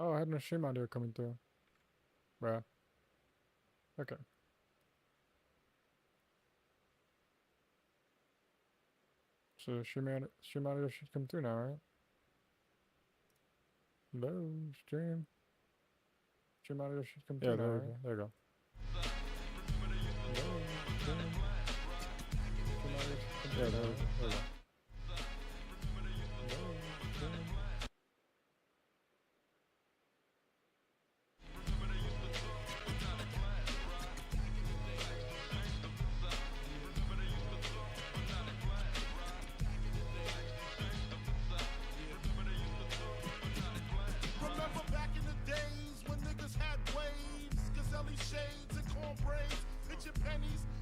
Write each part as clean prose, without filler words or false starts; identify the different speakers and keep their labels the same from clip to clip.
Speaker 1: Oh, I had no stream audio coming through. Bruh. Okay. So stream audio should come through now, right? Hello, stream. Stream audio should come through now, right? There you go. Hello, stream. Stream audio should come through. There we go.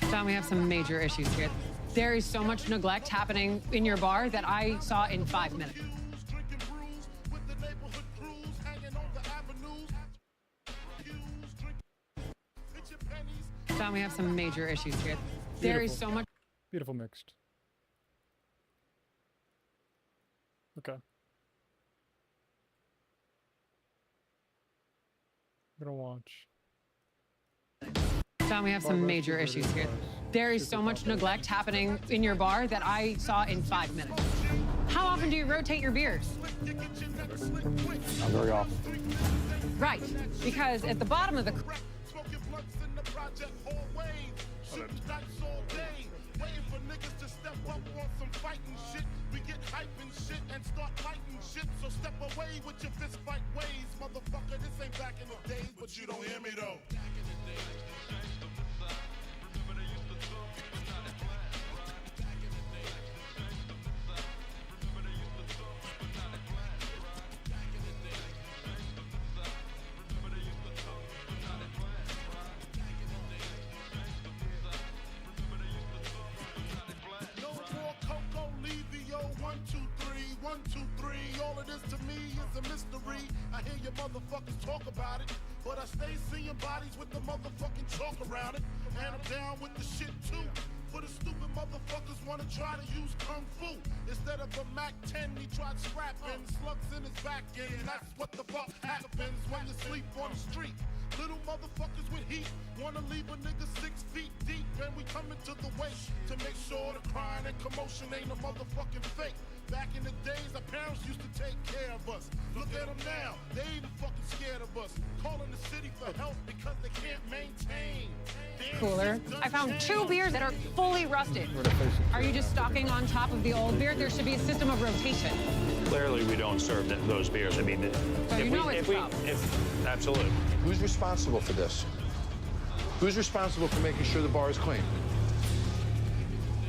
Speaker 2: John, we have some major issues here. There is so much neglect happening in your bar that I saw in 5 minutes. John, we have some major issues here. There is so much.
Speaker 1: Beautiful mixed. Okay. I'm gonna watch.
Speaker 2: John, we have some major issues here. There is so much neglect happening in your bar that I saw in 5 minutes. How often do you rotate your beers?
Speaker 1: Not very often.
Speaker 2: Right, because at the bottom of the...
Speaker 3: So step away with your fist fight ways, motherfucker. This ain't back in the days, but you don't hear me though. No more Coco Levio, 1, 2, 3, 1, 2, 3. All of this to me is a mystery. I hear you motherfuckers talk about it, but I stay seeing bodies with the motherfucking chalk around it. And I'm down with the shit too. For the stupid motherfuckers wanna try to use Kung Fu. Instead of a Mac 10, he tried scrapping slugs in his back end. That's what the fuck happens when you sleep on the street. Little motherfuckers with heat wanna leave a nigga 6 feet deep. And we coming to the waist to make sure the crying and commotion ain't a motherfucking fake. Back in the days, our parents used to take care of us. Look at them now, they even fucking scared of us. Calling the city for help because they can't maintain.
Speaker 2: Cooler. I found 2 beers that are fully rusted. Are you just stocking on top of the old beer? There should be a system of rotation.
Speaker 4: Clearly, we don't serve those beers. I mean,
Speaker 2: So you know it's a problem.
Speaker 4: Absolutely.
Speaker 5: Who's responsible for this? Who's responsible for making sure the bar is clean?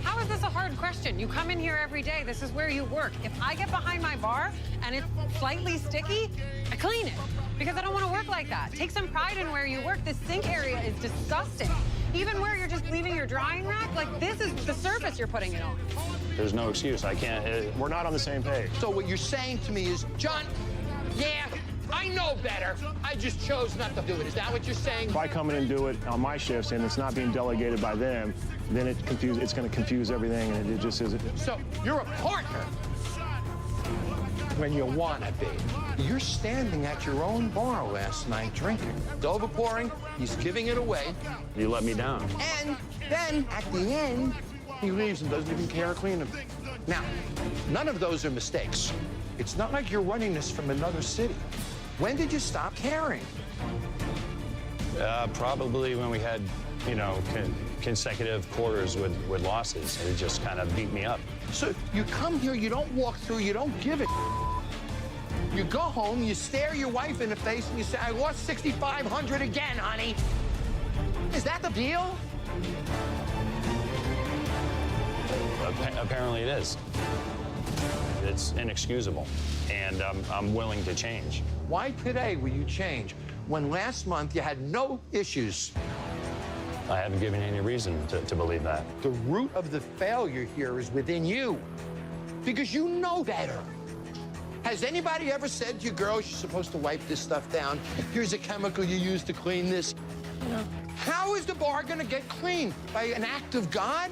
Speaker 2: How is this a hard question? You come in here every day. This is where you work. If I get behind my bar and it's slightly sticky, I clean it because I don't want to work like that. Take some pride in where you work. This sink area is disgusting. Even where you're just leaving your drying rack, like this is the surface you're putting it on.
Speaker 4: There's no excuse. I can't. We're not on the same page.
Speaker 5: So what you're saying to me is, John, yeah, I know better. I just chose not to do it. Is that what you're saying?
Speaker 4: If I come in and do it on my shifts and it's not being delegated by them, then it's going to confuse everything, and it just isn't.
Speaker 5: So you're a partner when you want to be. You're standing at your own bar last night drinking. It's overpouring. He's giving it away.
Speaker 4: You let me down.
Speaker 5: And then at the end, he leaves and doesn't even care to clean them. Now, none of those are mistakes. It's not like you're running this from another city. When did you stop caring?
Speaker 4: Probably when we had, you know, consecutive quarters with losses. It just kind of beat me up.
Speaker 5: So you come here, you don't walk through, you don't give it. You go home, you stare your wife in the face, and you say, I lost 6,500 again, honey. Is that the deal?
Speaker 4: Apparently it is. It's inexcusable, and I'm willing to change.
Speaker 5: Why today will you change when last month you had no issues?
Speaker 4: I haven't given any reason to believe that.
Speaker 5: The root of the failure here is within you, because you know better. Has anybody ever said to you, girls, you're supposed to wipe this stuff down? Here's a chemical you use to clean this. How is the bar gonna get clean? By an act of God?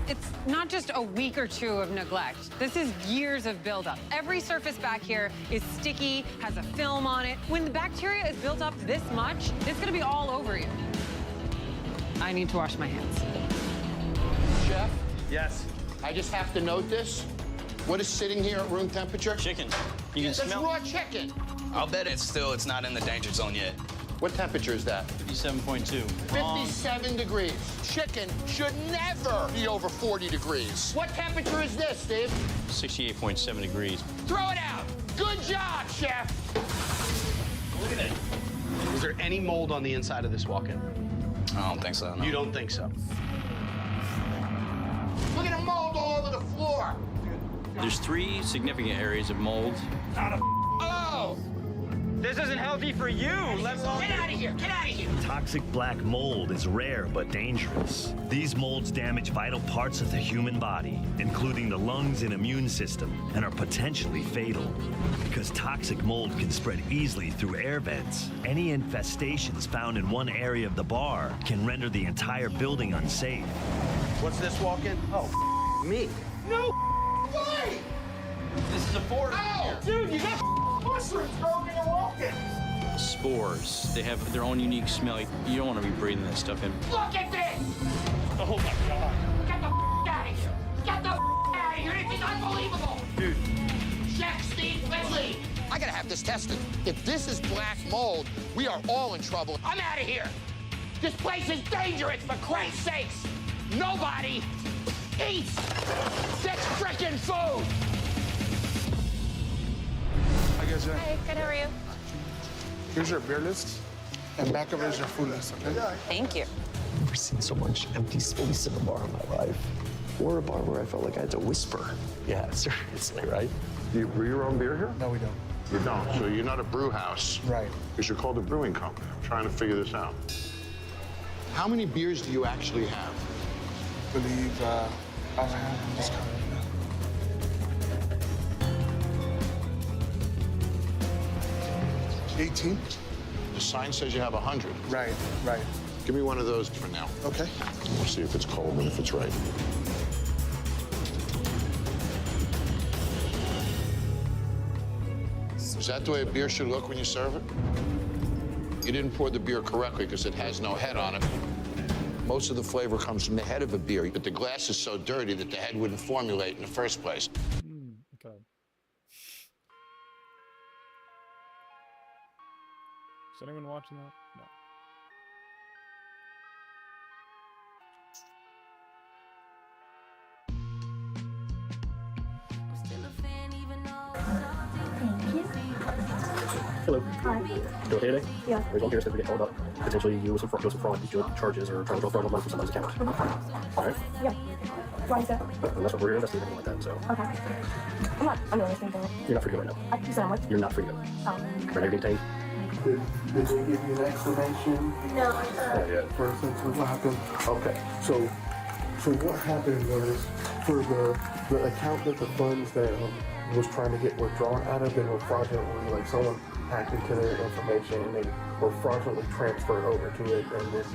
Speaker 2: It's not just a week or two of neglect. This is years of buildup. Every surface back here is sticky, has a film on it. When the bacteria is built up this much, it's gonna be all over you. I need to wash my hands.
Speaker 5: Chef,
Speaker 6: Yes.
Speaker 5: I just have to note this. What is sitting here at room temperature?
Speaker 6: Chicken. You can
Speaker 5: That's
Speaker 6: smell
Speaker 5: raw chicken.
Speaker 7: I'll bet it's not in the danger zone yet.
Speaker 5: What temperature is that?
Speaker 6: 57.2.
Speaker 5: 57 degrees. Chicken should never be over 40 degrees. What temperature is this, Steve?
Speaker 6: 68.7 degrees.
Speaker 5: Throw it out. Good job, chef.
Speaker 8: Look at it. Is there any mold on the inside of this walk-in?
Speaker 7: I don't think so. No.
Speaker 8: You don't think so?
Speaker 5: Look at the mold all over the floor.
Speaker 6: There's 3 significant areas of mold.
Speaker 5: Oh!
Speaker 6: This isn't healthy for you. Let alone.
Speaker 5: Get out of here! Get out of here!
Speaker 9: Toxic black mold is rare but dangerous. These molds damage vital parts of the human body, including the lungs and immune system, and are potentially fatal. Because toxic mold can spread easily through air vents, any infestations found in one area of the bar can render the entire building unsafe.
Speaker 8: What's this walk-in? Oh, me.
Speaker 5: No way!
Speaker 8: This is a forest.
Speaker 5: Oh! Dude, you got mushrooms growing in your walk-in.
Speaker 6: Spores. They have their own unique smell. You don't want to be breathing that stuff in.
Speaker 5: Look at this!
Speaker 6: Oh my God.
Speaker 5: Get the out of here! Get the out of here! This is unbelievable!
Speaker 6: Dude.
Speaker 5: Chef Steve, let's leave. I gotta have this tested. If this is black mold, we are all in trouble. I'm out of here. This place is dangerous, for Christ's sakes. Nobody eats this frickin' food.
Speaker 10: I guess, yeah.
Speaker 11: Hi, good, how are you?
Speaker 10: Here's your beer list, and back of it is your food list, okay?
Speaker 11: Thank you.
Speaker 12: I've never seen so much empty space in a bar in my life. Or a bar where I felt like I had to whisper. Yeah, seriously, right?
Speaker 13: Do you brew your own beer here?
Speaker 10: No, we don't.
Speaker 13: You don't, so you're not a brew house.
Speaker 10: Right.
Speaker 13: Because you're called a brewing company. I'm trying to figure this out. How many beers do you actually have?
Speaker 10: I believe I have this kind of 18.
Speaker 13: The sign says you have 100.
Speaker 10: Right, right.
Speaker 13: Give me one of those for now.
Speaker 10: Okay.
Speaker 13: We'll see if it's cold and if it's right. Is that the way a beer should look when you serve it? You didn't pour the beer correctly because it has no head on it. Most of the flavor comes from the head of a beer, but the glass is so dirty that the head wouldn't formulate in the first place.
Speaker 1: Okay. Is anyone watching that? No.
Speaker 4: Hello.
Speaker 11: Hi.
Speaker 4: You okay today?
Speaker 11: Yeah.
Speaker 4: There's one here that we get called up. Potentially you with some fraud, you doing charges or trying to draw fraud money from somebody's account. All right?
Speaker 11: Yeah. Why is that?
Speaker 4: And that's what we're here investigating, anything like that, so.
Speaker 11: Okay. I'm doing anything.
Speaker 4: You're not free to go right now.
Speaker 11: You said I'm what?
Speaker 4: You're not free to go.
Speaker 11: Oh.
Speaker 4: Right now you're detained.
Speaker 10: Did they give you an explanation?
Speaker 11: No.
Speaker 4: Not yet.
Speaker 10: For instance, what happened? Okay. So what happened was for the account that the funds that was trying to get withdrawn out of, they were fraudulently, like someone hacked into their information and they were fraudulently transferred over to it, and then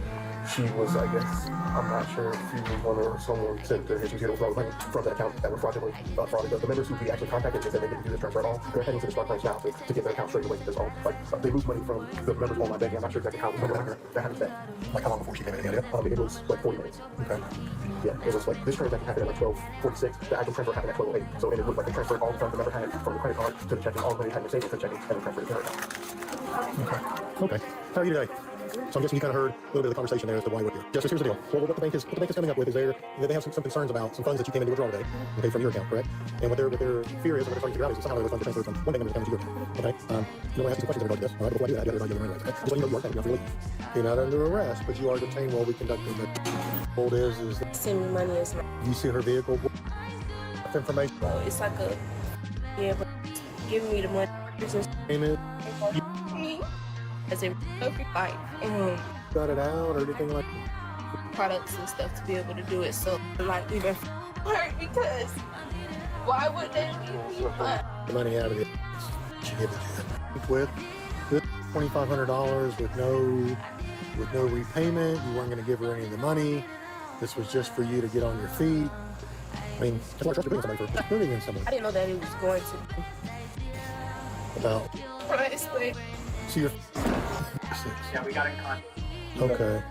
Speaker 10: she was, I guess, I'm not sure if she was one or someone sent her, she was getting withdrawn money from that account that were fraudulently frauded. The members who we actually contacted, they said they didn't do this transfer at all. They're heading to the Strike branch now to get their account straight away because all, like, they moved money from the members' online banking. I'm not sure exactly how, that happened that. Like, how long before she came in? Any idea? It was like 40 minutes. Okay. Yeah, it was like, this transaction happened at like 12:46. The actual transfer happened at 12:08. So, and it looked like they transferred all the funds the member had from the credit card to the checking, all the money had in the savings to the checking, and then transferred it to her account.
Speaker 4: Okay. How are you today? So I'm guessing you kind of heard a little bit of the conversation there as to why we're here. Justice, here's the deal. Well, what the bank is coming up with is they have some concerns about some funds that you came in to withdraw today, okay, from your account, correct? And what their fear is, and what they're trying to figure out is somehow those funds are transferred from one bank member's account to your account, okay? You know, I ask you some questions about this. All right, before I do that, you have everybody in rights, okay? Just let you know you are okay, you're not free to leave. You're not under arrest, but you are detained while we conduct the hold is
Speaker 11: Send me money as well.
Speaker 4: you see her vehicle information.
Speaker 11: Well, it's like a, yeah, but give me the money.
Speaker 4: Payment.
Speaker 11: Me? As in, like,
Speaker 4: Got it out or anything like
Speaker 11: products and stuff to be able to do it. So, like, we've been hurt because why would they give me money?
Speaker 4: the money out of it. She gave it to you. With $2,500 with no repayment. You weren't going to give her any of the money. this was just for you to get on your feet. I mean, that's why I trust you bringing somebody for bringing in someone.
Speaker 11: I didn't know that it was going to.
Speaker 4: About.
Speaker 11: Honestly.
Speaker 4: So you're 6.
Speaker 14: Yeah, we got in contact.
Speaker 4: Okay.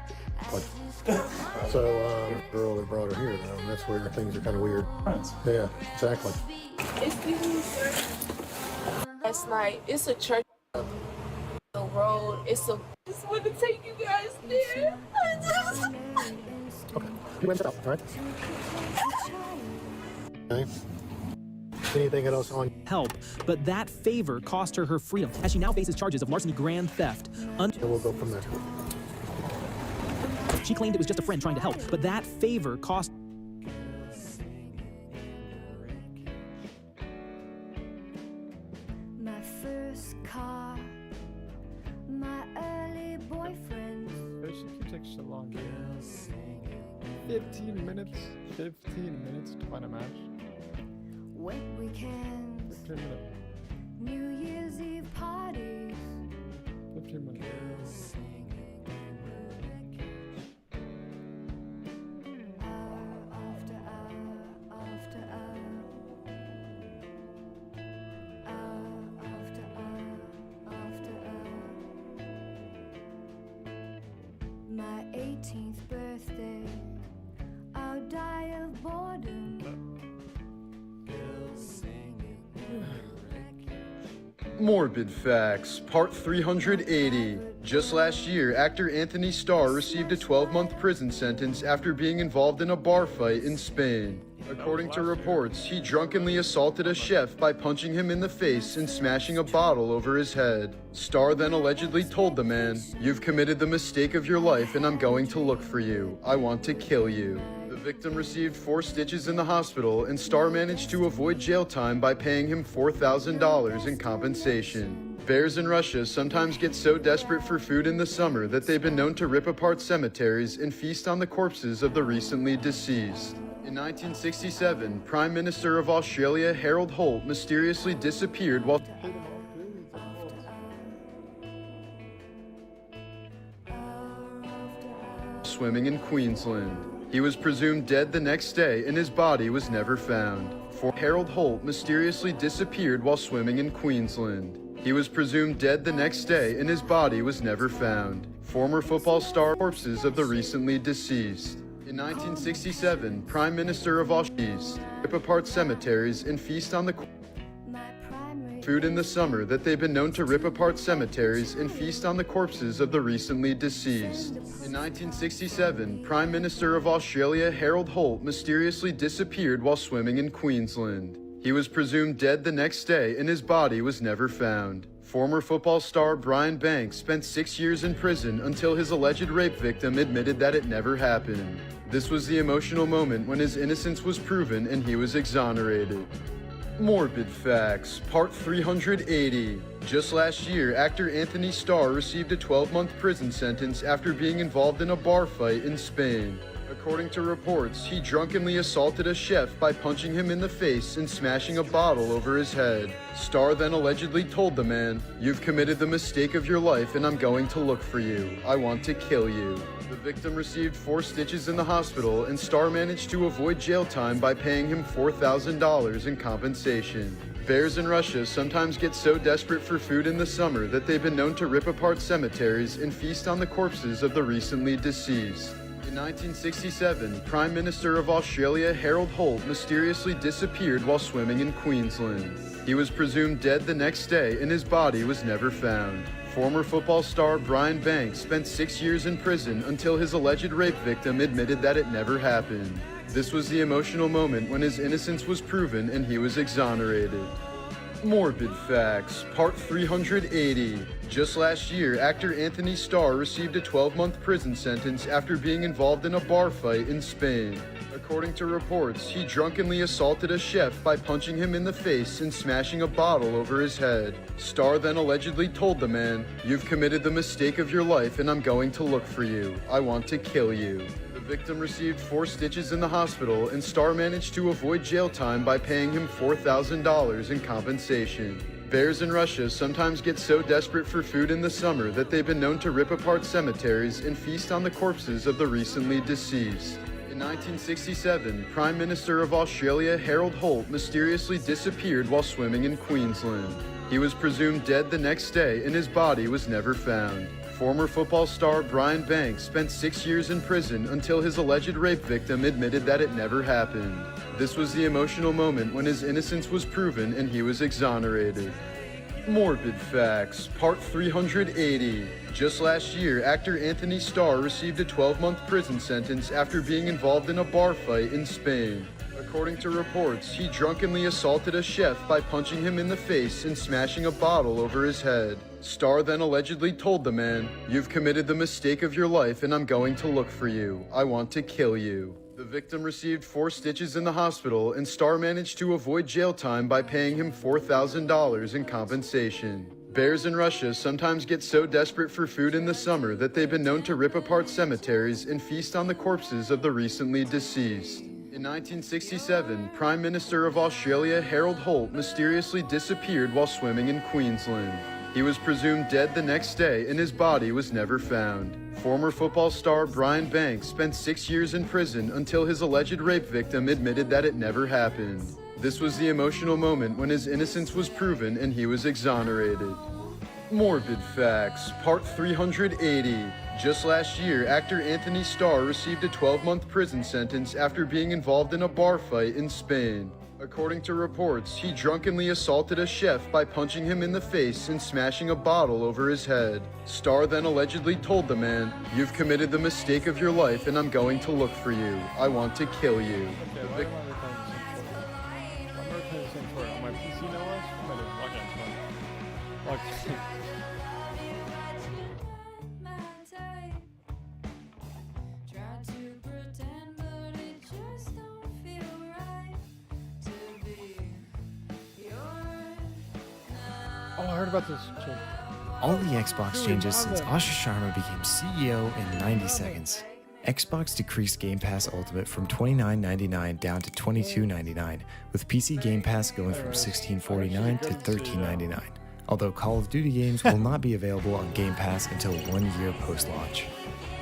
Speaker 4: So, girl that brought her here, though, and that's where things are kind of weird. Yeah, exactly.
Speaker 11: Excuse me, sir. Last night, it's a church up the road. I just want to take you guys there.
Speaker 4: Okay. You went out, all right? Okay. Anything else on
Speaker 15: help, but that favor cost her her freedom as she now faces charges of larceny, grand theft.
Speaker 4: And we'll go from there.
Speaker 15: She claimed it was just a friend trying to help, but that favor cost.
Speaker 16: My first car, my early boyfriend.
Speaker 1: She keeps taking so long. 15 minutes. 15 minutes to find a match.
Speaker 16: Wet weekends,
Speaker 1: 15 minutes.
Speaker 16: New Year's Eve parties.
Speaker 1: 15 minutes.
Speaker 16: My 18th birthday, I'll die of boredom.
Speaker 17: Morbid Facts, Part 380. Just last year, actor Anthony Starr received a 12-month prison sentence after being involved in a bar fight in Spain. According to reports, he drunkenly assaulted a chef by punching him in the face and smashing a bottle over his head. Starr then allegedly told the man, "You've committed the mistake of your life and I'm going to look for you. I want to kill you." The victim received 4 stitches in the hospital, and Starr managed to avoid jail time by paying him $4,000 in compensation. Bears in Russia sometimes get so desperate for food in the summer that they've been known to rip apart cemeteries and feast on the corpses of the recently deceased. In 1967, Prime Minister of Australia Harold Holt mysteriously disappeared while swimming in Queensland. He was presumed dead the next day and his body was never found. Harold Holt mysteriously disappeared while swimming in Queensland. He was presumed dead the next day and his body was never found. Former football star corpses of the recently deceased. In 1967, Prime Minister of Australia rip apart cemeteries and feast on the food in the summer that they've been known to rip apart cemeteries and feast on the corpses of the recently deceased. In 1967, Prime Minister of Australia Harold Holt mysteriously disappeared while swimming in Queensland. He was presumed dead the next day and his body was never found. Former football star Brian Banks spent 6 years in prison until his alleged rape victim admitted that it never happened. This was the emotional moment when his innocence was proven and he was exonerated. Morbid Facts, Part 380. Just last year, actor Anthony Starr received a 12-month prison sentence after being involved in a bar fight in Spain. According to reports, he drunkenly assaulted a chef by punching him in the face and smashing a bottle over his head. Starr then allegedly told the man, "You've committed the mistake of your life and I'm going to look for you. I want to kill you." The victim received 4 stitches in the hospital and Starr managed to avoid jail time by paying him $4,000 in compensation. Bears in Russia sometimes get so desperate for food in the summer that they've been known to rip apart cemeteries and feast on the corpses of the recently deceased. In 1967, Prime Minister of Australia Harold Holt mysteriously disappeared while swimming in Queensland. He was presumed dead the next day and his body was never found. Former football star Brian Banks spent 6 years in prison until his alleged rape victim admitted that it never happened. This was the emotional moment when his innocence was proven and he was exonerated. Morbid Facts, Part 380. Just last year, actor Anthony Starr received a 12-month prison sentence after being involved in a bar fight in Spain. According to reports, he drunkenly assaulted a chef by punching him in the face and smashing a bottle over his head. Starr then allegedly told the man, "You've committed the mistake of your life and I'm going to look for you. I want to kill you." The victim received 4 stitches in the hospital and Starr managed to avoid jail time by paying him $4,000 in compensation. Bears in Russia sometimes get so desperate for food in the summer that they've been known to rip apart cemeteries and feast on the corpses of the recently deceased. In In 1967, Prime Minister of Australia Harold Holt mysteriously disappeared while swimming in Queensland. He was presumed dead the next day and his body was never found. Former football star Brian Banks spent 6 years in prison until his alleged rape victim admitted that it never happened. This was the emotional moment when his innocence was proven and he was exonerated. Morbid Facts, Part 380. Just last year, actor Anthony Starr received a 12-month prison sentence after being involved in a bar fight in Spain. According to reports, he drunkenly assaulted a chef by punching him in the face and smashing a bottle over his head. Starr then allegedly told the man, "You've committed the mistake of your life and I'm going to look for you. I want to kill you." The victim received 4 stitches in the hospital and Starr managed to avoid jail time by paying him $4,000 in compensation. Bears in Russia sometimes get so desperate for food in the summer that they've been known to rip apart cemeteries and feast on the corpses of the recently deceased. In 1967, Prime Minister of Australia Harold Holt mysteriously disappeared while swimming in Queensland. He was presumed dead the next day and his body was never found. Former football star Brian Banks spent 6 years in prison until his alleged rape victim admitted that it never happened. This was the emotional moment when his innocence was proven and he was exonerated. Morbid Facts, Part 380. Just last year, actor Anthony Starr received a 12-month prison sentence after being involved in a bar fight in Spain. According to reports, he drunkenly assaulted a chef by punching him in the face and smashing a bottle over his head. Starr then allegedly told the man, "You've committed the mistake of your life and I'm going to look for you. I want to kill you."
Speaker 1: On my PC no less? I'm gonna log in. Oh, I heard about this.
Speaker 18: All the Xbox changes since Ashish Sharma became CEO in 90 seconds. Xbox decreased Game Pass Ultimate from $29.99 down to $22.99, with PC Game Pass going from $16.49 to $13.99. Although Call of Duty games will not be available on Game Pass until 1 year post-launch.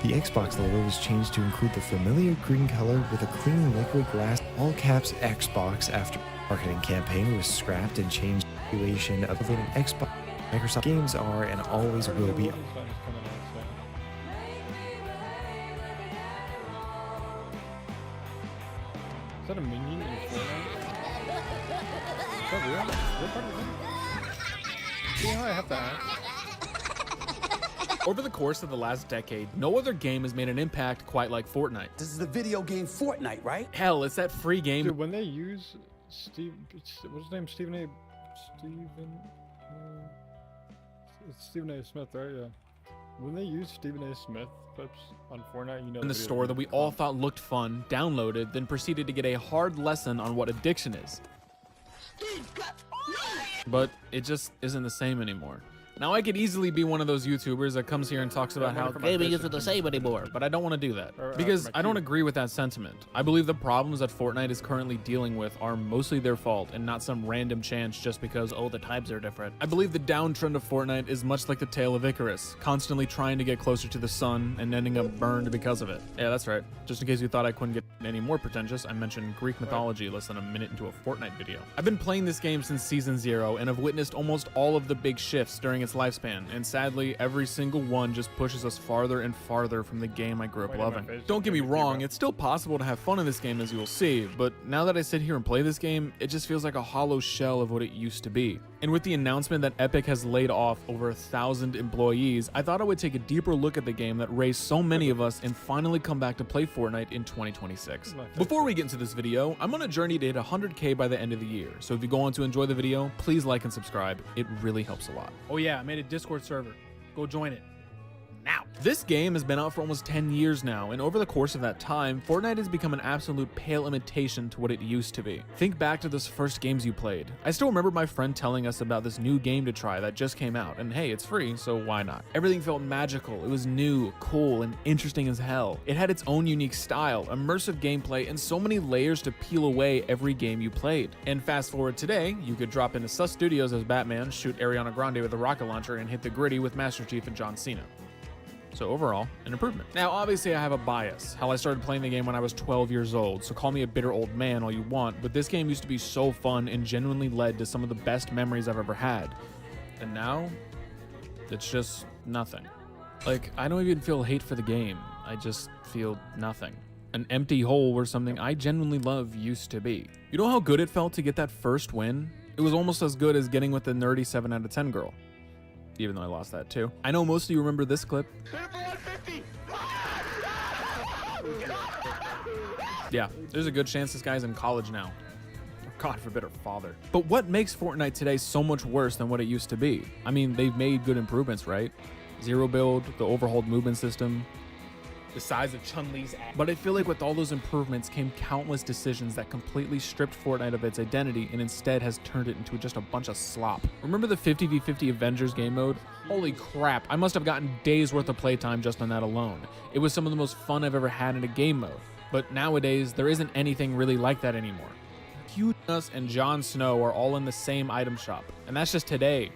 Speaker 18: The Xbox logo was changed to include the familiar green color with a clean liquid glass all caps Xbox after marketing campaign was scrapped and changed to evaluation of an Xbox. Microsoft games are and always will be.
Speaker 1: Is that a minion in Fortnite? Is that real? Is that part of the game? See how I have to ask?
Speaker 15: Over the course of the last decade, no other game has made an impact quite like Fortnite.
Speaker 19: This is the video game Fortnite, right?
Speaker 15: Hell, it's that free game.
Speaker 1: Dude, when they use what's his name? It's Stephen A. Smith, right? Yeah. When they use Stephen A. Smith clips on Fortnite, you know,
Speaker 15: In the store that we all thought looked fun, downloaded, then proceeded to get a hard lesson on what addiction is. But it just isn't the same anymore. Now, I could easily be one of those YouTubers that comes here and talks about how gaming isn't the same anymore, but I don't want to do that. Because I don't agree with that sentiment. I believe the problems that Fortnite is currently dealing with are mostly their fault and not some random chance just because, oh, the times are different. I believe the downtrend of Fortnite is much like the tale of Icarus, constantly trying to get closer to the sun and ending up burned because of it. Yeah, that's right. Just in case you thought I couldn't get any more pretentious, I mentioned Greek mythology less than a minute into a Fortnite video. I've been playing this game since Season 0 and have witnessed almost all of the big shifts during its lifespan, and sadly, every single one just pushes us farther and farther from the game I grew up loving. Don't get me wrong, it's still possible to have fun in this game, as you will see, but now that I sit here and play this game, it just feels like a hollow shell of what it used to be. And with the announcement that Epic has laid off over 1,000 employees, I thought I would take a deeper look at the game that raised so many of us and finally come back to play Fortnite in 2026. Before we get into this video, I'm on a journey to hit 100K by the end of the year, so if you go on to enjoy the video, please like and subscribe. It really helps a lot.
Speaker 20: Oh yeah, I made a Discord server. Go join it. Now.
Speaker 15: This game has been out for almost 10 years now, and over the course of that time, Fortnite has become an absolute pale imitation to what it used to be. Think back to those first games you played. I still remember my friend telling us about this new game to try that just came out, and hey, it's free, so why not? Everything felt magical, it was new, cool, and interesting as hell. It had its own unique style, immersive gameplay, and so many layers to peel away every game you played. And fast forward today, you could drop into Sus Studios as Batman, shoot Ariana Grande with a rocket launcher, and hit the gritty with Master Chief and John Cena. So overall, an improvement. Now, obviously I have a bias. Hell, I started playing the game when I was 12 years old, so call me a bitter old man all you want, but this game used to be so fun and genuinely led to some of the best memories I've ever had. And now, it's just nothing. Like, I don't even feel hate for the game. I just feel nothing. An empty hole where something I genuinely love used to be. You know how good it felt to get that first win? It was almost as good as getting with the nerdy 7 out of 10 girl. Even though I lost that too. I know most of you remember this clip. Yeah, there's a good chance this guy's in college now. God forbid her father. But what makes Fortnite today so much worse than what it used to be? I mean, they've made good improvements, right? Zero build, the overhauled movement system, the size of Chun-Li's ass. But I feel like with all those improvements came countless decisions that completely stripped Fortnite of its identity and instead has turned it into just a bunch of slop. Remember the 50v50 Avengers game mode? Holy crap, I must have gotten days worth of playtime just on that alone. It was some of the most fun I've ever had in a game mode. But nowadays, there isn't anything really like that anymore. Q-Us and Jon Snow are all in the same item shop, and that's just today.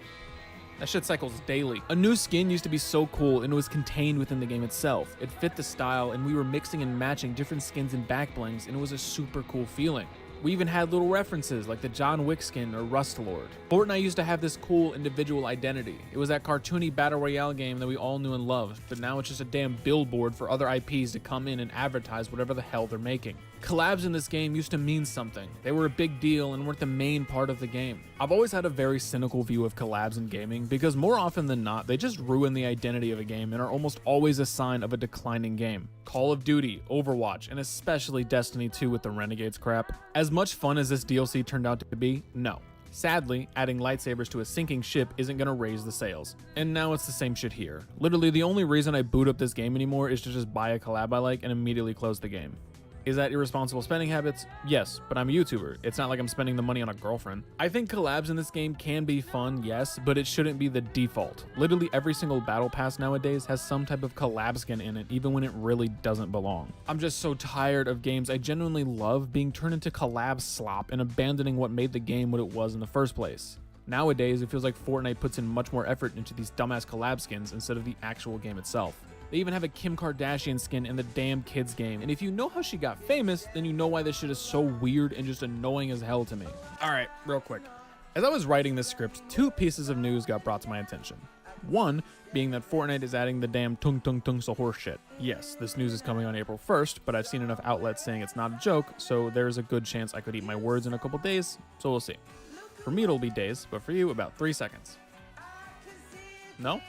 Speaker 15: That shit cycles daily. A new skin used to be so cool and it was contained within the game itself. It fit the style and we were mixing and matching different skins and back blings and it was a super cool feeling. We even had little references like the John Wick skin or Rust Lord. Fortnite used to have this cool individual identity. It was that cartoony battle royale game that we all knew and loved, but now it's just a damn billboard for other IPs to come in and advertise whatever the hell they're making. Collabs in this game used to mean something. They were a big deal and weren't the main part of the game. I've always had a very cynical view of collabs in gaming because more often than not, they just ruin the identity of a game and are almost always a sign of a declining game. Call of Duty, Overwatch, and especially Destiny 2 with the Renegades crap. As much fun as this DLC turned out to be, no. Sadly, adding lightsabers to a sinking ship isn't gonna raise the sales. And now it's the same shit here. Literally, the only reason I boot up this game anymore is to just buy a collab I like and immediately close the game. Is that irresponsible spending habits? Yes, but I'm a YouTuber. It's not like I'm spending the money on a girlfriend. I think collabs in this game can be fun, yes, but it shouldn't be the default. Literally every single battle pass nowadays has some type of collab skin in it, even when it really doesn't belong. I'm just so tired of games I genuinely love being turned into collab slop and abandoning what made the game what it was in the first place. Nowadays, it feels like Fortnite puts in much more effort into these dumbass collab skins instead of the actual game itself. They even have a Kim Kardashian skin in the damn kids game. And if you know how she got famous, then you know why this shit is so weird and just annoying as hell to me. All right, real quick. As I was writing this script, 2 pieces of news got brought to my attention. One being that Fortnite is adding the damn tung tung tung so horse shit. Yes, this news is coming on April 1st, but I've seen enough outlets saying it's not a joke, so there's a good chance I could eat my words in a couple days, so we'll see. For me, it'll be days, but for you, about 3 seconds. No?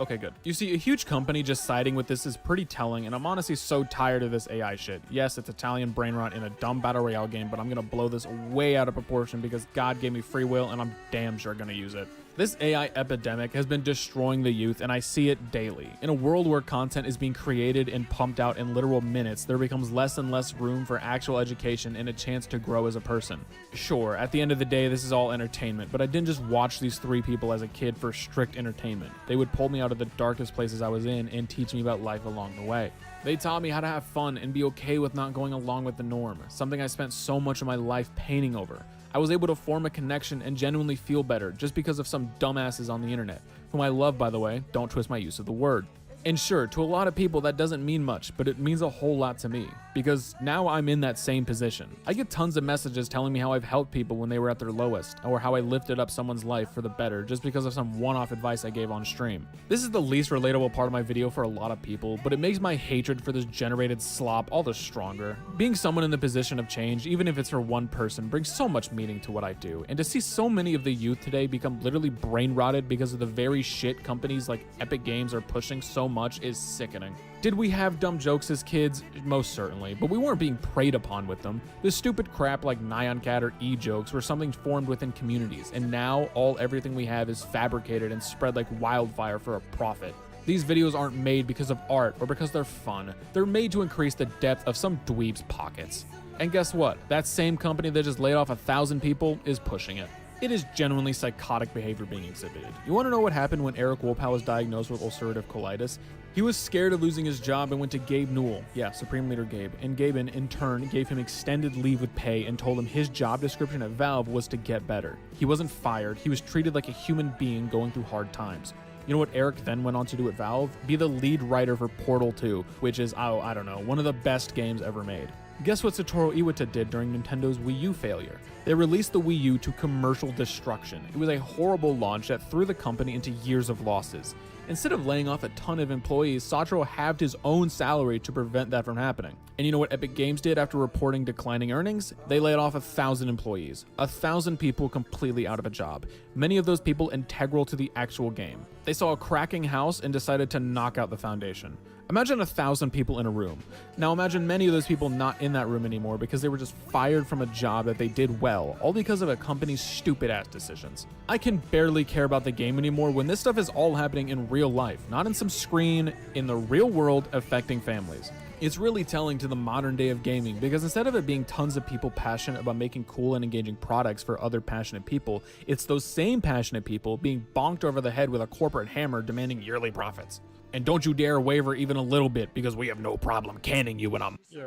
Speaker 15: Okay, good. You see, a huge company just siding with this is pretty telling, and I'm honestly so tired of this AI shit. Yes, it's Italian brain rot in a dumb battle royale game, but I'm gonna blow this way out of proportion because God gave me free will and I'm damn sure gonna use it. This AI epidemic has been destroying the youth, and I see it daily. In a world where content is being created and pumped out in literal minutes, there becomes less and less room for actual education and a chance to grow as a person. Sure, at the end of the day, this is all entertainment, but I didn't just watch these 3 people as a kid for strict entertainment. They would pull me out of the darkest places I was in and teach me about life along the way. They taught me how to have fun and be okay with not going along with the norm, something I spent so much of my life painting over. I was able to form a connection and genuinely feel better just because of some dumbasses on the internet, whom I love, by the way, don't twist my use of the word. And sure, to a lot of people that doesn't mean much, but it means a whole lot to me, because now I'm in that same position. I get tons of messages telling me how I've helped people when they were at their lowest, or how I lifted up someone's life for the better just because of some one-off advice I gave on stream. This is the least relatable part of my video for a lot of people, but it makes my hatred for this generated slop all the stronger. Being someone in the position of change, even if it's for one person, brings so much meaning to what I do, and to see so many of the youth today become literally brain rotted because of the very shit companies like Epic Games are pushing so much is sickening. Did we have dumb jokes as kids? Most certainly, but we weren't being preyed upon with them. This stupid crap like Nyan Cat or E-jokes were something formed within communities, and now everything we have is fabricated and spread like wildfire for a profit. These videos aren't made because of art or because they're fun. They're made to increase the depth of some dweeb's pockets. And guess what? That same company that just laid off 1,000 people is pushing it. It is genuinely psychotic behavior being exhibited. You want to know what happened when Eric Wolpow was diagnosed with ulcerative colitis? He was scared of losing his job and went to Gabe Newell, yeah, Supreme Leader Gabe, and Gabe in turn gave him extended leave with pay and told him his job description at Valve was to get better. He wasn't fired, he was treated like a human being going through hard times. You know what Eric then went on to do at Valve? Be the lead writer for Portal 2, which is, oh, I don't know, one of the best games ever made. Guess what Satoru Iwata did during Nintendo's Wii U failure? They released the Wii U to commercial destruction. It was a horrible launch that threw the company into years of losses. Instead of laying off a ton of employees, Satoru halved his own salary to prevent that from happening. And you know what Epic Games did after reporting declining earnings? They laid off 1,000 employees. 1,000 people completely out of a job. Many of those people integral to the actual game. They saw a cracking house and decided to knock out the foundation. Imagine 1,000 people in a room. Now imagine many of those people not in that room anymore because they were just fired from a job that they did well, all because of a company's stupid ass decisions. I can barely care about the game anymore when this stuff is all happening in real life, not in some screen, in the real world affecting families. It's really telling to the modern day of gaming because instead of it being tons of people passionate about making cool and engaging products for other passionate people, it's those same passionate people being bonked over the head with a corporate hammer demanding yearly profits. And don't you dare waver even a little bit because we have no problem canning you when I'm...
Speaker 1: Yeah,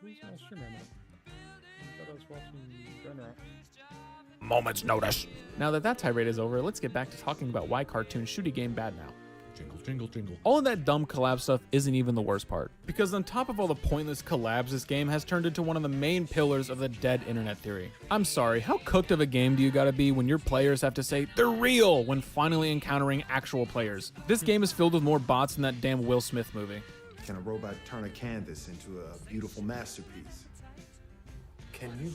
Speaker 1: who's my stream right now? I thought I was watching Brenner.
Speaker 15: Moment's notice. Now that that tirade is over, let's get back to talking about why cartoons shoot a game bad now.
Speaker 1: Jingle, jingle, jingle.
Speaker 15: All of that dumb collab stuff isn't even the worst part. Because on top of all the pointless collabs, this game has turned into one of the main pillars of the dead internet theory. I'm sorry, how cooked of a game do you gotta be when your players have to say, they're real, when finally encountering actual players? This game is filled with more bots than that damn Will Smith movie.
Speaker 21: Can a robot turn a canvas into a beautiful masterpiece? Can you?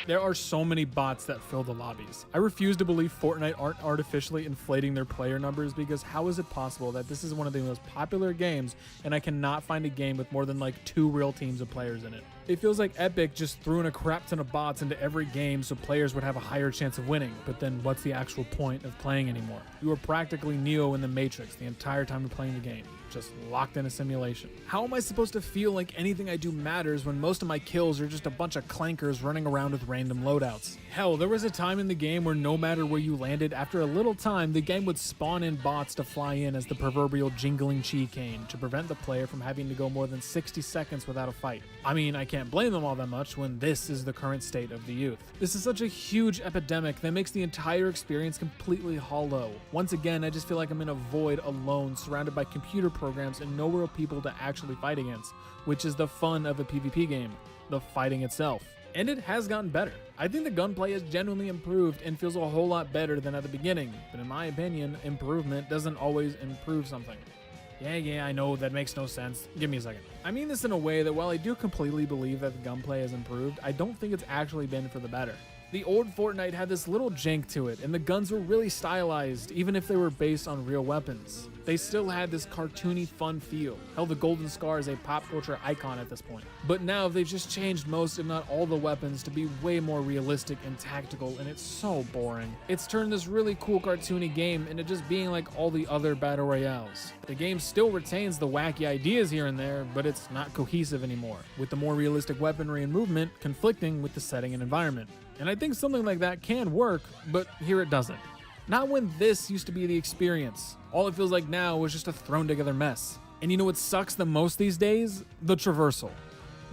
Speaker 15: There are so many bots that fill the lobbies. I refuse to believe Fortnite aren't artificially inflating their player numbers because how is it possible that this is one of the most popular games and I cannot find a game with more than like 2 real teams of players in it? It feels like Epic just threw in a crap ton of bots into every game so players would have a higher chance of winning, but then what's the actual point of playing anymore? You are practically Neo in the Matrix the entire time you're playing the game, just locked in a simulation. How am I supposed to feel like anything I do matters when most of my kills are just a bunch of clankers running around with random loadouts? Hell, there was a time in the game where no matter where you landed, after a little time, the game would spawn in bots to fly in as the proverbial jingling chi cane to prevent the player from having to go more than 60 seconds without a fight. I mean, I can't blame them all that much when this is the current state of the youth. This is such a huge epidemic that makes the entire experience completely hollow. Once again, I just feel like I'm in a void alone, surrounded by computer programs and no real people to actually fight against, which is the fun of a PvP game, the fighting itself. And it has gotten better. I think the gunplay has genuinely improved and feels a whole lot better than at the beginning, but in my opinion, improvement doesn't always improve something. Yeah, I know that makes no sense. Give me a second. I mean this in a way that while I do completely believe that the gunplay has improved, I don't think it's actually been for the better. The old Fortnite had this little jank to it, and the guns were really stylized, even if they were based on real weapons. They still had this cartoony fun feel. Hell, the Golden Scar is a pop culture icon at this point. But now they've just changed most, if not all, the weapons to be way more realistic and tactical, and it's so boring. It's turned this really cool cartoony game into just being like all the other battle royales. The game still retains the wacky ideas here and there, but it's not cohesive anymore, with the more realistic weaponry and movement conflicting with the setting and environment. And I think something like that can work, but here it doesn't. Not when this used to be the experience. All it feels like now is just a thrown together mess. And you know what sucks the most these days? The traversal.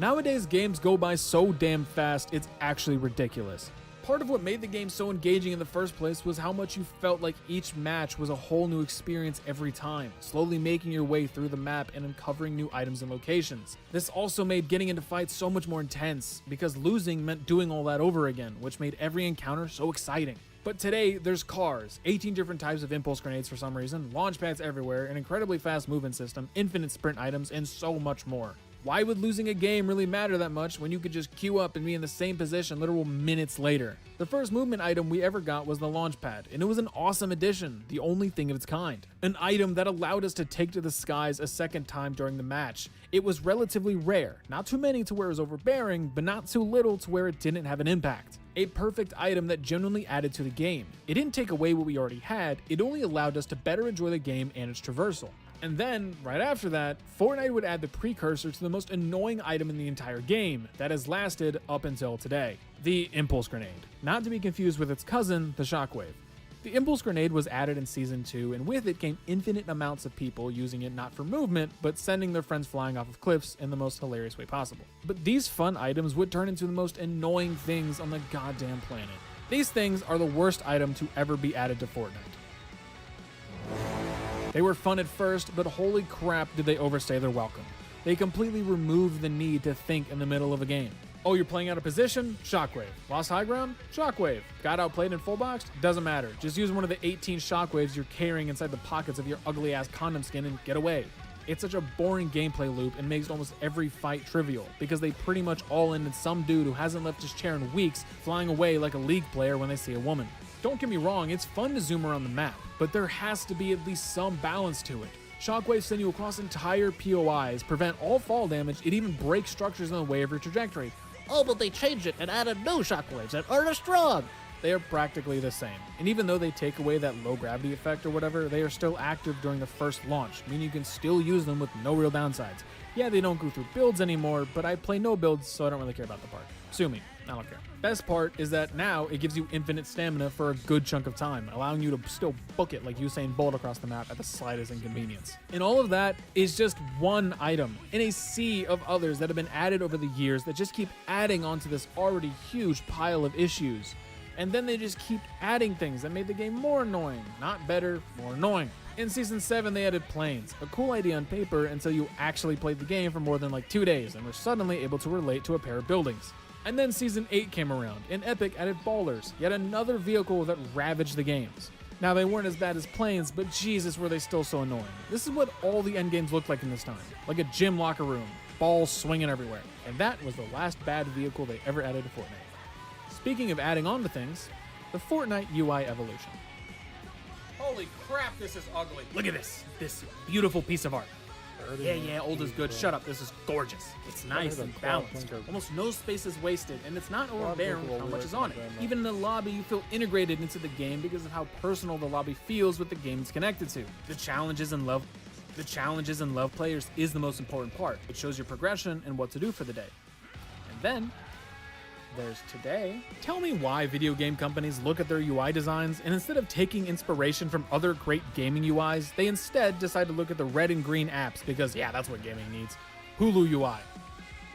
Speaker 15: Nowadays games go by so damn fast, it's actually ridiculous. Part of what made the game so engaging in the first place was how much you felt like each match was a whole new experience every time, slowly making your way through the map and uncovering new items and locations. This also made getting into fights so much more intense, because losing meant doing all that over again, which made every encounter so exciting. But today, there's cars, 18 different types of impulse grenades for some reason, launch pads everywhere, an incredibly fast movement system, infinite sprint items, and so much more. Why would losing a game really matter that much when you could just queue up and be in the same position literal minutes later? The first movement item we ever got was the launch pad, and it was an awesome addition, the only thing of its kind. An item that allowed us to take to the skies a second time during the match. It was relatively rare, not too many to where it was overbearing, but not too little to where it didn't have an impact. A perfect item that genuinely added to the game. It didn't take away what we already had, it only allowed us to better enjoy the game and its traversal. And then, right after that, Fortnite would add the precursor to the most annoying item in the entire game that has lasted up until today, the impulse grenade. Not to be confused with its cousin, the shockwave. The impulse grenade was added in Season 2, and with it came infinite amounts of people using it not for movement, but sending their friends flying off of cliffs in the most hilarious way possible. But these fun items would turn into the most annoying things on the goddamn planet. These things are the worst item to ever be added to Fortnite. They were fun at first, but holy crap did they overstay their welcome. They completely removed the need to think in the middle of a game. Oh, you're playing out of position? Shockwave. Lost high ground? Shockwave. Got outplayed and full boxed? Doesn't matter. Just use one of the 18 shockwaves you're carrying inside the pockets of your ugly ass condom skin and get away. It's such a boring gameplay loop and makes almost every fight trivial because they pretty much all end in some dude who hasn't left his chair in weeks flying away like a League player when they see a woman. Don't get me wrong, it's fun to zoom around the map, but there has to be at least some balance to it. Shockwaves send you across entire POIs, prevent all fall damage, it even breaks structures in the way of your trajectory. Oh, but they changed it and added new shockwaves that are strong. They are practically the same. And even though they take away that low gravity effect or whatever, they are still active during the first launch, meaning you can still use them with no real downsides. Yeah, they don't go through builds anymore, but I play no builds, so I don't really care about the part. Sue me, I don't care. Best part is that now it gives you infinite stamina for a good chunk of time, allowing you to still book it like Usain Bolt across the map at the slightest inconvenience. And all of that is just one item in a sea of others that have been added over the years that just keep adding onto this already huge pile of issues. And then they just keep adding things that made the game more annoying. Not better, more annoying. In Season 7, they added planes. A cool idea on paper until you actually played the game for more than like 2 days and were suddenly able to relate to a pair of buildings. And then Season 8 came around, and Epic added ballers, yet another vehicle that ravaged the games. Now, they weren't as bad as planes, but Jesus, were they still so annoying. This is what all the endgames looked like in this time. Like a gym locker room, balls swinging everywhere. And that was the last bad vehicle they ever added to Fortnite. Speaking of adding on to things, the Fortnite UI evolution. Holy crap, this is ugly. Look at this beautiful piece of art. Yeah, old is good. Shut up, this is gorgeous. It's nice and balanced. Almost no space is wasted, and it's not overbearing with how much is on it. Even in the lobby, you feel integrated into the game because of how personal the lobby feels with the game it's connected to. The challenges and love players is the most important part. It shows your progression and what to do for the day. And then there's today. Tell me why video game companies look at their UI designs and instead of taking inspiration from other great gaming UIs, they instead decide to look at the red and green apps because, yeah, that's what gaming needs. Hulu UI.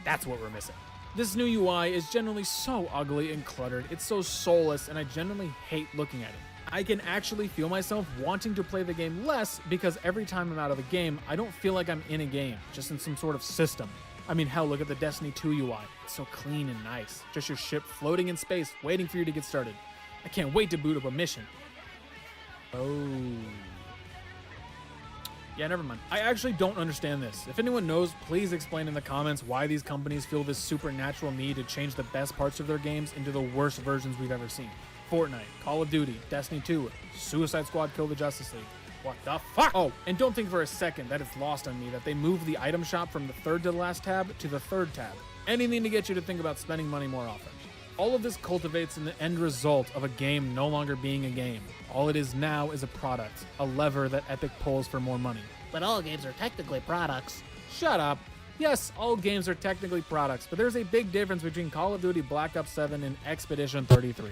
Speaker 15: That's what we're missing. This new UI is generally so ugly and cluttered, it's so soulless, and I genuinely hate looking at it. I can actually feel myself wanting to play the game less because every time I'm out of the game, I don't feel like I'm in a game, just in some sort of system. I mean, hell, look at the Destiny 2 UI. It's so clean and nice. Just your ship floating in space, waiting for you to get started. I can't wait to boot up a mission. Oh. Yeah, never mind. I actually don't understand this. If anyone knows, please explain in the comments why these companies feel this supernatural need to change the best parts of their games into the worst versions we've ever seen. Fortnite, Call of Duty, Destiny 2, Suicide Squad Kill the Justice League. What the fuck? Oh, and don't think for a second that it's lost on me that they moved the item shop from the third to the last tab to the third tab. Anything to get you to think about spending money more often. All of this cultivates in the end result of a game no longer being a game. All it is now is a product, a lever that Epic pulls for more money.
Speaker 3: But all games are technically products.
Speaker 15: Shut up. Yes, all games are technically products, but there's a big difference between Call of Duty Black Ops 7 and Expedition 33.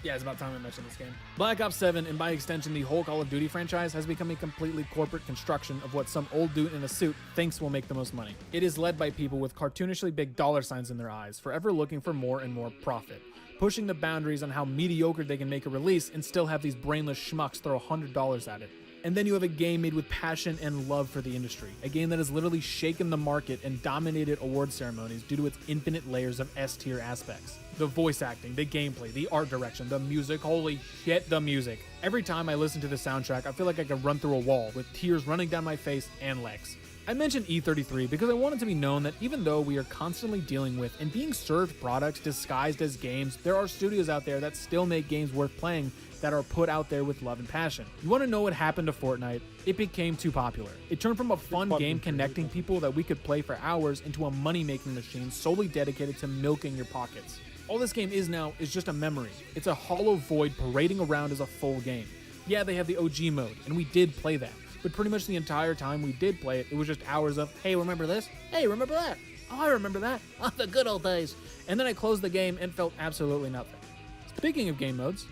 Speaker 15: Yeah, it's about time I mentioned this game. Black Ops 7, and by extension the whole Call of Duty franchise, has become a completely corporate construction of what some old dude in a suit thinks will make the most money. It is led by people with cartoonishly big dollar signs in their eyes, forever looking for more and more profit, pushing the boundaries on how mediocre they can make a release and still have these brainless schmucks throw $100 at it. And then you have a game made with passion and love for the industry, a game that has literally shaken the market and dominated award ceremonies due to its infinite layers of S-tier aspects. The voice acting, the gameplay, the art direction, the music, holy shit, the music. Every time I listen to the soundtrack, I feel like I could run through a wall with tears running down my face and legs. I mentioned E33 because I want it to be known that even though we are constantly dealing with and being served products disguised as games, there are studios out there that still make games worth playing that are put out there with love and passion. You want to know what happened to Fortnite? It became too popular. It turned from a fun game connecting people that we could play for hours into a money-making machine solely dedicated to milking your pockets. All this game is now is just a memory. It's a hollow void parading around as a full game. Yeah, they have the OG mode, and we did play that. But pretty much the entire time we did play it, it was just hours of, hey, remember this? Hey, remember that? Oh, I remember that. Oh, the good old days. And then I closed the game and felt absolutely nothing. Speaking of game modes,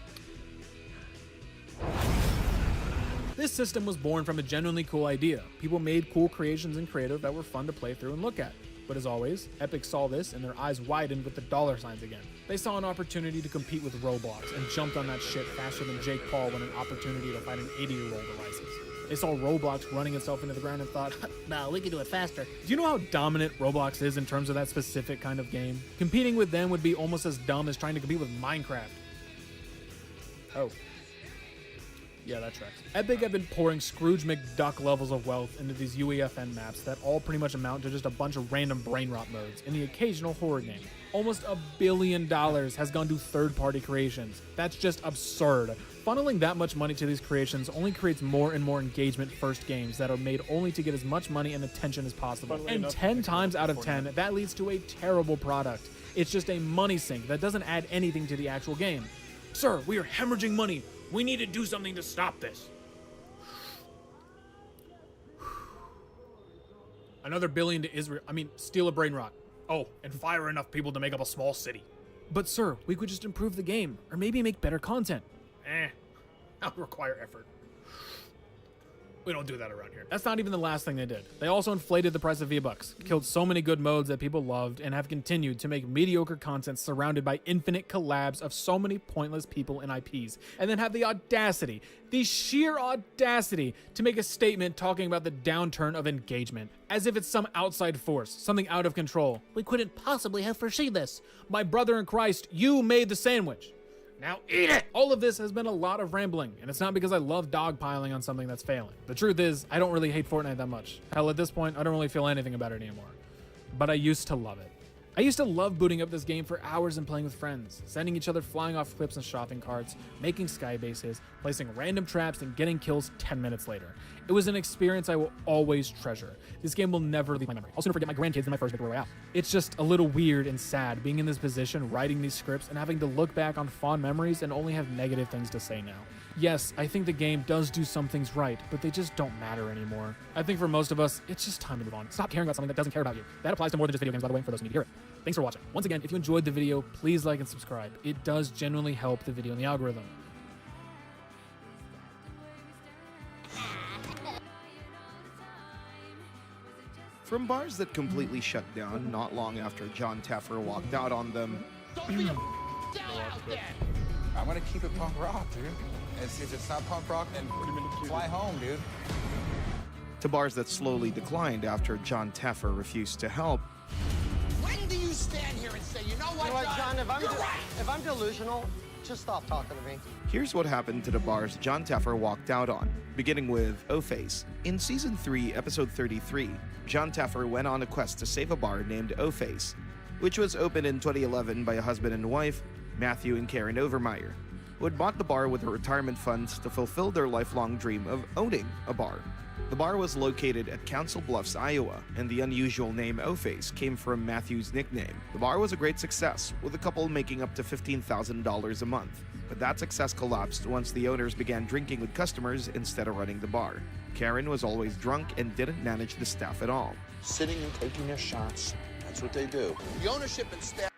Speaker 15: this system was born from a genuinely cool idea. People made cool creations in creative that were fun to play through and look at. But as always, Epic saw this and their eyes widened with the dollar signs again. They saw an opportunity to compete with Roblox and jumped on that shit faster than Jake Paul when an opportunity to fight an 80-year-old arises. They saw Roblox running itself into the ground and thought,
Speaker 3: no, we can do it faster.
Speaker 15: do you know how dominant Roblox is in terms of that specific kind of game? Competing with them would be almost as dumb as trying to compete with Minecraft. Oh. Yeah, that tracks. Epic have been pouring Scrooge McDuck levels of wealth into these UEFN maps that all pretty much amount to just a bunch of random brain rot modes and the occasional horror game. Almost $1 billion has gone to third-party creations. That's just absurd. Funneling that much money to these creations only creates more and more engagement-first games that are made only to get as much money and attention as possible. And 10 times out of 10, that leads to a terrible product. It's just a money sink that doesn't add anything to the actual game. Sir, we are hemorrhaging money. We need to do something to stop this. Another billion to Israel. Steal a brain rot. Oh, and fire enough people to make up a small city. But sir, we could just improve the game, or maybe make better content. That'll require effort. We don't do that around here. That's not even the last thing they did. They also inflated the price of V-Bucks, killed so many good modes that people loved, and have continued to make mediocre content surrounded by infinite collabs of so many pointless people and IPs, and then have the audacity, the sheer audacity, to make a statement talking about the downturn of engagement, as if it's some outside force, something out of control.
Speaker 3: We couldn't possibly have foreseen this.
Speaker 15: My brother in Christ, you made the sandwich. Now eat it! All of this has been a lot of rambling, and it's not because I love dogpiling on something that's failing. The truth is, I don't really hate Fortnite that much. Hell, at this point, I don't really feel anything about it anymore. But I used to love it. I used to love booting up this game for hours and playing with friends, sending each other flying off cliffs and shopping carts, making sky bases, placing random traps, and getting kills 10 minutes later. It was an experience I will always treasure. This game will never leave my memory. I'll sooner forget my grandkids than my first Victory Royale. It's just a little weird and sad being in this position, writing these scripts, and having to look back on fond memories and only have negative things to say now. Yes, I think the game does do some things right, but they just don't matter anymore. I think for most of us, it's just time to move on. Stop caring about something that doesn't care about you. That applies to more than just video games, by the way, for those who need to hear it. Thanks for watching. Once again, if you enjoyed the video, please like and subscribe. It does genuinely help the video in the algorithm.
Speaker 2: From bars that completely shut down not long after John Taffer walked out on them.
Speaker 22: I'm gonna keep it punk rock, dude. If it's not punk rock, then fly home, dude.
Speaker 2: To bars that slowly declined after John Taffer refused to help.
Speaker 5: When do you stand here and say, you know what,
Speaker 23: John,
Speaker 5: you're right.
Speaker 23: if I'm delusional, just stop talking to me.
Speaker 2: Here's what happened to the bars John Taffer walked out on, beginning with O-Face. In Season 3, Episode 33, John Taffer went on a quest to save a bar named O-Face, which was opened in 2011 by a husband and wife, Matthew and Karen Overmeyer, who had bought the bar with their retirement funds to fulfill their lifelong dream of owning a bar. The bar was located at Council Bluffs, Iowa, and the unusual name O-Face came from Matthew's nickname. The bar was a great success, with the couple making up to $15,000 a month. But that success collapsed once the owners began drinking with customers instead of running the bar. Karen was always drunk and didn't manage the staff at all.
Speaker 13: Sitting and taking their shots. That's what they do. The ownership and staff.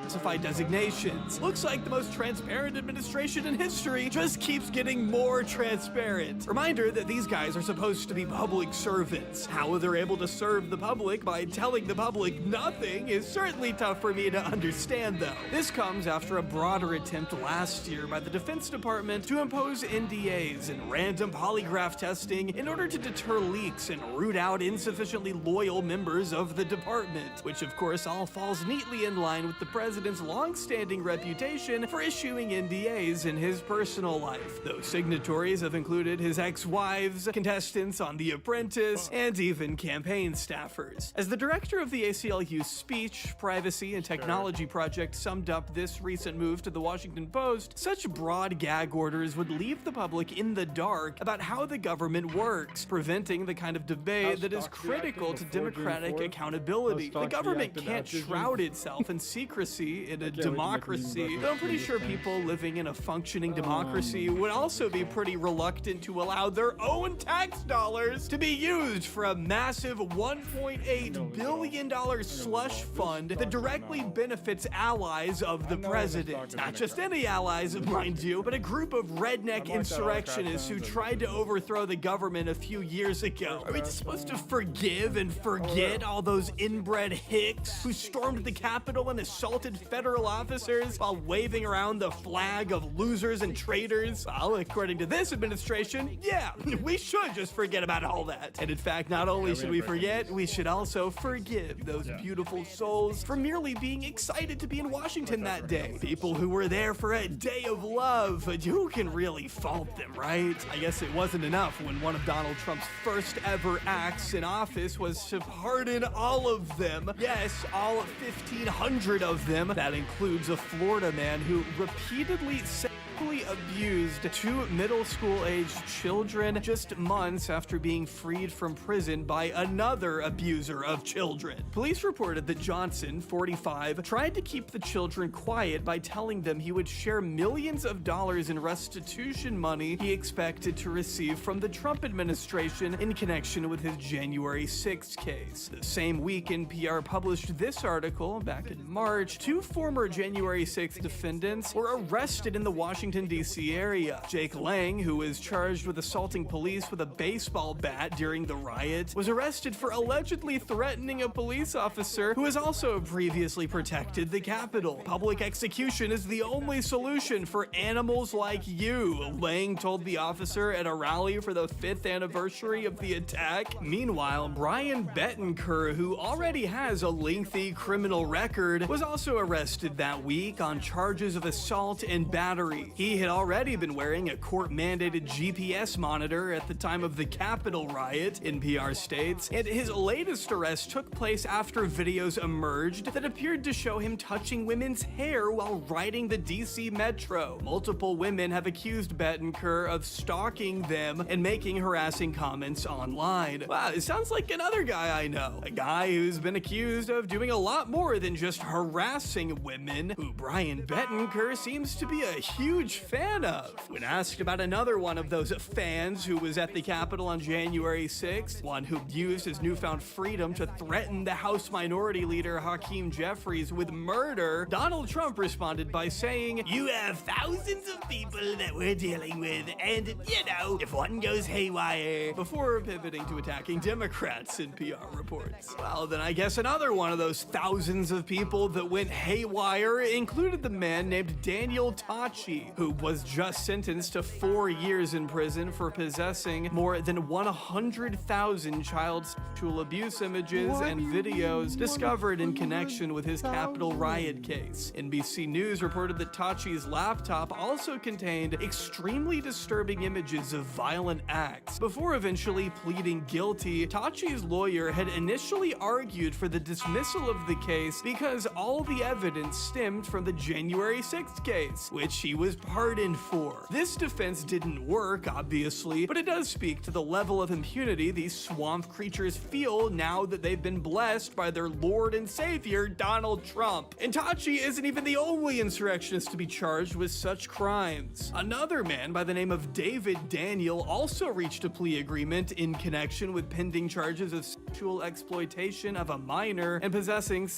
Speaker 7: classified designations. Looks like the most transparent administration in history just keeps getting more transparent. Reminder that these guys are supposed to be public servants. How they're able to serve the public by telling the public nothing is certainly tough for me to understand, though. This comes after a broader attempt last year by the Defense Department to impose NDAs and random polygraph testing in order to deter leaks and root out insufficiently loyal members of the department, which of course all falls neatly in line with the president's long-standing reputation for issuing NDAs in his personal life. Those signatories have included his ex-wives, contestants on The Apprentice, and even campaign staffers. As the director of the ACLU's Speech, Privacy, and Technology Project summed up this recent move to the Washington Post, such broad gag orders would leave the public in the dark about how the government works, preventing the kind of debate that is critical to democratic accountability. The government can't shroud itself in secrecy in a democracy, though I'm pretty sure people living in a functioning democracy would also be pretty reluctant to allow their own tax dollars to be used for a massive $1.8 billion slush fund that directly benefits allies of the president. Not just any allies, mind you, but a group of redneck insurrectionists who tried to overthrow the government a few years ago. Are we just supposed to forgive and forget all those inbred hicks who stormed the Capitol and assaulted federal officers while waving around the flag of losers and traitors? Well, according to this administration, yeah, we should just forget about all that. And in fact, not only should we forget, we should also forgive those beautiful souls for merely being excited to be in Washington that day. People who were there for a day of love. Who can really fault them, right? I guess it wasn't enough when one of Donald Trump's first ever acts in office was to pardon all of them. Yes, all 1,500 of them. That includes a Florida man who repeatedly sexually abused two middle school-aged children just months after being freed from prison by another abuser of children. Police reported that Johnson, 45, tried to keep the children quiet by telling them he would share millions of dollars in restitution money he expected to receive from the Trump administration in connection with his January 6th case. The same week, NPR published this article back in March. Two former January 6th defendants were arrested in the Washington, D.C. area. Jake Lang, who was charged with assaulting police with a baseball bat during the riot, was arrested for allegedly threatening a police officer who has also previously protected the Capitol. Public execution is the only solution for animals like you, Lang told the officer at a rally for the 5th anniversary of the attack. Meanwhile, Brian Bettencourt, who already has a lengthy criminal record, was also arrested that week on charges of assault and battery. He had already been wearing a court-mandated GPS monitor at the time of the Capitol riot, NPR states, and his latest arrest took place after videos emerged that appeared to show him touching women's hair while riding the DC Metro. Multiple women have accused Bettencourt of stalking them and making harassing comments online. Wow, it sounds like another guy I know. A guy who's been accused of doing a lot more than just harassing women, who Brian Bettencourt seems to be a huge fan of. When asked about another one of those fans who was at the Capitol on January 6th, one who used his newfound freedom to threaten the House Minority Leader Hakeem Jeffries with murder, Donald Trump responded by saying, "You have thousands of people that we're dealing with, and, you know, if one goes haywire," before pivoting to attacking Democrats, NPR reports. Well, then I guess another one of those thousands of people that went haywire included the man named Daniel Tachi, who was just sentenced to 4 years in prison for possessing more than 100,000 child sexual abuse images and videos discovered in connection with his Capitol riot case. NBC News reported that Tachi's laptop also contained extremely disturbing images of violent acts. Before eventually pleading guilty, Tachi's lawyer had initially argued for the dismissal of the case because all the evidence stemmed from the January 6th case, which he was pardoned for. This defense didn't work, obviously, but it does speak to the level of impunity these swamp creatures feel now that they've been blessed by their Lord and Savior, Donald Trump. And Tachi isn't even the only insurrectionist to be charged with such crimes. Another man by the name of David Daniel also reached a plea agreement in connection with pending charges of sexual exploitation of a minor and possessing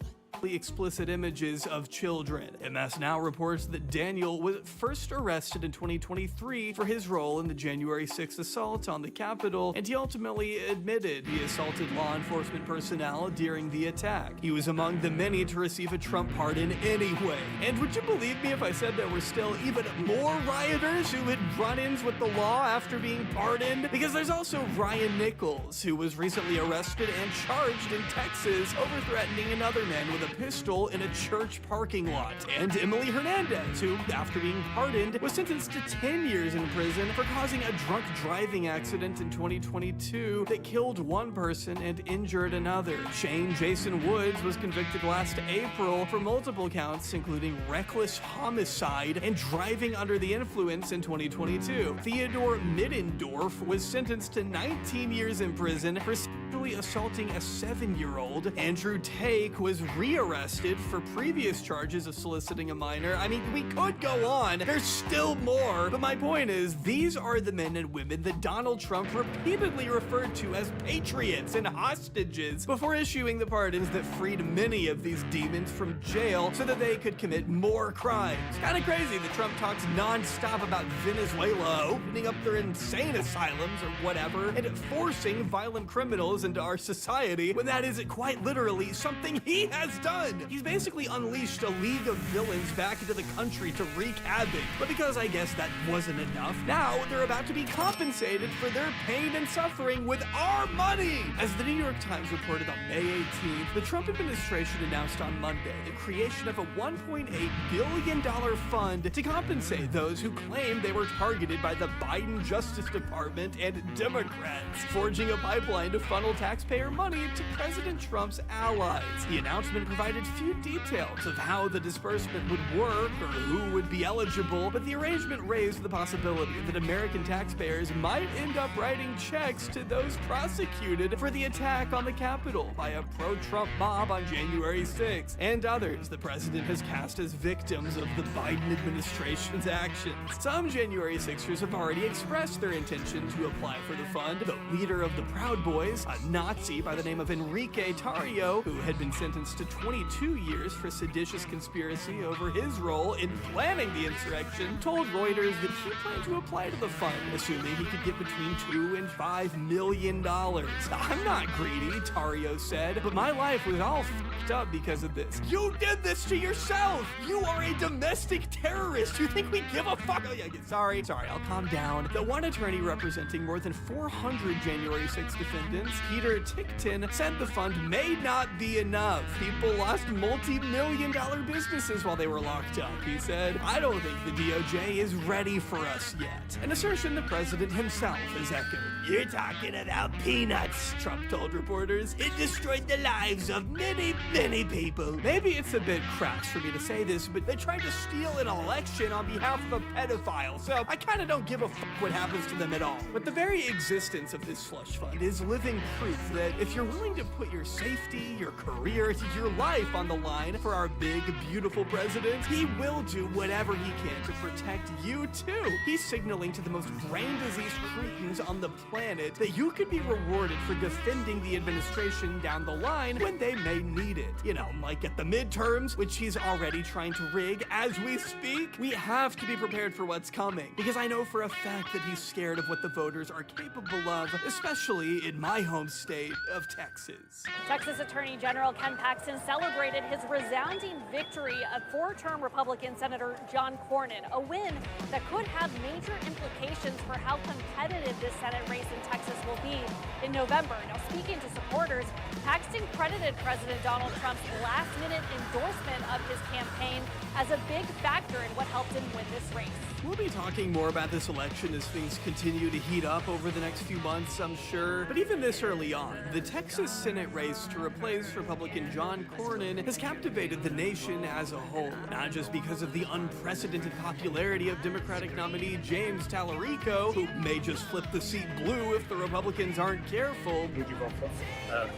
Speaker 7: explicit images of children. MS Now reports that Daniel was first arrested in 2023 for his role in the January 6th assault on the Capitol, and he ultimately admitted he assaulted law enforcement personnel during the attack. He was among the many to receive a Trump pardon anyway. And would you believe me if I said there were still even more rioters who had run-ins with the law after being pardoned? Because there's also Ryan Nichols, who was recently arrested and charged in Texas over threatening another man with a pistol in a church parking lot. And Emily Hernandez, who, after being pardoned, was sentenced to 10 years in prison for causing a drunk driving accident in 2022 that killed one person and injured another. Shane Jason Woods was convicted last April for multiple counts, including reckless homicide and driving under the influence in 2022. Theodore Middendorf was sentenced to 19 years in prison for sexually assaulting a 7-year-old. Andrew Take was rearrested for previous charges of soliciting a minor. I mean, we could go on. There's still more. But my point is, these are the men and women that Donald Trump repeatedly referred to as patriots and hostages before issuing the pardons that freed many of these demons from jail so that they could commit more crimes. Kind of crazy that Trump talks non-stop about Venezuela opening up their insane asylums or whatever and forcing violent criminals into our society when that is quite literally something he has done. He's basically unleashed a league of villains back into the country to wreak havoc. But because I guess that wasn't enough, now they're about to be compensated for their pain and suffering with our money. As the New York Times reported on May 18th, the Trump administration announced on Monday the creation of a $1.8 billion fund to compensate those who claimed they were targeted by the Biden Justice Department and Democrats, forging a pipeline to funnel taxpayer money to President Trump's allies. The announcement provided few details of how the disbursement would work or who would be eligible, but the arrangement raised the possibility that American taxpayers might end up writing checks to those prosecuted for the attack on the Capitol by a pro-Trump mob on January 6th, and others the president has cast as victims of the Biden administration's actions. Some January 6ers have already expressed their intention to apply for the fund. The leader of the Proud Boys, a Nazi by the name of Enrique Tarrio, who had been sentenced to 22 years for seditious conspiracy over his role in planning the insurrection, told Reuters that he planned to apply to the fund, assuming he could get between $2 and $5 million. I'm not greedy, Tarrio said, but my life was all f***ed up because of this. You did this to yourself! You are a domestic terrorist! You think we give a fuck? Oh, yeah, sorry, I'll calm down. The one attorney representing more than 400 January 6 defendants, Peter Tickton, said the fund may not be enough. People lost multi-million-dollar businesses while they were locked up, he said. I don't think the DOJ is ready for us yet. An assertion the president himself has echoed. You're talking about peanuts, Trump told reporters. It destroyed the lives of many, many people. Maybe it's a bit crass for me to say this, but they tried to steal an election on behalf of a pedophile, so I kind of don't give a fuck what happens to them at all. But the very existence of this slush fund is living proof that if you're willing to put your safety, your career, your life on the line for our big, beautiful president, he will do whatever he can to protect you too. He's signaling to the most brain-diseased cretins on the planet that you could be rewarded for defending the administration down the line when they may need it. You know, like at the midterms, which he's already trying to rig as we speak. We have to be prepared for what's coming, because I know for a fact that he's scared of what the voters are capable of, especially in my home state of Texas.
Speaker 6: Texas Attorney General Ken Paxton celebrated his resounding victory of four-term Republican Senator John Cornyn, a win that could have major implications for how competitive this Senate race in Texas will be in November. Now, speaking to supporters, Paxton credited President Donald Trump's last-minute endorsement of his campaign as a big factor in what helped him win this race.
Speaker 7: We'll be talking more about this election as things continue to heat up over the next few months, I'm sure. But even this early on, the Texas Senate race to replace Republican John Cornyn has captivated the nation as a whole, not just because of the unprecedented popularity of Democratic nominee James Tallarico, who may just flip the seat blue if the Republicans aren't careful.
Speaker 14: Who'd you vote for?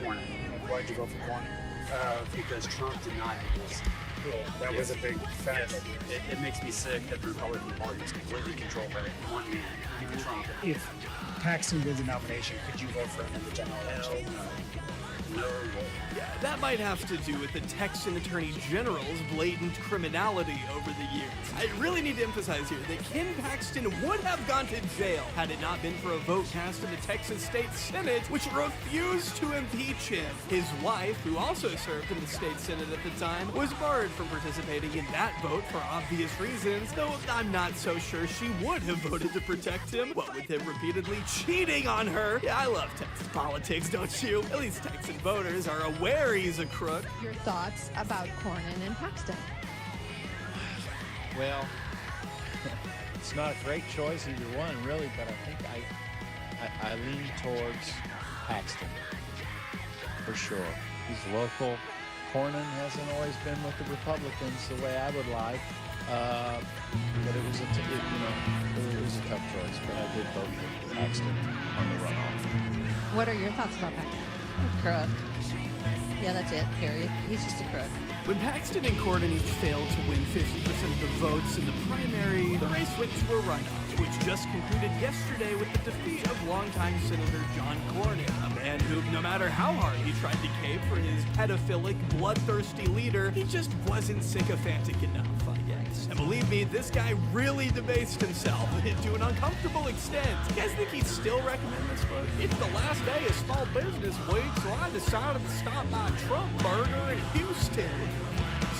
Speaker 14: Cornyn. Why'd you vote for Cornyn? Because Trump denied this. That was a big factor. It makes me sick that the Republican Party is completely controlled by one man, Trump. If Paxton wins the nomination, could you vote for him in the general election? No.
Speaker 7: Yeah, that might have to do with the Texan Attorney General's blatant criminality over the years. I really need to emphasize here that Ken Paxton would have gone to jail had it not been for a vote cast in the Texas State Senate, which refused to impeach him. His wife, who also served in the State Senate at the time, was barred from participating in that vote for obvious reasons, though I'm not so sure she would have voted to protect him, what with him repeatedly cheating on her. Yeah, I love Texas politics, don't you? At least Texan voters are aware he's a crook.
Speaker 8: Your thoughts about Cornyn and Paxton?
Speaker 1: Well, it's not a great choice either one, really, but I think I lean towards Paxton for sure. He's local. Cornyn hasn't always been with the Republicans the way I would like, but it was a tough choice. But I did vote for Paxton on the runoff.
Speaker 8: What are your thoughts about Paxton? Crook. Yeah, that's it, period. He's just a crook.
Speaker 7: When Paxton and Cornyn each failed to win 50% of the votes in the primary, the race went to a runoff, which just concluded yesterday with the defeat of longtime Senator John Cornyn, a man who, no matter how hard he tried to cape for his pedophilic, bloodthirsty leader, he just wasn't sycophantic enough, I guess. And believe me, this guy really debased himself to an uncomfortable extent. You guys think he'd still recommend this book? It's the last day of small business week, so I decided to stop by Trump Burger in Houston.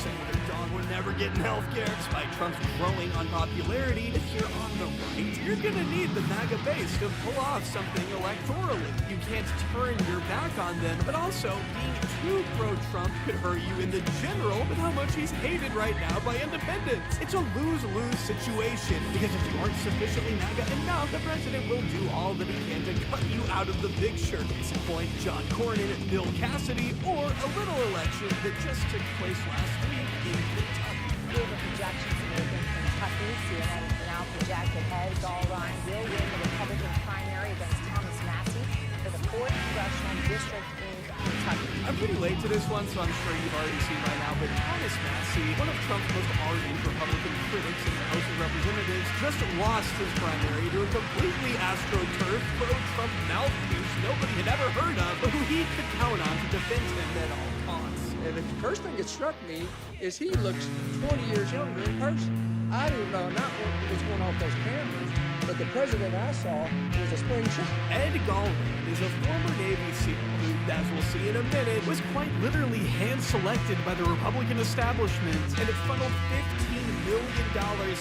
Speaker 7: Senator John would never get health care despite Trump's growing unpopularity. If you're on the right, you're gonna need the MAGA base to pull off something electorally. You can't turn your back on them, but also being too pro-Trump could hurt you in the general with how much he's hated right now by independents. It's a lose-lose situation, because if you aren't sufficiently MAGA enough, the president will do all that he can to cut you out of the picture. Case in point, John Cornyn, Bill Cassidy, or a little election that just took place last week in Kentucky.
Speaker 9: With the projections made in Kentucky, CNN has now projected Ed Gallrein will win the Republican primary against Thomas Massey for the 4th Congressional District in Kentucky.
Speaker 7: I'm pretty late to this one, so I'm sure you've already seen by now, but Thomas Massey, one of Trump's most ardent Republican critics in the House of Representatives, just lost his primary to a completely astroturf, pro-Trump mouthpiece nobody had ever heard of, but who he could count on to defend him at all costs.
Speaker 12: And the first thing that struck me is he looks 20 years younger in person. I didn't know not what was going on with those cameras, but the president I saw was a spring chicken.
Speaker 7: Ed Gallrein is a former Navy SEAL who, as we'll see in a minute, was quite literally hand-selected by the Republican establishment, and it funneled $15 million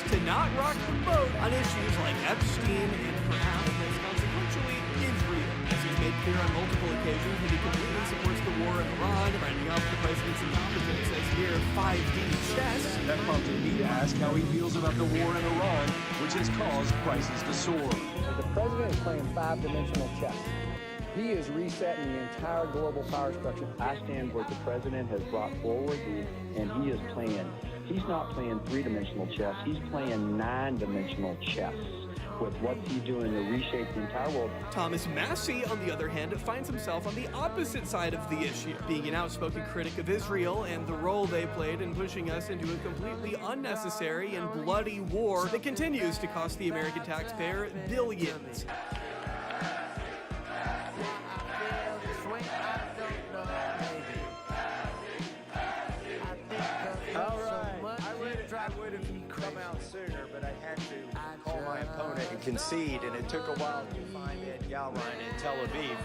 Speaker 7: to not rock the boat on issues like Epstein and perhaps most consequentially Israel. As he's made clear on multiple occasions that he completely supports the war in Iran, rounding up the president's incompetence as mere 5D chess.
Speaker 24: That prompted me to ask how he feels about the war in Iran, which has caused prices to soar.
Speaker 12: The president is playing 5-dimensional chess. He is resetting the entire global power structure.
Speaker 25: I stand what the president has brought forward, and he is playing. He's not playing 3-dimensional chess. He's playing 9-dimensional chess. With what's he doing to reshape the entire world.
Speaker 7: Thomas Massey, on the other hand, finds himself on the opposite side of the issue, being an outspoken critic of Israel and the role they played in pushing us into a completely unnecessary and bloody war that continues to cost the American taxpayer billions.
Speaker 26: I would have come out sooner, but I had to call my opponent and concede, and it took a while to find Ed Gallrein in Tel Aviv.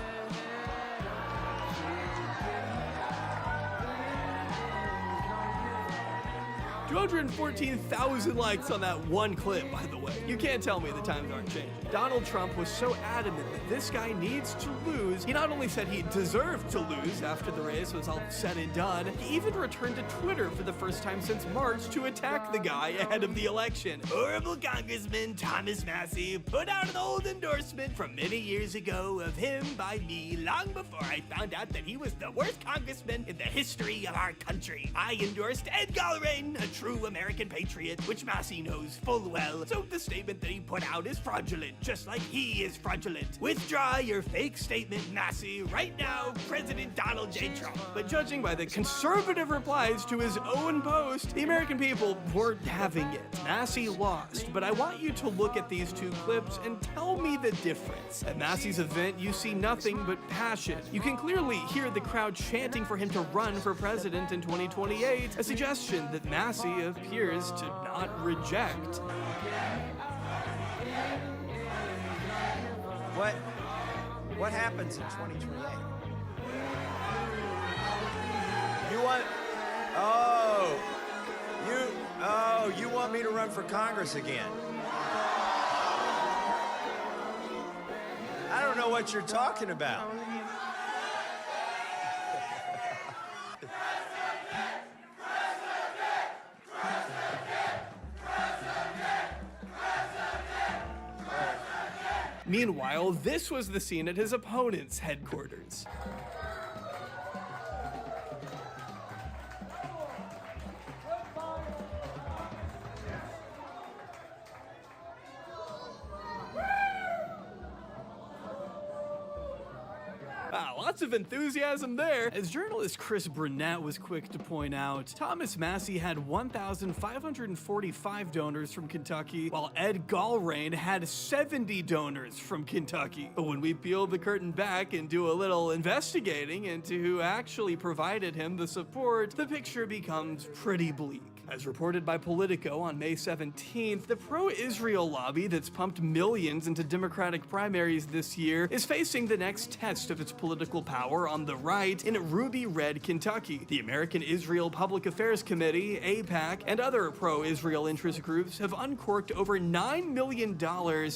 Speaker 7: 214,000 likes on that one clip, by the way. You can't tell me the times aren't changing. Donald Trump was so adamant that this guy needs to lose. He not only said he deserved to lose after the race was all said and done, he even returned to Twitter for the first time since March to attack the guy ahead of the election. Horrible Congressman Thomas Massey put out an old endorsement from many years ago of him by me long before I found out that he was the worst congressman in the history of our country. I endorsed Ed Gallrein, a true American patriot, which Massey knows full well, so the statement that he put out is fraudulent. just like he is fraudulent. Withdraw your fake statement, Massey, right now, President Donald J. Trump. But judging by the conservative replies to his own post, the American people weren't having it. Massey lost, but I want you to look at these two clips and tell me the difference. At Massey's event, you see nothing but passion. You can clearly hear the crowd chanting for him to run for president in 2028, a suggestion that Massey appears to not reject.
Speaker 26: What happens in 2028? You want... you want me to run for Congress again? I don't know what you're talking about.
Speaker 7: Meanwhile, this was the scene at his opponent's headquarters. Lots of enthusiasm there. As journalist Chris Burnett was quick to point out, Thomas Massey had 1,545 donors from Kentucky, while Ed Gallrain had 70 donors from Kentucky. But when we peel the curtain back and do a little investigating into who actually provided him the support, the picture becomes pretty bleak. As reported by Politico on May 17th, the pro-Israel lobby that's pumped millions into Democratic primaries this year is facing the next test of its political power on the right in Ruby Red, Kentucky. The American Israel Public Affairs Committee, AIPAC, and other pro-Israel interest groups have uncorked over $9 million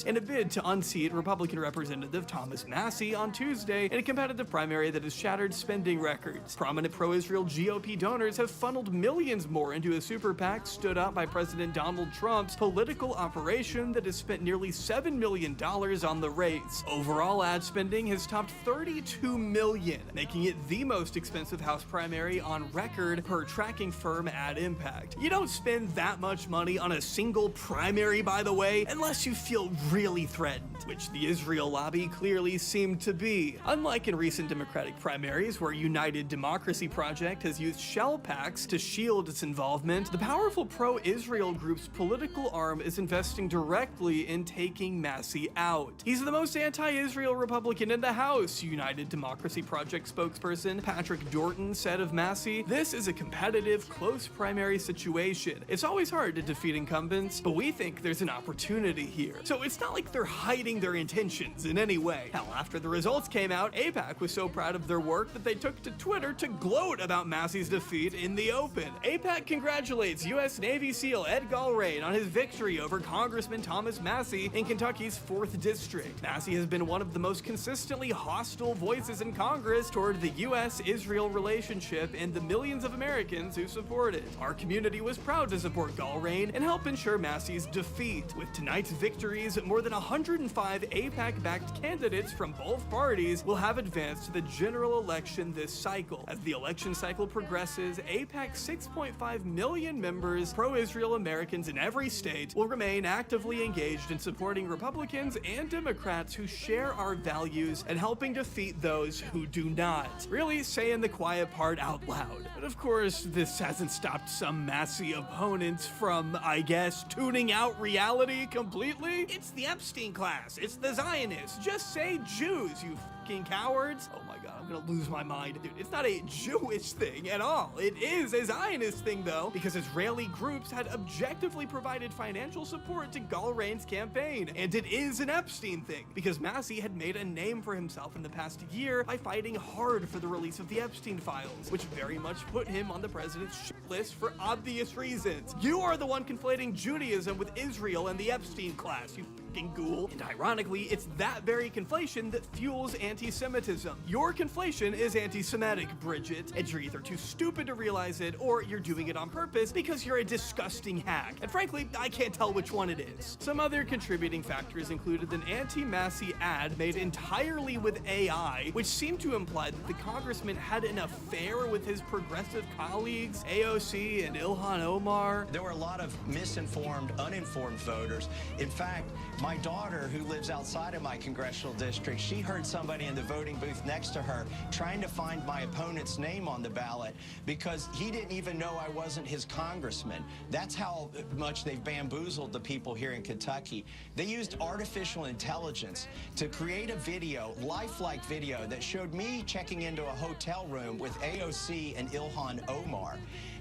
Speaker 7: in a bid to unseat Republican Representative Thomas Massey on Tuesday in a competitive primary that has shattered spending records. Prominent pro-Israel GOP donors have funneled millions more into a super PAC stood up by President Donald Trump's political operation that has spent nearly $7 million on the race. Overall ad spending has topped $32 million, making it the most expensive House primary on record per tracking firm Ad Impact. You don't spend that much money on a single primary, by the way, unless you feel really threatened, which the Israel lobby clearly seemed to be. Unlike in recent Democratic primaries, where United Democracy Project has used shell packs to shield its involvement, the powerful pro-Israel group's political arm is investing directly in taking Massey out. He's the most anti-Israel Republican in the House, United Democracy Project spokesperson Patrick Dorton said of Massey. This is a competitive, close primary situation. It's always hard to defeat incumbents, but we think there's an opportunity here. So it's not like they're hiding their intentions in any way. Hell, after the results came out, AIPAC was so proud of their work that they took to Twitter to gloat about Massey's defeat in the open. AIPAC congratulates U.S. Navy SEAL Ed Gallrain on his victory over Congressman Thomas Massey in Kentucky's 4th District. Massey has been one of the most consistently hostile voices in Congress toward the U.S.-Israel relationship and the millions of Americans who support it. Our community was proud to support Gallrain and help ensure Massey's defeat. With tonight's victories, more than 105 AIPAC-backed candidates from both parties will have advanced to the general election this cycle. As the election cycle progresses, AIPAC's 6.5 million members, pro-Israel Americans in every state, will remain actively engaged in supporting Republicans and Democrats who share our values and helping defeat those who do not. Really saying the quiet part out loud. But of course, this hasn't stopped some Massey opponents from, I guess, tuning out reality completely. It's the Epstein class. It's the Zionists. Just say Jews, you fucking cowards. Oh my god, I'm gonna lose my mind. Dude, it's not a Jewish thing at all. It is a Zionist thing though, because Israeli groups had objectively provided financial support to Gallrain's campaign. And it is an Epstein thing, because Massey had made a name for himself in the past year by fighting hard for the release of the Epstein files, which very much put him on the president's shit list for obvious reasons. You are the one conflating Judaism with Israel and the Epstein class, you fucking ghoul. And ironically, it's that very conflation that fuels anti-Semitism. Your conflation is anti-Semitic, Bridget, and you're either too stupid to realize it, or you're doing it on purpose because you're a disgusting hack. And frankly, I can't tell which one it is. Some other contributing factors included an anti-Massey ad made entirely with AI, which seemed to imply that the congressman had an affair with his progressive colleagues, AOC and Ilhan Omar.
Speaker 26: There were a lot of misinformed, uninformed voters. In fact, My daughter, who lives outside of my congressional district, she heard somebody in the voting booth next to her trying to find my opponent's name on the ballot because he didn't even know I wasn't his congressman. That's how much they've bamboozled the people here in Kentucky. They used artificial intelligence to create a video, lifelike video, that showed me checking into a hotel room with AOC and Ilhan Omar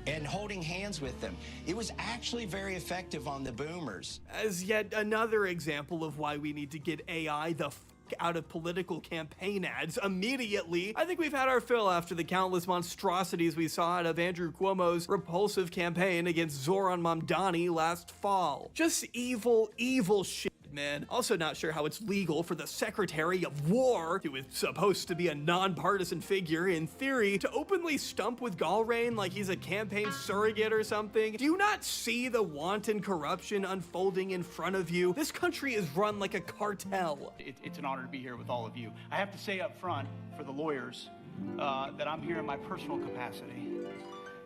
Speaker 26: and holding hands with them. It was actually very effective on the boomers.
Speaker 7: As yet another example of why we need to get AI the f out of political campaign ads immediately. I think we've had our fill after the countless monstrosities we saw out of Andrew Cuomo's repulsive campaign against Zoran Mamdani last fall. Just evil, evil shit, man. Also not sure how it's legal for the Secretary of War, who is supposed to be a nonpartisan figure in theory, to openly stump with Galrain like he's a campaign surrogate or something. Do you not see the wanton corruption unfolding in front of you? This country is run like a cartel.
Speaker 4: It's an honor to be here with all of you. I have to say up front for the lawyers that I'm here in my personal capacity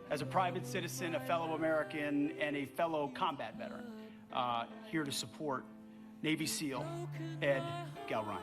Speaker 4: as a private citizen, a fellow American, and a fellow combat veteran, here to support Navy SEAL Ed Galrain.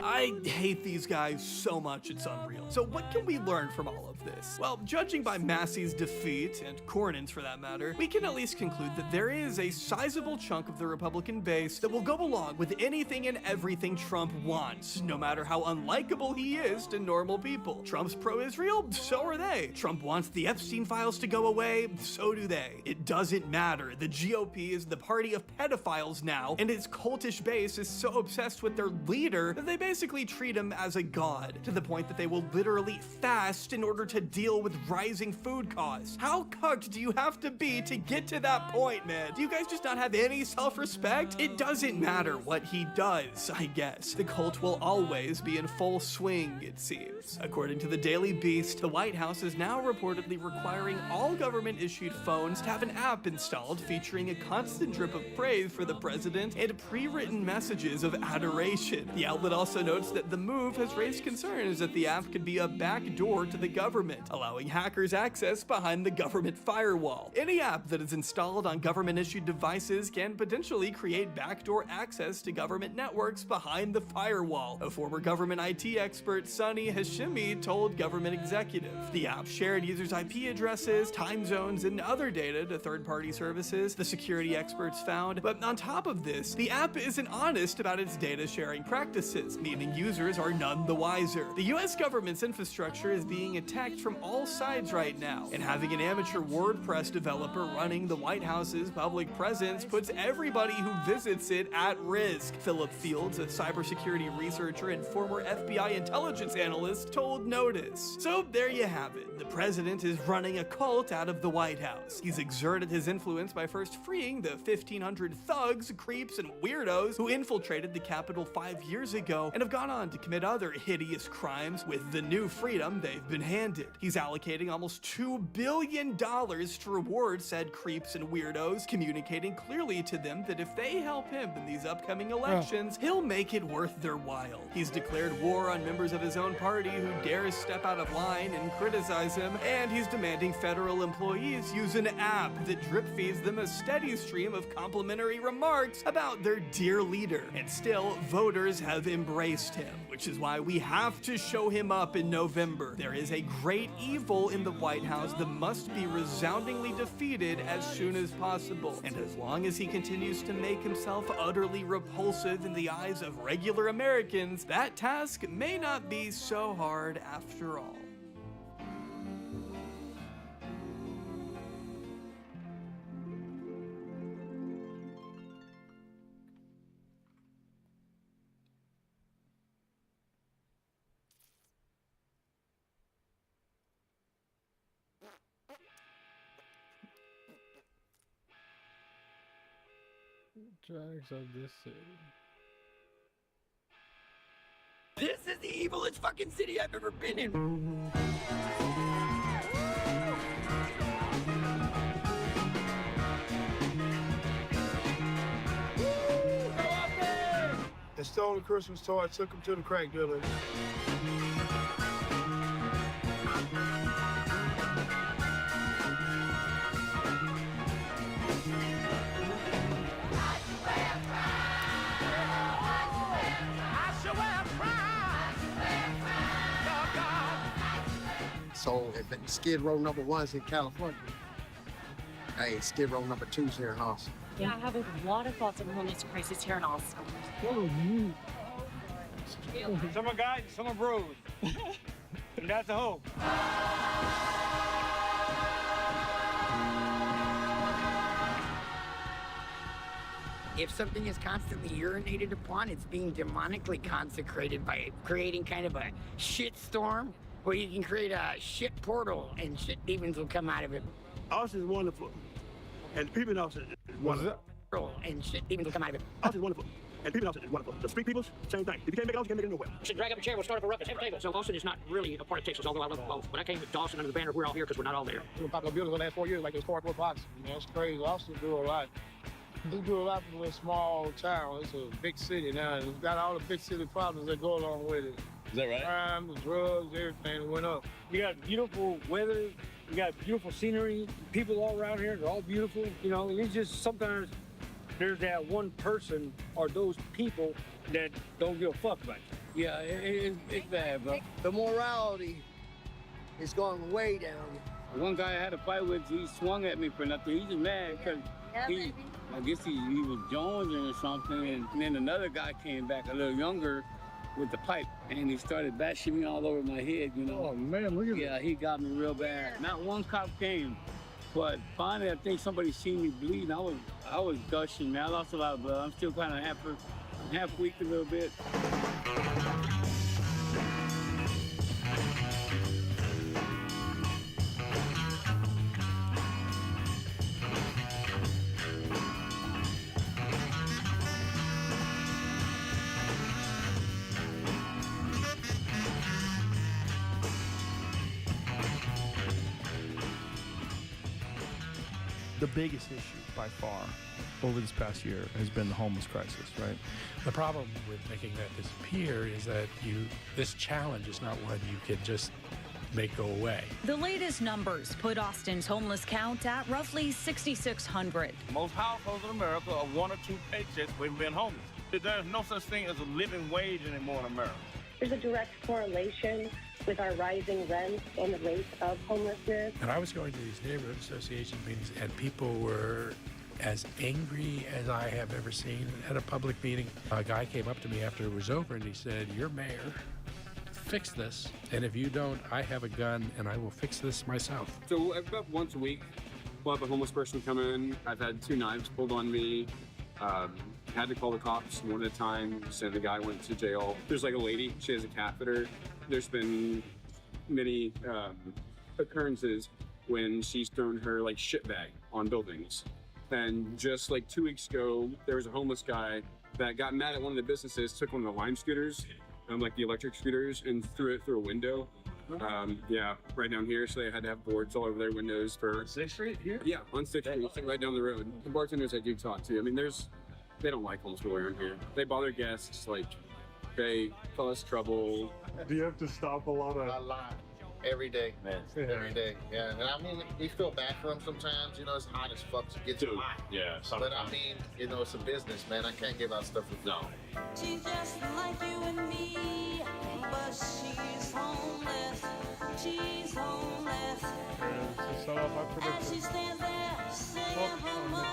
Speaker 7: I hate these guys so much, it's unreal. So what can we learn from all of this? Well, judging by Massey's defeat, and Cornyn's for that matter, we can at least conclude that there is a sizable chunk of the Republican base that will go along with anything and everything Trump wants, no matter how unlikable he is to normal people. Trump's pro-Israel, so are they. Trump wants the Epstein files to go away, so do they. It doesn't matter. The GOP is the party of pedophiles now, and its cultish base is so obsessed with their leader that they basically treat him as a god, to the point that they will literally fast in order to deal with rising food costs. How cucked do you have to be to get to that point, man? Do you guys just not have any self-respect? It doesn't matter what he does, I guess. The cult will always be in full swing, it seems. According to the Daily Beast, the White House is now reportedly requiring all government-issued phones to have an app installed featuring a constant drip of praise for the president and pre-written messages of adoration. The outlet also notes that the move has raised concerns that the app could be a backdoor to the government, allowing hackers access behind the government firewall. Any app that is installed on government-issued devices can potentially create backdoor access to government networks behind the firewall, a former government IT expert, Sunny Hashimi, told Government Executive. The app shared users' IP addresses, time zones, and other data to third-party services, the security experts found. But on top of this, the app isn't honest about its data sharing practices, meaning users are none the wiser. The US government's infrastructure is being attacked from all sides right now, and having an amateur WordPress developer running the White House's public presence puts everybody who visits it at risk. Philip Fields, a cybersecurity researcher and former FBI intelligence analyst, told Notice. So there you have it. The president is running a cult out of the White House. He's exerted his influence by first freeing the 1,500 thugs, creeps, and weirdos who infiltrated the Capitol 5 years ago and have gone on to commit other hideous crimes with the new freedom they've been handed. He's allocating almost $2 billion to reward said creeps and weirdos, communicating clearly to them that if they help him in these upcoming elections, he'll make it worth their while. He's declared war on members of his own party who dares step out of line and criticize him, and he's demanding federal employees use an app that drip feeds them a steady stream of complimentary remarks about their dear leader. And still, voters have embraced him, which is why we have to show him up in November. There is a great evil in the White House that must be resoundingly defeated as soon as possible. And as long as he continues to make himself utterly repulsive in the eyes of regular Americans, that task may not be so hard after all.
Speaker 15: Drugs of this city.
Speaker 10: This is the evilest fucking city I've ever been in.
Speaker 12: They stole the Christmas toy, took them to the crack dealer. So if Skid Row #1's in California, hey, Skid Row #2's here in Austin.
Speaker 11: Yeah, I have a lot of thoughts on the homeless crisis here in Austin.
Speaker 16: Some are guys, some are bros. And that's a hope.
Speaker 10: If something is constantly urinated upon, it's being demonically consecrated by creating kind of a shit storm where you can create a shit portal and shit demons will come out of it.
Speaker 16: Austin is wonderful. And the people in Austin is wonderful.
Speaker 10: And shit demons will come out of it.
Speaker 16: Austin is wonderful. And people in Austin is wonderful. The street peoples, same thing. If you can't make it Austin, you can't make it nowhere.
Speaker 17: Should drag up a chair, we'll start up a ruckus. Have a table. So Austin is not really a part of Texas, although I love them both. When I came to Dawson under the banner, we're all here because we're not all there.
Speaker 18: We've been popular buildings the last 4 years, like those cardboard boxes. You know, it's crazy. Austin do a lot. We do a lot for a small town. It's a big city now, and we've got all the big city problems that go along with it.
Speaker 16: Is that right?
Speaker 18: Crime, the drugs, everything went up.
Speaker 16: You got beautiful weather, you got beautiful scenery, people all around here, they're all beautiful, you know, and it's just sometimes there's that one person or those people that don't give a fuck about you.
Speaker 12: Yeah, it's bad, bro. The morality is going way down.
Speaker 16: One guy I had a fight with, he swung at me for nothing. He's just mad because I guess he was jonesing or something, and then another guy came back a little younger with the pipe, and he started bashing me all over my head, you know.
Speaker 18: Oh, man, look at that.
Speaker 16: Yeah, he got me real bad. Not one cop came, but finally I think somebody seen me bleed, and I was gushing, man. I lost a lot of blood. I'm still kind of half weak a little bit.
Speaker 19: The biggest issue by far over this past year has been the homeless crisis, right?
Speaker 20: The problem with making that disappear is that this challenge is not one you can just make go away.
Speaker 27: The latest numbers put Austin's homeless count at roughly 6,600.
Speaker 16: Most households in America are 1 or 2 paychecks when being homeless. There's no such thing as a living wage anymore in America.
Speaker 28: There's a direct correlation with our rising rents and the rate of homelessness.
Speaker 20: And I was going to these neighborhood association meetings, and people were as angry as I have ever seen at a public meeting. A guy came up to me after it was over, and he said, "Your mayor, fix this, and if you don't, I have a gun, and I will fix this myself."
Speaker 29: So about once a week, we'll have a homeless person come in. I've had 2 knives pulled on me. Had to call the cops one at a time, so the guy went to jail. There's like a lady, she has a catheter. There's been many occurrences when she's thrown her like shit bag on buildings. And just like 2 weeks ago, there was a homeless guy that got mad at one of the businesses, took one of the Lime scooters, like the electric scooters, and threw it through a window. Yeah, right down here. So they had to have boards all over their windows for
Speaker 16: 6th Street here?
Speaker 29: Yeah, on 6th Street, right down the road. The bartenders I do talk to, I mean, they don't like homeless people around here. They bother guests, like, they cause trouble.
Speaker 30: Do you have to stop a lot?
Speaker 31: A lot. Every day, man. Every day. Yeah, and I mean, we feel bad for them sometimes. You know, it's hot as fuck to get too hot.
Speaker 16: Yeah,
Speaker 31: but I mean, you know, it's a business, man. I can't give out stuff for free.
Speaker 16: No.
Speaker 32: She's just like you and me, but she's homeless. She's homeless. And she stands there saying her money.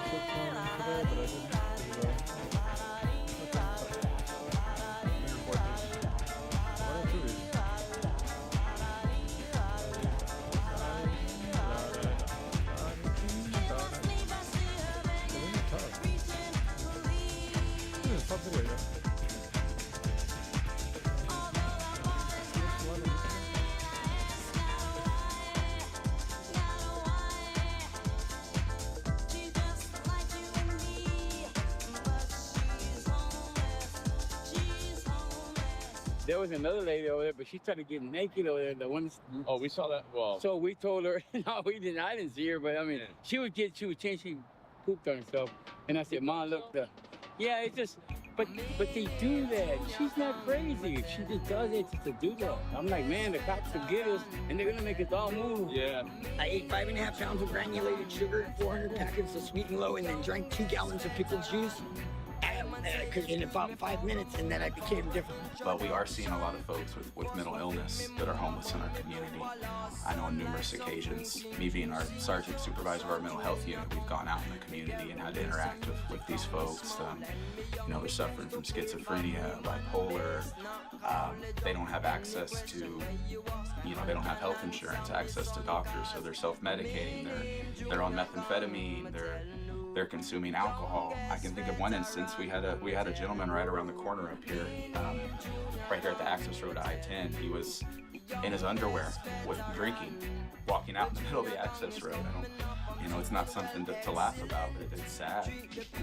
Speaker 16: There was another lady over there, but she started getting naked over there. The one.
Speaker 29: Oh, we saw that. Well,
Speaker 16: so we told her. No, we didn't. I didn't see her, but I mean, she was changed. She pooped on herself, and I said, "Mom, look, yeah, it's just." But they do that. She's not crazy. She just does it to do that. I'm like, man, the cops will get us, and they're gonna make us all move.
Speaker 29: Yeah.
Speaker 10: I ate 5.5 pounds of granulated sugar, 400 packets of Sweet and Low, and then drank 2 gallons of pickle juice. in about 5 minutes, and then I became different.
Speaker 1: But we are seeing a lot of folks with mental illness that are homeless in our community. I know on numerous occasions, me being our sergeant supervisor of our mental health unit, we've gone out in the community and had to interact with these folks. You know, they're suffering from schizophrenia, bipolar. They don't have access to, you know, they don't have health insurance, access to doctors, so they're self-medicating. They're on methamphetamine. They're consuming alcohol. I can think of one instance. We had a gentleman right around the corner up here, right here at the access road to I-10. He was in his underwear with drinking, walking out in the middle of the access road. You know, it's not something to laugh about. It's sad.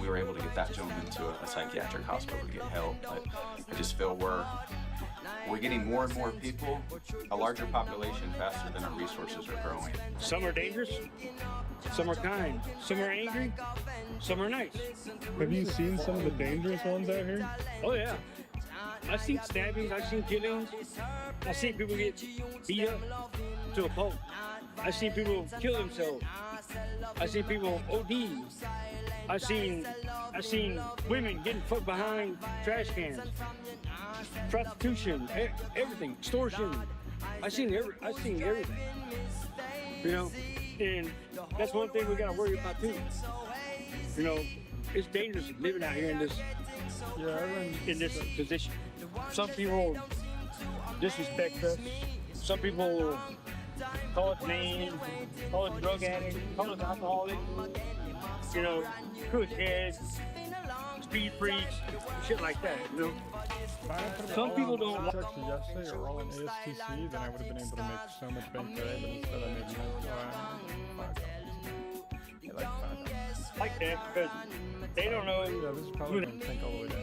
Speaker 1: We were able to get that gentleman to a psychiatric hospital to get help, but I just feel we're getting more and more people, a larger population faster than our resources are growing.
Speaker 17: Some are dangerous, some are kind, some are angry, some are nice.
Speaker 30: Have you seen some of the dangerous ones out here?
Speaker 17: Oh yeah. I've seen stabbings, I've seen killings, I've seen people get beat up to a pulp. I've seen people kill themselves. I've seen people OD. I've seen women getting fucked behind trash cans. Prostitution, everything, extortion. I've seen everything. You know, and that's one thing we gotta worry about too. You know, it's dangerous living out here in this position. Some people disrespect us. Some people call us names, call us drug addicts, call us alcoholics. You know, kush heads, speed freaks, shit like that. You know. Some people don't like
Speaker 30: Texas yesterday or all in ASTC, then I would have been able to make so much bank today, but instead I made $5.
Speaker 17: Like that because they don't know.
Speaker 30: Yeah, this is probably going to tank all the way down.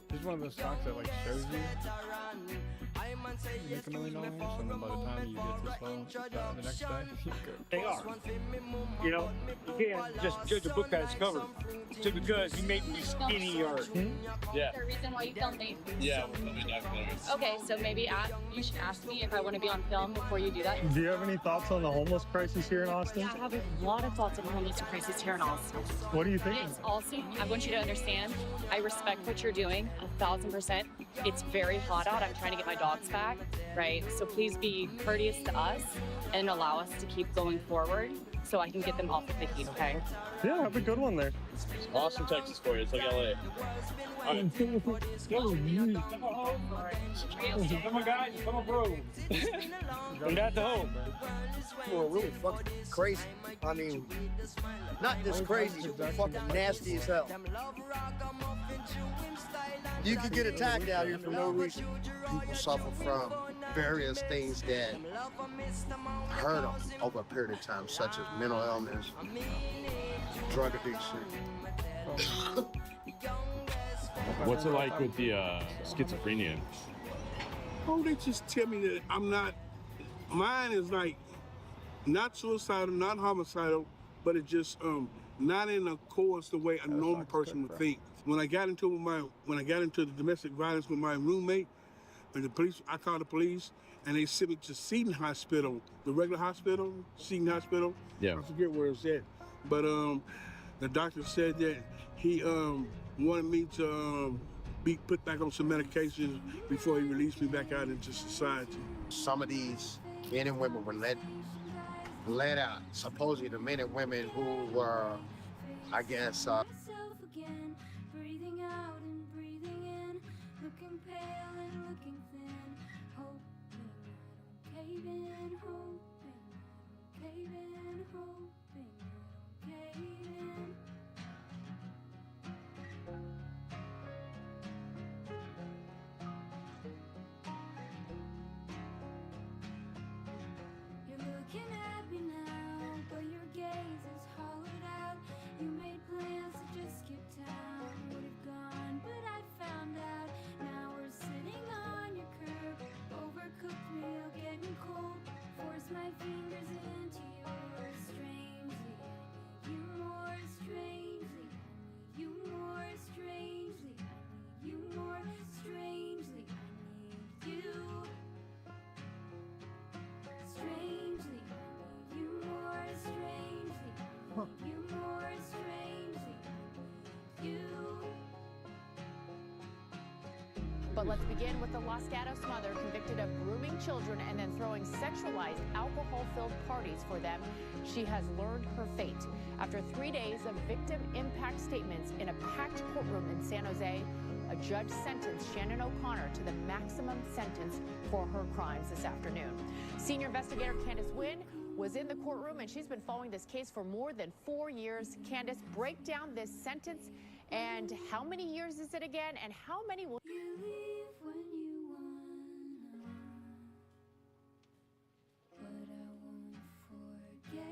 Speaker 30: This is one of those stocks that like shows you make $1 million, and then by the time you get this low, the next day, you go.
Speaker 17: They are. You know, you can't just judge a book by its cover. Just because you make me skinny or...
Speaker 11: Yeah. The reason why you film me?
Speaker 17: Yeah, we're filming documentaries.
Speaker 11: Okay, so maybe you should ask me if I want to be on film before you do that.
Speaker 30: Do you have any thoughts on the homeless crisis here in Austin?
Speaker 11: I have a lot of thoughts on the homeless crisis here in Austin.
Speaker 30: What do you think?
Speaker 11: It's also, I want you to understand, I respect what you're doing, 1,000%. It's very hot out. I'm trying to get my dogs back, right? So please be courteous to us and allow us to keep going forward so I can get them off of the heat, okay?
Speaker 30: Yeah, have a good one there.
Speaker 17: Austin, Texas for you. It's like LA. Come on, guys. Come on, bro. Come down to home.
Speaker 2: People are really fucking crazy. I mean, not just crazy, fucking nasty as hell. You can get attacked out here for no reason. People suffer from various things that hurt them over a period of time, such as mental illness, drug addiction.
Speaker 3: What's it like with the schizophrenia?
Speaker 18: Oh, they just tell me that I'm not, mine is like not suicidal, not homicidal, but it's just not in a course the way a normal person would think. When I got into the domestic violence with my roommate, and the police, I called the police, and they sent me to Seton Hospital, the regular hospital, Seton Hospital.
Speaker 3: Yeah.
Speaker 18: I forget where it's at, but the doctor said that he wanted me to be put back on some medications before he released me back out into society.
Speaker 2: Some of these men and women were let out, supposedly the men and women who were, I guess,
Speaker 32: Breathing out and breathing in, looking pale and looking thin, hoping I don't cave in, hoping I don't cave in, hoping I don't cave in. You're looking at me now, but your gaze is hollowed out. You made plans to just skip town, would've gone, but I found out. Now we're sitting on your curb, overcooked meal getting cold. Force my fingers into your strange
Speaker 5: But let's begin with the Los Gatos mother convicted of grooming children and then throwing sexualized alcohol-filled parties for them. She has learned her fate. After 3 days of victim impact statements in a packed courtroom in San Jose, a judge sentenced Shannon O'Connor to the maximum sentence for her crimes this afternoon. Senior investigator Candace Wynn was in the courtroom, and she's been following this case for more than 4 years. Candace, break down this sentence, and how many years is it again, and how many will...
Speaker 32: You leave when you wanna, but I won't forget.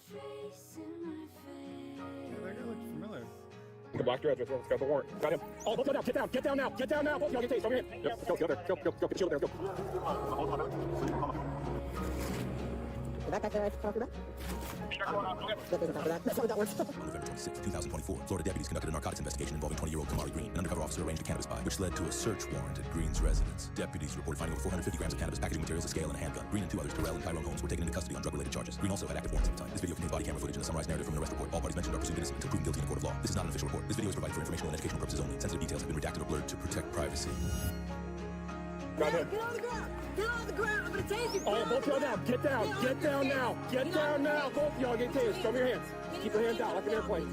Speaker 32: Trace in my face.
Speaker 30: That guy looks familiar.
Speaker 6: The black dress, let's go, the warrant. Got him. Oh, both of them down, get down now, get down now. Both of y'all get tased, over here. Yep, let's go, get there, go, get chill there, go.
Speaker 8: Back there, November
Speaker 9: 26, 2024, Florida deputies conducted a narcotics investigation involving 20-year-old Kamari Green, an undercover officer arranged a cannabis buy, which led to a search warrant at Green's residence. Deputies reported finding over 450 grams of cannabis, packaging materials, a scale, and a handgun. Green and two others, Terrell and Tyrone Holmes, were taken into custody on drug-related charges. Green also had active warrants at the time. This video contains body camera footage and a summarized narrative from an arrest report. All parties mentioned are presumed innocent until proven guilty in a court of law. This is not an official report. This video is provided for informational and educational purposes only. Sensitive details have been redacted or blurred to protect privacy.
Speaker 8: Get on the ground! Get on the ground! I'm gonna tase you!
Speaker 6: Oh, yeah, both y'all down. Get down. Get down now. Get down now. Both of y'all get tased. Show me your hands. Keep your hands out like an airplane.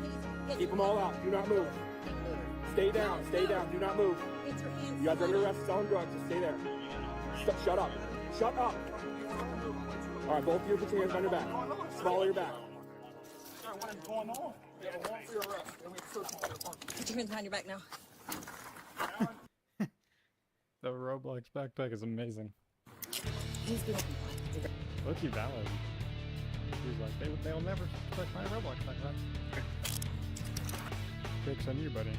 Speaker 6: Keep them all out. Do not move. Stay down. Stay down. Do not move. You guys are under arrest for selling drugs. Just stay there. Shut up. Shut up. All right, both of you put your hands on your back. Swallow your back.
Speaker 8: What is going on? Put your hands behind your back now.
Speaker 30: The Roblox backpack is amazing. Look, you valid. He's like, they'll never touch my Roblox backpack. Tricks on you, buddy.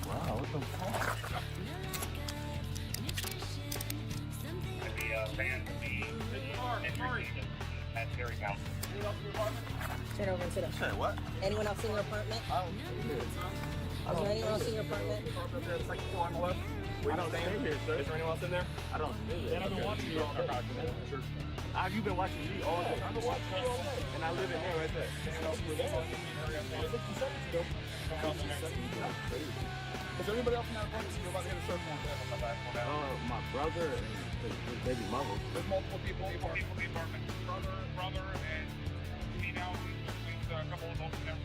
Speaker 9: Wow, what the fuck?
Speaker 8: Turn over and sit up.
Speaker 9: Say what?
Speaker 8: Anyone else in your apartment? Is there anyone else in your apartment?
Speaker 6: Second floor on the left. I don't stay here, sir. Is there anyone else in there? I don't stay there. I've been watching you all day. You've been watching me all day. I've been watching you all day. And I live in there right there.
Speaker 18: Is everybody else in that apartment? You're about to hit a search warrant.
Speaker 9: My brother and his baby mother.
Speaker 18: There's multiple people in the apartment. Brother, and me now. There's a couple of adults in there.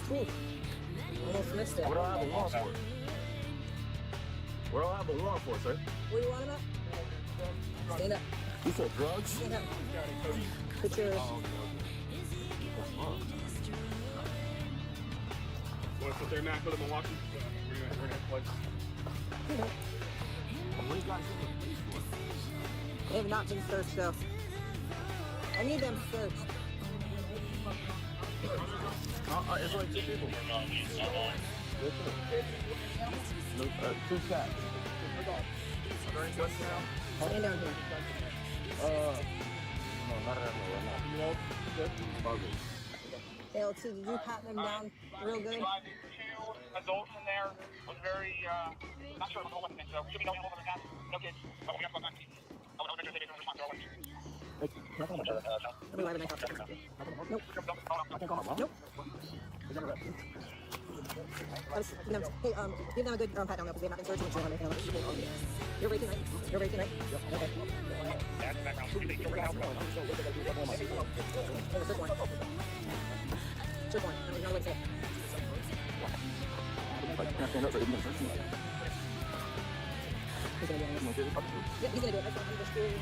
Speaker 8: Cool. Almost missed it.
Speaker 9: What do I have a warrant for? What do I have a warrant for, sir?
Speaker 8: What do you want him at? Stand up.
Speaker 9: You said drugs?
Speaker 8: Stand up. Put your...
Speaker 18: Want to sit there now, put them in Milwaukee? We're gonna play.
Speaker 8: They have not been searched though. I need them searched.
Speaker 9: It's like two people. Two cats.
Speaker 8: Stand down here.
Speaker 9: No, not at all.
Speaker 8: LT, did you pat them down real good?
Speaker 18: Adults in there was very, not sure what was so should be going over the gas. No kids. Oh, we have to go back. I would say they didn't respond to our
Speaker 8: Let me live in my house. Nope. Nope. Hey, give them a good pat down though, because they've not been searching or anything. You're raping, right? You're raping, right? Okay. Search warrant. Search warrant. There's no way to say it. He's gonna do it. Yep, he's gonna do it. That's what I'm just doing.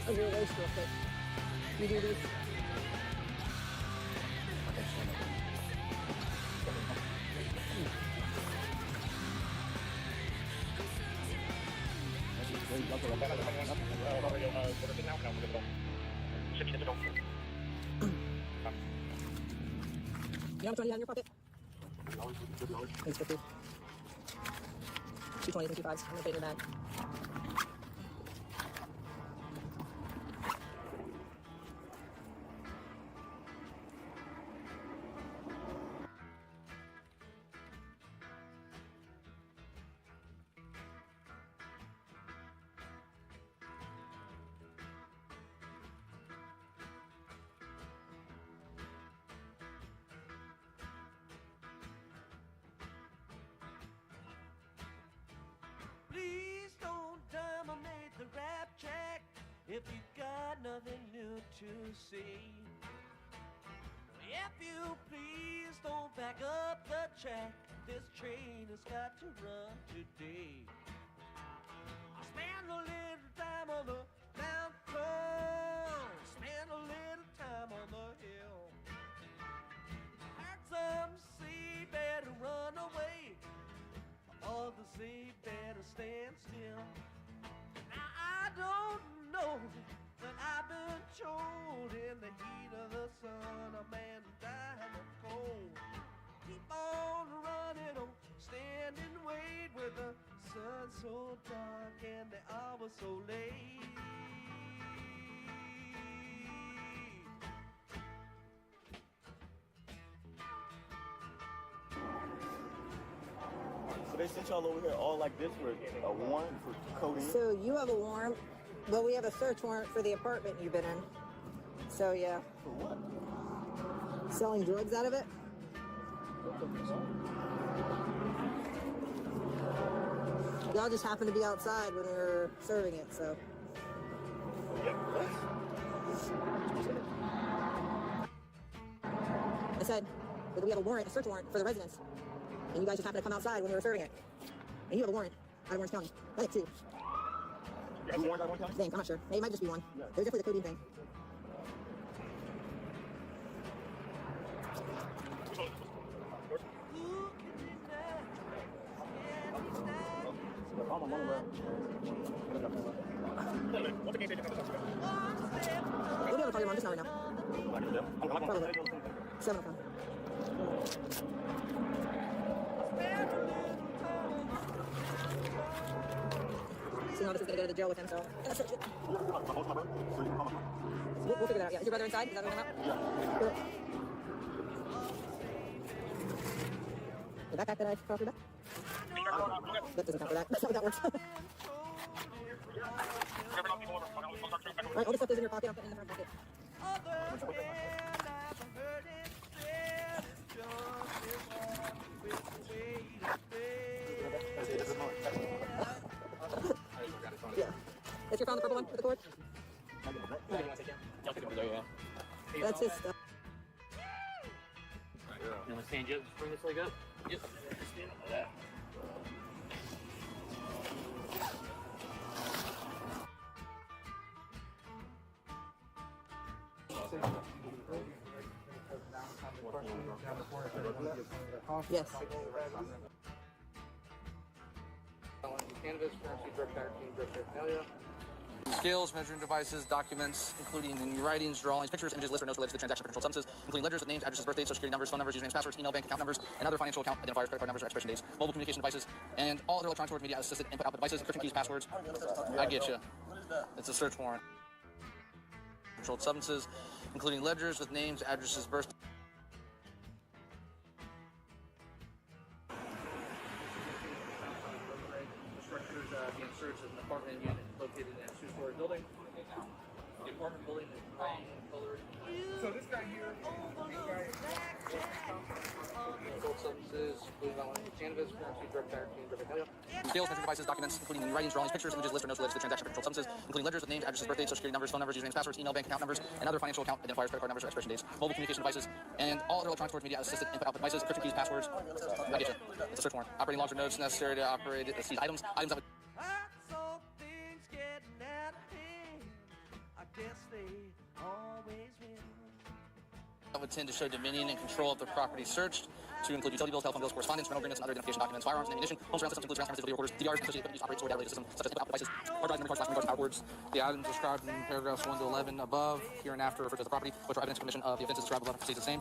Speaker 8: Under your waist real quick. You do these. You know how much money you have in your pocket? It's 50. 220s and 25s. I'm gonna pay your bag.
Speaker 4: if you got nothing new to see. If you please don't back up the track, this train has got to run today. Spend a little time on the mountain, spend a little time on the hill. Heard some say better run away, others say better stand still. Now I don't know, but I've been told in the heat of the sun a man died of cold. Keep on running on, stand and wait with the sun so dark and the hour so late.
Speaker 7: So they sent y'all over here all like this for a warrant for codeine?
Speaker 8: So you have a warrant, but we have a search warrant for the apartment you've been in. So yeah.
Speaker 7: For what?
Speaker 8: Selling drugs out of it? Y'all just happened to be outside when we were serving it, so. I said that we have a warrant, a search warrant for the residence. And you guys just happened to come outside when we were serving it. And you have a warrant out of Orange County. I think two.
Speaker 7: You have a warrant out of Orange County?
Speaker 8: I think, I'm not sure. It might just be one. Yeah. There's definitely the codeine thing. We'll be able to call your mom just now right now. Probably. 7 o'clock. So now this is going to go to the jail with him, so. We'll figure that out, yeah. Is your brother inside? Is that what we're talking about? Yeah. The backpack that I brought for back? That doesn't count for that. That's not how that works. Right, all this stuff is in your pocket. I'll put it in the front pocket. Yeah. That's your phone, the purple one with the cord? That's his stuff.
Speaker 16: You want to stand up? Just bring this leg up? Yep. Stand up like that.
Speaker 8: Yes.
Speaker 12: Cannabis, currency, drug trafficking, drug paraphernalia.
Speaker 13: Scales, measuring devices, documents, including in writings, drawings, pictures, images, lists, or notes related to the transaction of controlled substances, including ledgers with names, addresses, birth dates, social security numbers, phone numbers, usernames, passwords, email, bank account numbers, and other financial account identifiers, credit card numbers, or expiration dates, mobile communication devices, and all other electronic storage media assisted input-output devices, encryption keys, passwords. I get you. It's a search warrant. Controlled substances, including ledgers with names, addresses, birth.
Speaker 12: Structures being searched as an apartment unit located in a two-story building. The apartment building is green colored. So this guy here, controlled substances, cannabis, currency, drug trafficking, drug paraphernalia.
Speaker 13: Scales, measuring devices, documents, including in writings, drawings, pictures, images, lists, or notes related to the transaction of controlled substances, including ledgers with names, addresses, birth dates, social security numbers, phone numbers, usernames, passwords, email, bank account numbers, and other financial account identifiers, credit card numbers, or expiration dates, mobile communication devices, and all other electronic storage media assisted input-output devices, encryption keys, passwords. I get you. It's a search warrant. Operating logs or notes necessary to operate these items that would. That would tend to show dominion and control of the property searched, to include utility bills, telephone bills, correspondence, rental agreements, and other identification documents, firearms and ammunition, home surround systems, includes transference, video recorders, DVRs, and associated equipment used to operate stored data systems, such as input devices, hard drives, memory cards, flash memory cards, power cords. The items described in paragraphs 1 to 11 above, here and after, refer to the property, which are evidence of commission of the offenses described above, proceeds the same.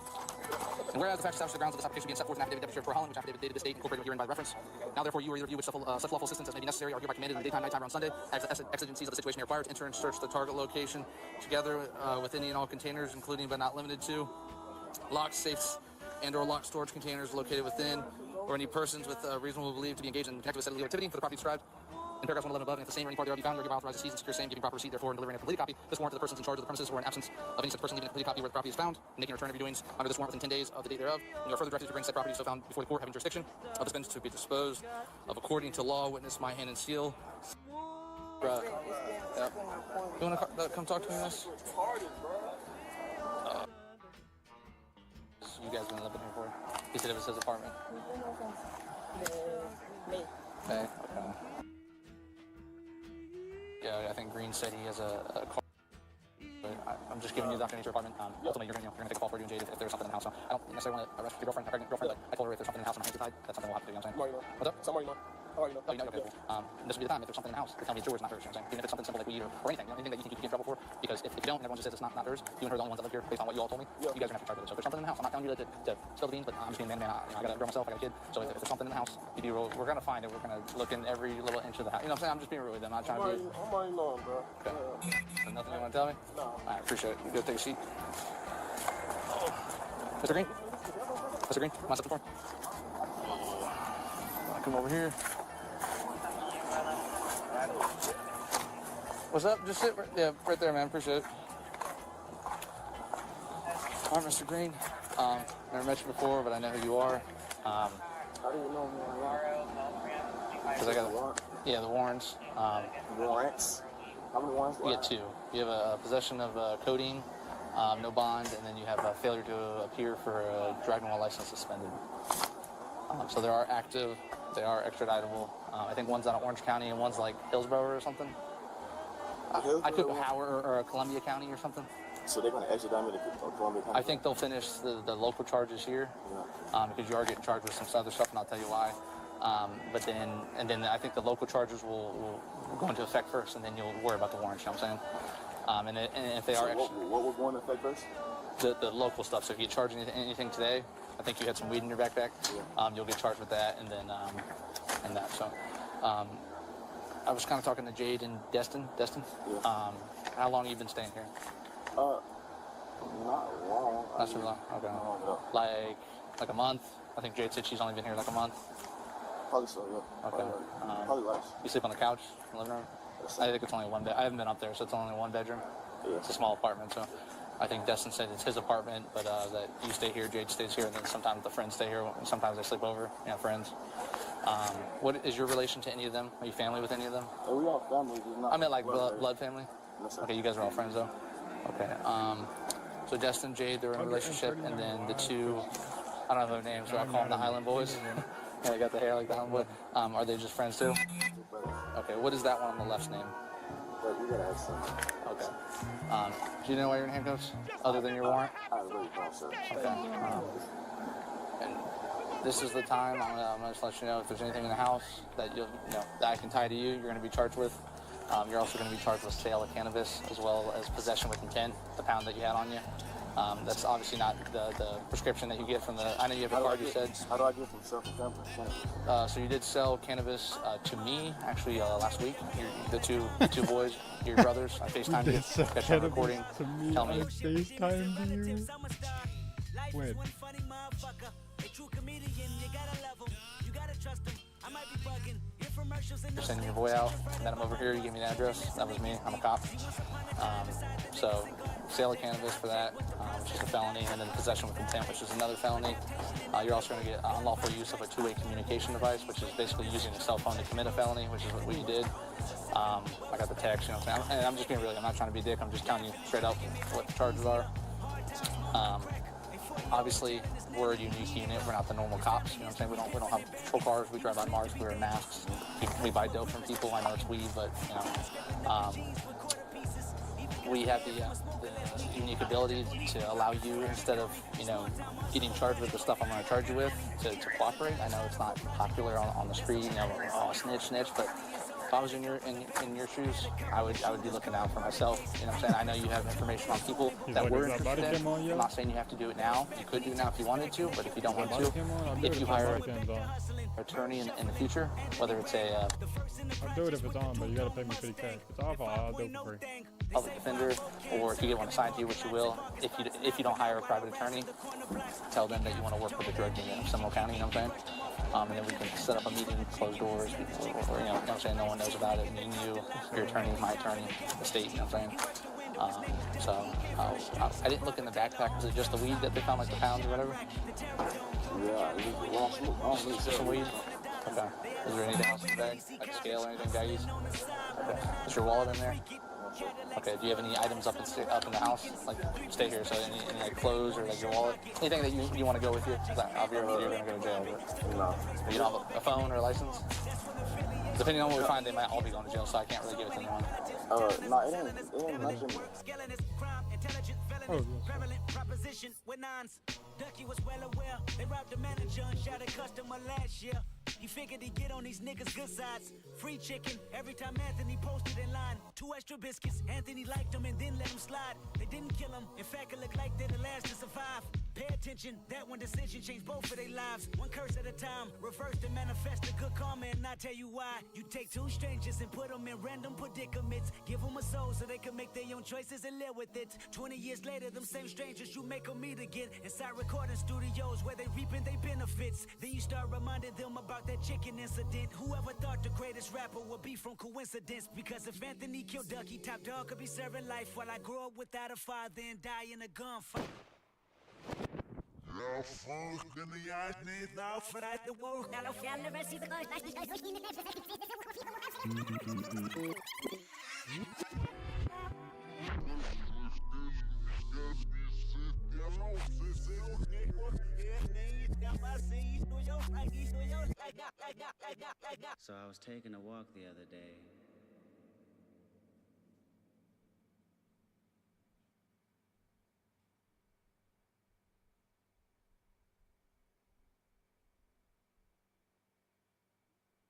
Speaker 13: And whereas the facts established the grounds of this application being set forth in affidavit Deputy Sheriff Holland, which affidavit dated this date, incorporated herein by reference. Now therefore you or either of you, which such lawful assistance as may be necessary, are hereby commanded in the daytime, nighttime, or on Sunday, as the exigencies of the situation may require, to enter and search the target location together with any and all containers, including but not limited to locked safes and or locked storage containers located within, or any persons with reasonable belief to be engaged in connected with said illegal activity for the property described in paragraphs 111 above, and if the same or any part thereof be found, you are hereby authorized to seize and secure same, giving proper receipt therefore and delivering a completed copy. This warrant to the persons in charge of the premises, or in absence of any such person, leaving a completed copy where the property is found, and making a return of your doings under this warrant within 10 days of the date thereof. And you are further directed to bring said property so found before the court having jurisdiction of this offense to be disposed of according to law. Witness my hand and seal. Bruh. Yep. You want to come talk to me, miss? You guys been living here for? He said it was his apartment.
Speaker 8: Me.
Speaker 13: Hey, okay. Yeah, I think Green said he has a car. I'm just giving you the opportunity to your apartment. Ultimately, you're gonna take a call for you and Jade if there's something in the house. So I don't necessarily want to arrest your girlfriend, pregnant girlfriend, but I told her if there's something in the house on my hands side, that's something we'll have to do. You know what I'm saying? What's up?
Speaker 7: Somebody know.
Speaker 13: Oh, you know? Okay, cool. This would be the time if there's something in the house to tell me it's yours, not hers. You know what I'm saying? Even if it's something simple like weed or anything, anything that you think you could get in trouble for. Because if you don't, and everyone just says it's not hers, you and her are the only ones that live here based on what you all told me. You guys are gonna have to charge with it. So if there's something in the house, I'm not telling you to spill the beans, but I'm just being man. I got a girl myself, I got a kid. So if there's something in the house, you be real. We're gonna find it. We're gonna look in every little inch of the house. You know what I'm saying? I'm just being real with them. I'm not trying to be.
Speaker 7: I'm already knowing, bro.
Speaker 13: Okay. So nothing you want to tell me?
Speaker 7: No.
Speaker 13: I appreciate it. You go take a seat. Mr. Green? Mr. Green, am I stepping for? I'll come over here. What's up? Just sit right there, man. Appreciate it. All right, Mr. Green. Never met you before, but I know who you are.
Speaker 7: How do you know me?
Speaker 13: Because I got the warrants.
Speaker 7: Warrants? How many warrants?
Speaker 13: You get two. You have a possession of codeine, no bond, and then you have a failure to appear for a driving while license suspended. So they are active. They are extraditable. I think one's out of Orange County and one's like Hillsborough or something. I took Howard or Columbia County or something.
Speaker 7: So they're going to extradite me to Columbia County?
Speaker 13: I think they'll finish the local charges here because you are getting charged with some other stuff, and I'll tell you why. But then I think the local charges will go into effect first, and then you'll worry about the warrants. You know what I'm saying? And if they are,
Speaker 7: what will go into effect first?
Speaker 13: The local stuff. So if you get charged anything today, I think you had some weed in your backpack. You'll get charged with that, and then and that. So I was kind of talking to Jade and Destin.
Speaker 7: Yeah.
Speaker 13: How long have you been staying here?
Speaker 7: Not long.
Speaker 13: Not too long. Okay. Like a month. I think Jade said she's only been here like a month.
Speaker 7: Probably so, yeah.
Speaker 13: Okay.
Speaker 7: Probably less.
Speaker 13: You sleep on the couch in the living room? I think it's only one bed. I haven't been up there, so it's only one bedroom.
Speaker 7: Yeah.
Speaker 13: It's a small apartment, so I think Destin said it's his apartment, but that you stay here, Jade stays here, and then sometimes the friends stay here. Sometimes they sleep over, friends. What is your relation to any of them? Are you family with any of them?
Speaker 7: We all family.
Speaker 13: I meant like blood family?
Speaker 7: Yes,
Speaker 13: okay, you guys are all friends, though? Okay. So Destin, Jade, they're in a relationship, and then the two, I don't know their names, so I call them the Highland Boys. Yeah, they got the hair like the Highland Boy. Are they just friends, too? Okay, what is that one on the left's name?
Speaker 7: You gotta ask them.
Speaker 13: Okay. Do you know why you're in handcuffs, other than your warrant?
Speaker 7: I really don't, sir.
Speaker 13: Okay. And this is the time. I'm gonna just let you know if there's anything in the house that that I can tie to you, you're gonna be charged with. You're also gonna be charged with sale of cannabis as well as possession with intent, the pound that you had on you. That's obviously not the prescription that you get from the. I know you have a card. You said.
Speaker 7: How do I get from self-example?
Speaker 13: So you did sell cannabis to me actually last week. The two boys, your brothers. I FaceTimed you. Got you on recording. Tell me.
Speaker 3: FaceTimed you. When?
Speaker 13: You're sending your boy out. Met him over here. You gave me an address. That was me. I'm a cop. So sale of cannabis for that, which is a felony, and then possession with intent, which is another felony. You're also going to get unlawful use of a two-way communication device, which is basically using a cell phone to commit a felony, which is what you did. I got the text, what I'm saying? And I'm just being real. I'm not trying to be a dick. I'm just telling you straight up what the charges are. Obviously, we're a unique unit. We're not the normal cops. You know what I'm saying? We don't have patrol cars. We drive by marks. We wear masks. We buy dope from people. I know it's weed, but we have the unique ability to allow you, instead of getting charged with the stuff I'm going to charge you with, to cooperate. I know it's not popular on the street. Snitch, but if I was in your shoes, I would be looking out for myself. You know what I'm saying? I know you have information on people that we're interested in. I'm not saying you have to do it now. You could do it now if you wanted to, but if you don't want to, if you hire an attorney in the future, whether it's
Speaker 3: I'll do it if it's on, but you gotta pay me $50 cash. If it's off, I'll do it for free.
Speaker 13: Public defender, or if you get one assigned to you, which you will, if you don't hire a private attorney, tell them that you want to work with the drug unit of Seminole County. You know what I'm saying? And then we can set up a meeting, closed doors, or you know what I'm saying, no one knows about it, me and you, your attorney, my attorney, the state, you know what I'm saying? So I didn't look in the backpack. Was it just the weed that they found, like the pounds or whatever?
Speaker 7: Yeah,
Speaker 13: some weed. Okay. Is there anything else in the bag? Like scale or anything, baggies? Okay. Is your wallet in there? Okay. Do you have any items up in the house? Like, stay here. So any like clothes or like your wallet? Anything that you want to go with you? I'll be afraid you're gonna go to jail. But
Speaker 31: No.
Speaker 13: you don't have a phone or a license? Depending on what we find, they might all be going to jail. So I can't really give it to anyone.
Speaker 31: No, it ain't much in there.
Speaker 3: Oh,
Speaker 4: Proposition with nines. Ducky was well aware. They robbed the manager and shot a customer last year. He figured he'd get on these niggas' good sides. Free chicken every time Anthony posted in line. 2 extra biscuits. Anthony liked them and then let them slide. They didn't kill him. In fact, it looked like they're the last to survive. Pay attention. That one decision changed both of their lives. One curse at a time. Reverse and manifest the good karma, and I tell you why. You take 2 strangers and put them in random predicaments. Give them a soul so they can make their own choices and live with it. 20 years later, them same strangers, you make them meet again. Inside recording studios where they reaping their benefits. Then you start reminding them about that chicken incident. Whoever thought the greatest rapper would be from coincidence? Because if Anthony killed Ducky, Top Dog could be serving life while I grow up without a father and die in a gunfight.
Speaker 14: So I was taking a walk the other day.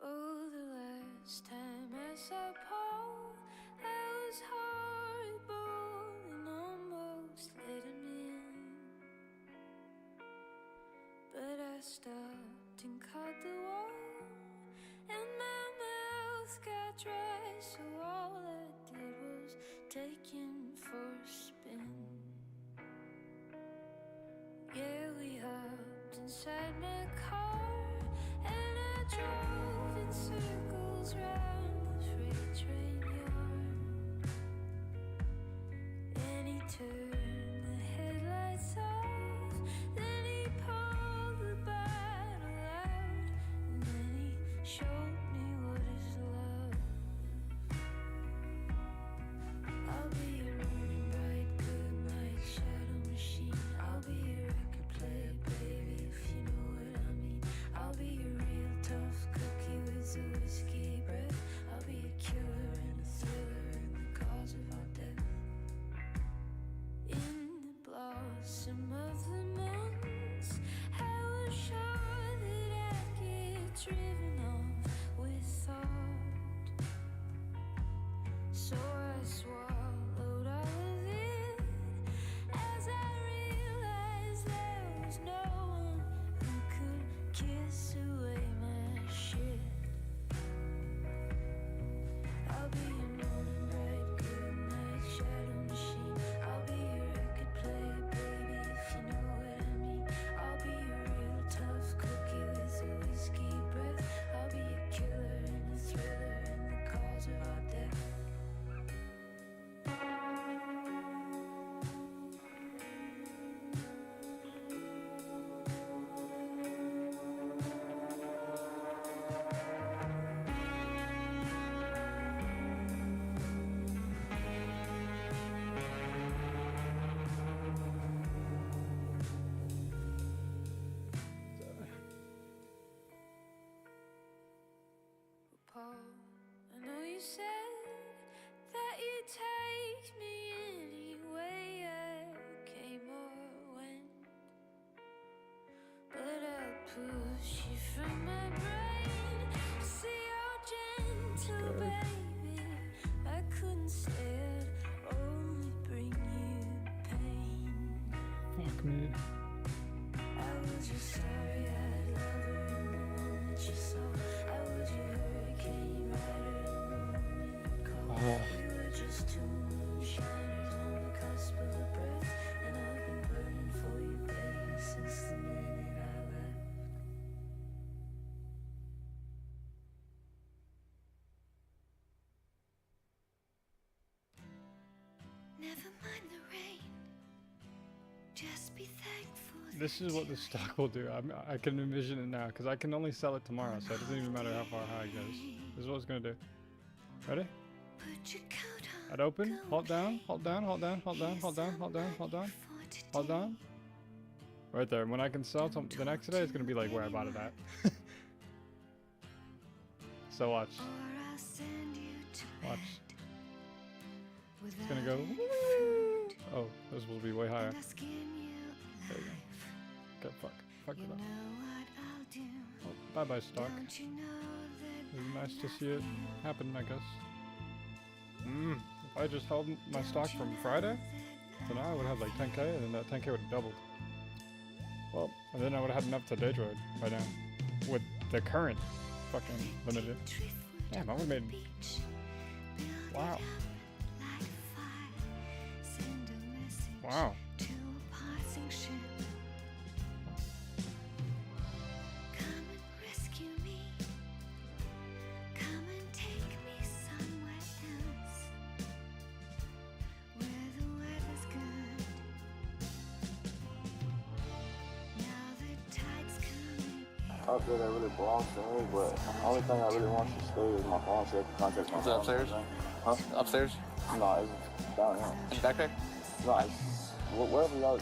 Speaker 32: Oh, the last time I saw Paul, I was horrible and almost let him in. But I stopped and caught the wall, and my mouth got dry, so all I did was take him for a spin. Yeah, we hopped inside my car, and I drove in circles round the freight train yard. And he turned the headlights off, then he pulled the bottle out, and then he showed me what is love. I'll be your running bright, good night shadow machine. I'll be your record player, baby, if you know what I mean. I'll be your real tough cookie with a whiskey breath. I'll be a killer and a thriller and the cause of our death. In the blossom of the months, I was sure that I'd get driven off with thought. So I swallowed all of it as I realized there was no one who could kiss away my shit. I'll be your morning bright, good night shadow machine. I'll be your record player, baby, if you know what I mean. I'll be your real tough cookie with a whiskey breath. I'll be a killer and a thriller and the cause of our death. Paul, I know you said that you'd take me any way I came or went, but I'll push you from my brain. See how gentle, baby. I couldn't stay, I'd only bring you pain.
Speaker 3: Fuck me.
Speaker 32: I was your starry-eyed lover and the one that you saw. I was your hurricane rider and the woman you called. We were just 2 moonshiners on the cusp of a breath, and I've been burning for you, baby, since the minute I left. Never mind the rain, just be thankful
Speaker 3: This is what the stock will do. I can envision it now, because I can only sell it tomorrow, so it doesn't even matter how far high it goes. This is what it's going to do. Ready? I'd open, hold down, hold down, hold down, hold down, hold down, hold down, hold down, hold down. Right there. When I can sell the next day, it's going to be like where I bought it at. So watch. Watch. It's going to go... Oh, this will be way higher. There you go. Okay, fuck it up. Oh, bye-bye, stock. It was nice to see it happen, I guess. If I just held my stock from Friday, so now I would have like 10k, and then that 10k would have doubled. Well, and then I would have had enough to day trade by now. With the current fucking limited. Damn, I would have made... Wow. Wow.
Speaker 7: I feel that really belongs to me, but the only thing I really want to stay is my phone so I can contact my
Speaker 13: Is it upstairs?
Speaker 7: Huh?
Speaker 13: Upstairs?
Speaker 7: No, it's down here.
Speaker 13: In the backpack?
Speaker 7: No, it's wherever y'all,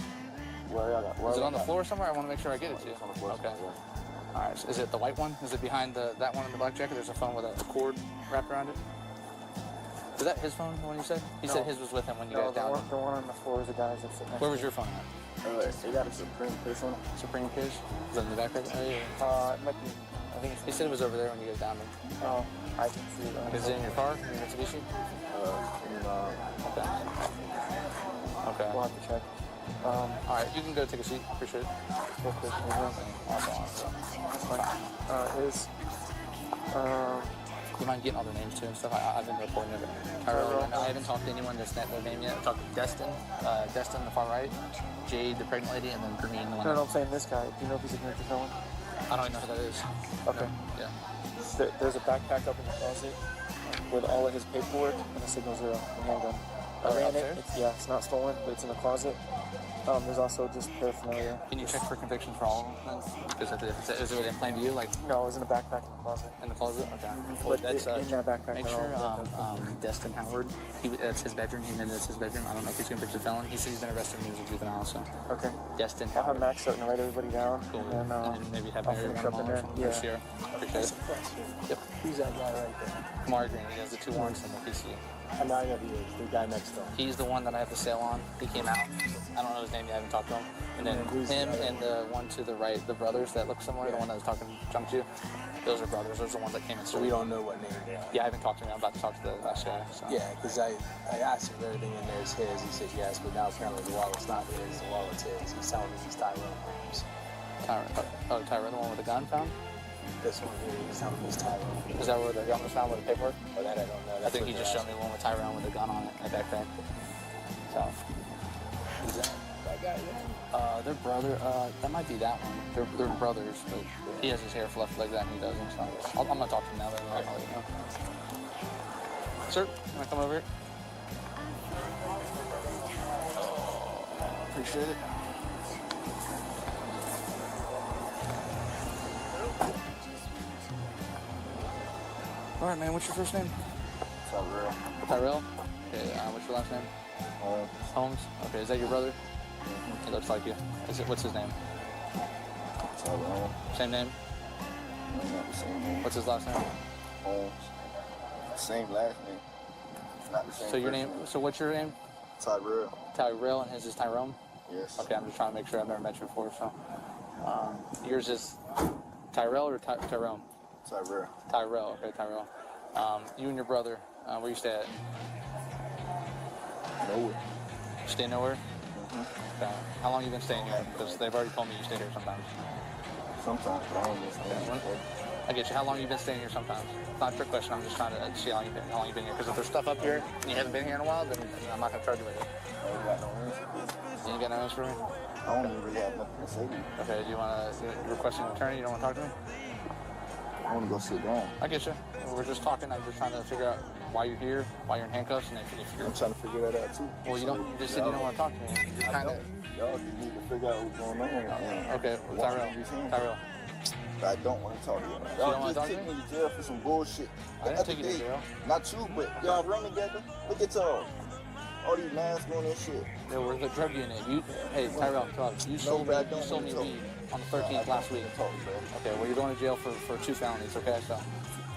Speaker 7: where y'all got.
Speaker 13: Is it on the floor somewhere? I want to make sure I get it to you.
Speaker 7: It's on the floor.
Speaker 13: Okay. Alright, so is it the white one? Is it behind that one in the black jacket? There's a phone with a cord wrapped around it? Is that his phone, the one you said? He said his was with him when you guys down there.
Speaker 7: The one on the floor is the guy's that's sitting next
Speaker 13: Where was your phone at?
Speaker 7: They got a Supreme Kush on it.
Speaker 13: Supreme Kush? Is that in the backpack? Oh, yeah.
Speaker 7: It might be, I think it's...
Speaker 13: He said it was over there when you guys down there.
Speaker 7: Oh, I can see it.
Speaker 13: Is it in your car? In your Mitsubishi? Okay. Okay.
Speaker 7: We'll have to check.
Speaker 13: Alright, you can go take a seat. Appreciate it. Do you mind getting all their names too and stuff? I've been reporting it. I haven't talked to anyone that's not their name yet. I talked to Destin, the far right, Jade, the pregnant lady, and then Green, the one.
Speaker 7: No, I'm saying this guy. Do you know if he's a convicted felon?
Speaker 13: I don't even know who that is.
Speaker 7: Okay.
Speaker 13: No. Yeah.
Speaker 7: There's a backpack up in the closet with all of his paperwork and a Signal 0 and handgun. I ran it. It's not stolen, but it's in the closet. There's also just paraphernalia.
Speaker 13: Can you check for convictions for all of them? Because is it in plain view? Like
Speaker 7: no, it was in the backpack in the closet.
Speaker 13: In the closet? Okay.
Speaker 7: But that's in that backpack.
Speaker 13: Make sure Destin Howard, that's his bedroom. He admitted it's his bedroom. I don't know if he's a convicted felon. He said he's been arrested when he was a juvenile. So
Speaker 7: okay.
Speaker 13: Destin
Speaker 7: I'll
Speaker 13: Howard.
Speaker 7: have Max starting to write everybody down.
Speaker 13: Cool.
Speaker 7: And then
Speaker 13: maybe have
Speaker 7: I'll
Speaker 13: Mary
Speaker 7: finish
Speaker 13: run
Speaker 7: up in
Speaker 13: them all
Speaker 7: there.
Speaker 13: from Sierra. Appreciate it. Yep.
Speaker 7: Who's that guy right there?
Speaker 13: Kamari Green. He has the 2 warrants and the PC.
Speaker 7: I know who he is. The guy next door.
Speaker 13: He's the one that I have the sale on. He came out. I don't know his name yet. I haven't talked to him. And then him and the one to the right, the brothers that look similar, the one that was talking junk to you, those are brothers. Those are the ones that came in.
Speaker 7: So we don't know what name they are.
Speaker 13: Yeah, I haven't talked to him. I'm about to talk to the last guy. So.
Speaker 7: Yeah, because I asked him if everything in there is his. He said yes, but now apparently the wallet's not his. The wallet's his. He's telling me he's Tyrone.
Speaker 13: Tyrone, the one with the gun found?
Speaker 7: This one here, he's telling me he's Tyrone.
Speaker 13: Is that where the gun was found with the paperwork?
Speaker 7: Oh, that I don't know.
Speaker 13: I think he just showed me one with Tyrone with a gun on it, in the backpack. So.
Speaker 7: Is that guy there?
Speaker 13: Their brother, that might be that one. They're brothers, but he has his hair fluffed like that and he doesn't. So I'm gonna talk to him now, but I'll let you know. Sir, can I come over here? Appreciate it. All right, man. What's your first name?
Speaker 7: Tyrell.
Speaker 13: Tyrell. Okay. What's your last name? Holmes. Okay. Is that your brother? He looks like you. What's his name?
Speaker 7: Tyrell.
Speaker 13: Same name.
Speaker 7: Not the same name.
Speaker 13: What's his last name?
Speaker 7: Holmes. Same last name. Not the same.
Speaker 13: So your name. So what's your name?
Speaker 7: Tyrell.
Speaker 13: Tyrell, and his is Tyrone.
Speaker 7: Yes.
Speaker 13: Okay. I'm just trying to make sure I've never met you before. So, yours is Tyrell or Tyrone?
Speaker 7: Tyrell.
Speaker 13: Tyrell. Okay, Tyrell. You and your brother. Where you stay at?
Speaker 7: Nowhere.
Speaker 13: You stay nowhere? Okay. How long you been staying here? Because they've already told me you stay here sometimes.
Speaker 7: Sometimes, but I don't get staying.
Speaker 13: I get you. How long you been staying here sometimes? It's not a trick question. I'm just trying to see how long you've been here. Because if there's stuff up here and you haven't been here in a while, then I'm not going to charge you with it.
Speaker 7: I ain't got no answer.
Speaker 13: You ain't got no answer for me?
Speaker 7: I don't even really have nothing to say to you.
Speaker 13: Okay, do you want to request an attorney? You don't want to talk to me?
Speaker 7: I want to go sit down.
Speaker 13: I get you. We're just talking. I'm just trying to figure out why you're here, why you're in handcuffs, and if you're...
Speaker 7: I'm trying to figure that out too.
Speaker 13: Well, you just said you don't want to talk to me. You're kind of...
Speaker 7: Y'all need to figure out what's going on.
Speaker 13: Okay, Tyrell.
Speaker 7: I don't want to talk to you.
Speaker 13: don't
Speaker 7: Y'all
Speaker 13: wanna
Speaker 7: just
Speaker 13: talk to
Speaker 7: took me to jail for some bullshit.
Speaker 13: I didn't take you to jail.
Speaker 7: Not you, but y'all run together. Look at y'all. All these masks on and shit.
Speaker 13: Yeah, we're the drug unit. Hey, Tyrell, you sold me weed on the 13th last week. Okay, well, you're going to jail for 2 felonies, okay? So, if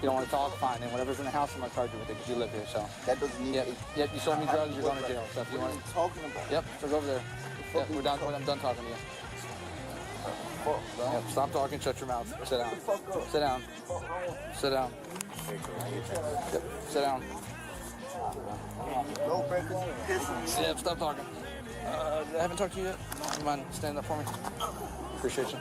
Speaker 13: you don't want to talk, fine. And whatever's in the house, I'm going to charge you with it because you live here, so.
Speaker 7: That doesn't mean...
Speaker 13: Yep, you sold me drugs, you're going to jail. So if you want to...
Speaker 7: talking about?
Speaker 13: Yep, so go over there. Yep, I'm done talking to you. Yep, stop talking, shut your mouth. Sit down. Sit down. Sit down. Yep, sit down. Yep, stop talking. I haven't talked to you yet. You mind standing up for me? Appreciate you.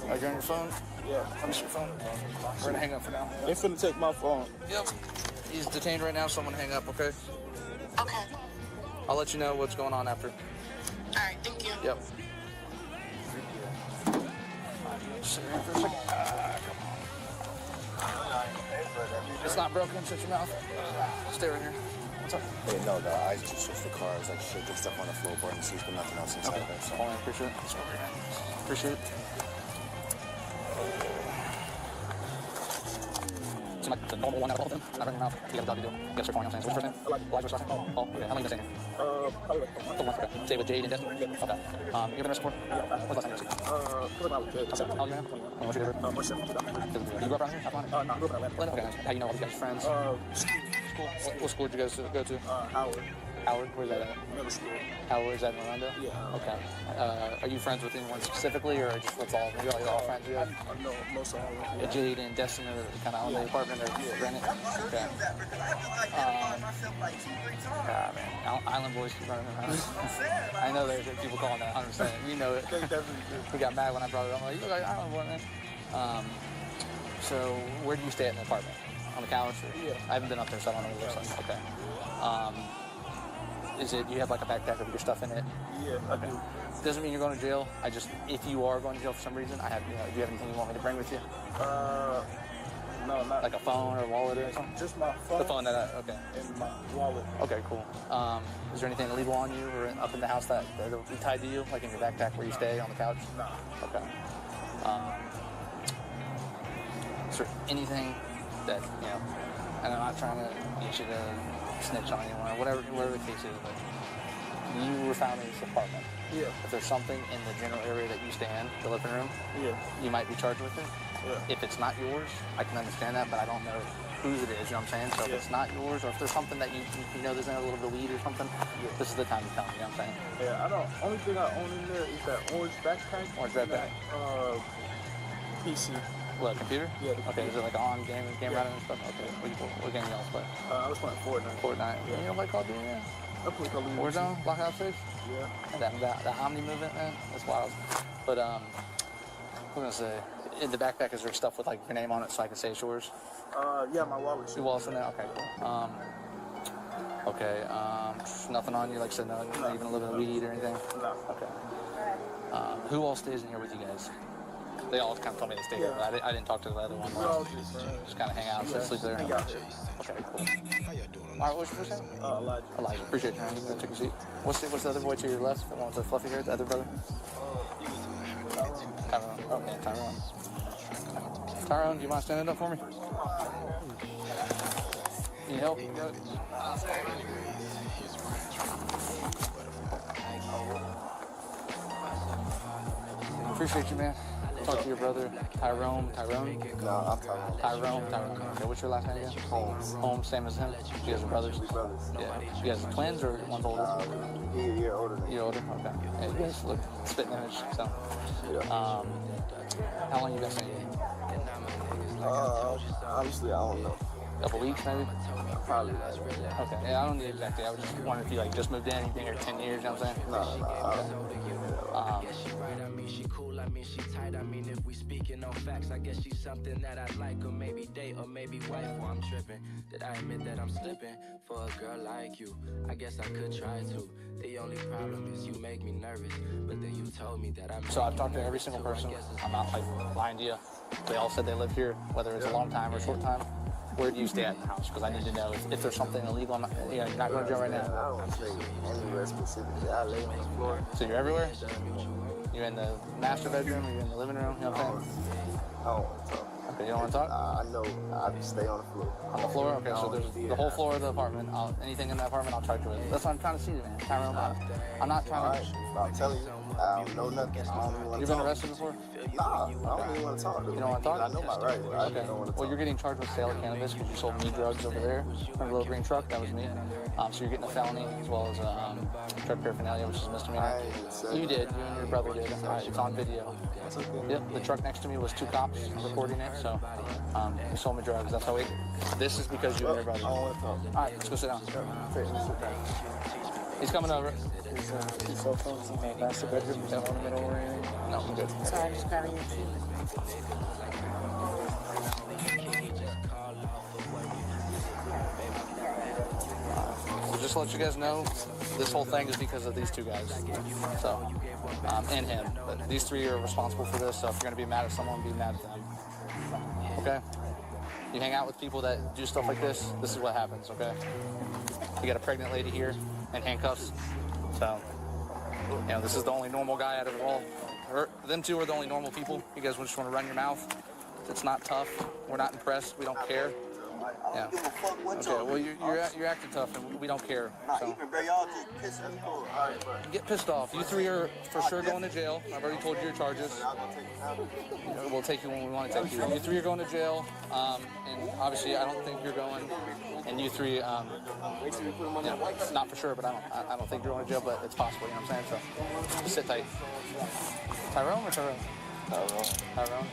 Speaker 13: Are you on your phone?
Speaker 7: Yeah.
Speaker 13: Let me see your phone. We're gonna hang up for now.
Speaker 7: They finna take my phone.
Speaker 13: Yep. He's detained right now, so I'm gonna hang up, okay?
Speaker 15: Okay.
Speaker 13: I'll let you know what's going on after.
Speaker 15: Alright, thank you.
Speaker 13: Yep. Sit here for a second. It's not broken, shut your mouth. Stay right here. What's up?
Speaker 19: Hey, no, I just switched the cars, like shit, get stuff on the floorboard and see if there's nothing else inside of it. So.
Speaker 13: I appreciate it. It's over here. Appreciate it. Seems like the normal one out of all of them. Not bringing them out. You got a job to do. You got to start calling out saying, what's your first name? Elijah, what's your last name? Oh, okay. How long you been staying here?
Speaker 7: Probably like a month.
Speaker 13: Okay. Stay with Jade and Destiny? Okay. You ever been arrested before? What's the last time you were
Speaker 7: How
Speaker 13: old you are? And what's your favorite? Do you grow up around here?
Speaker 7: No, I grew up in Atlanta.
Speaker 13: Okay. How you know all these guys' friends?
Speaker 7: School.
Speaker 13: What school did you guys go to?
Speaker 7: Howard.
Speaker 13: Howard? Where's that at?
Speaker 7: Middle school.
Speaker 13: Howard, is that in Orlando?
Speaker 7: Yeah.
Speaker 13: Okay. Are you friends with anyone specifically, or just with all? Maybe all friends you have?
Speaker 7: No, most of all.
Speaker 13: Yeah. Jade and Destiny are kind of on the apartment or rent it? Okay. Man, Island Boys keep running around. I know there's people calling that 100%. You know it. We got mad when I brought it up. I'm like, you look like Island Boy, man. So, where do you stay in the apartment? On the couch? Or?
Speaker 7: Yeah.
Speaker 13: I haven't been up there, so I don't know what it looks like. Okay. Do you have like a backpack with your stuff in it?
Speaker 7: Yeah, I do.
Speaker 13: Doesn't mean you're going to jail. If you are going to jail for some reason, do you have anything you want me to bring with you?
Speaker 7: No, not
Speaker 13: like a phone or a wallet or something.
Speaker 7: Just my phone.
Speaker 13: The phone okay.
Speaker 7: And my wallet.
Speaker 13: Okay, cool. Is there anything illegal on you or up in the house that will be tied to you, like in your backpack where you stay on the couch?
Speaker 7: No.
Speaker 13: Okay. Is there anything that and I'm not trying to get you to snitch on anyone or whatever the case is, but you were found in this apartment.
Speaker 7: Yeah.
Speaker 13: If there's something in the general area that you stay in, the living room, you might be charged with it.
Speaker 7: Yeah.
Speaker 13: If it's not yours, I can understand that, but I don't know whose it is, you know what I'm saying? So if it's not yours, or if there's something that you know there's a little bit of weed or something, this is the time to tell me, you know what I'm saying?
Speaker 7: Yeah, only thing I own in there is that orange backpack.
Speaker 13: Orange backpack.
Speaker 7: PC.
Speaker 13: What, computer?
Speaker 7: Yeah, the
Speaker 13: Okay, is it like on game right and stuff? Okay, what game you all play?
Speaker 7: I was playing Fortnite.
Speaker 13: Fortnite. Yeah. You don't play Call of Duty, man?
Speaker 7: I play Call of Duty.
Speaker 13: Warzone? Blackout 6?
Speaker 7: Yeah.
Speaker 13: That Omni movement, man, that's wild. But, what was I gonna say? In the backpack, is there stuff with like your name on it so I can say it's yours?
Speaker 7: Yeah, my wallet.
Speaker 13: Your wallet's in there? Okay, cool. Okay, nothing on you, like I said, no, you're not even living weed or anything?
Speaker 7: No.
Speaker 13: Okay. Who all stays in here with you guys? They all kind of told me to stay here, but I didn't talk to the other one. Just kind of hang out, sleep there. Okay, cool. All right, what's your first name?
Speaker 7: Elijah.
Speaker 13: Elijah, appreciate you, man. You can take a seat. What's the other boy to your left? The one with the fluffy hair, the other brother? Tyrone. Okay, Tyrone. Tyrone, do you mind standing up for me? Need help? Appreciate you, man. Talk to your brother, Tyrone.
Speaker 19: No, I'm Tyrone.
Speaker 13: Tyrone. Okay, what's your last name again?
Speaker 19: Holmes.
Speaker 13: Holmes, same as him? You guys are brothers? Yeah. You guys are twins or one's older?
Speaker 19: You're older than me.
Speaker 13: You're older? Okay. Yeah, you guys look spitting image, so. How long you been staying here?
Speaker 19: Honestly, I don't know.
Speaker 13: A couple weeks, maybe?
Speaker 19: Probably.
Speaker 13: Okay. Yeah, I don't need exactly. I was just wondering if you just moved in, you've been here 10 years, you know what I'm saying?
Speaker 19: No.
Speaker 1: she cool, I mean she tight, I mean if we speaking no facts, I guess she's something that I'd like, or maybe date, or maybe wife, or I'm tripping. Did I admit that I'm slipping? For a girl like you, I guess I could try to. The only problem is you make me nervous, but then you told me that I'm.
Speaker 13: So I've talked to every single person. I'm not like lying to you. They all said they live here, whether it's a long time or a short time. Where do you stay at the house? Because I need to know if there's something illegal. You're not going to jail right now.
Speaker 19: I don't stay anywhere specifically. I lay on the floor.
Speaker 13: So you're everywhere? You're in the master bedroom, or you're in the living room, you know what I'm saying?
Speaker 19: I don't want to talk.
Speaker 13: Okay, you don't want to talk?
Speaker 19: I know. I stay on the floor.
Speaker 13: On the floor? Okay, so there's the whole floor of the apartment. Anything in the apartment, I'll charge you with. That's what I'm trying to see, man. Tyrone, I'm not trying to...
Speaker 19: I'm telling you, I don't know nothing. I don't even want to
Speaker 13: You've been arrested before?
Speaker 19: Nah, I don't even want to talk.
Speaker 13: You don't want to talk?
Speaker 19: I know my rights, but I
Speaker 13: Okay.
Speaker 19: don't want to talk.
Speaker 13: Well, you're getting charged with sale of cannabis because you sold me drugs over there in a little green truck. That was me. So you're getting a felony as well as drug paraphernalia, which is a misdemeanor. You did. You and your brother did. It's on video. Yep. The truck next to me was 2 cops recording it. So you sold me drugs. That's how we. This is because you and your brother. All right, let's go sit down. He's coming over.
Speaker 7: His cell phone's in the master bedroom. You don't want to know or anything?
Speaker 13: No, I'm good.
Speaker 8: Sorry, I'm just grabbing your key.
Speaker 13: So just to let you guys know, this whole thing is because of these 2 guys. So, and him. But these 3 are responsible for this. So if you're going to be mad at someone, be mad at them. Okay? You hang out with people that do stuff like this is what happens, okay? You got a pregnant lady here in handcuffs. So, you know, this is the only normal guy out of it all. Them 2 are the only normal people. You guys just want to run your mouth. It's not tough. We're not impressed. We don't care. Yeah. Okay, well, you're acting tough, and we don't care. So. Get pissed off. You 3 are for sure going to jail. I've already told you your charges. We'll take you when we want to take you. You 3 are going to jail, and obviously I don't think you're going. And you 3, yeah, not for sure, but I don't think you're going to jail, but it's possible. You know what I'm saying? So just sit tight. Tyrone or Tyrone? Tyrone.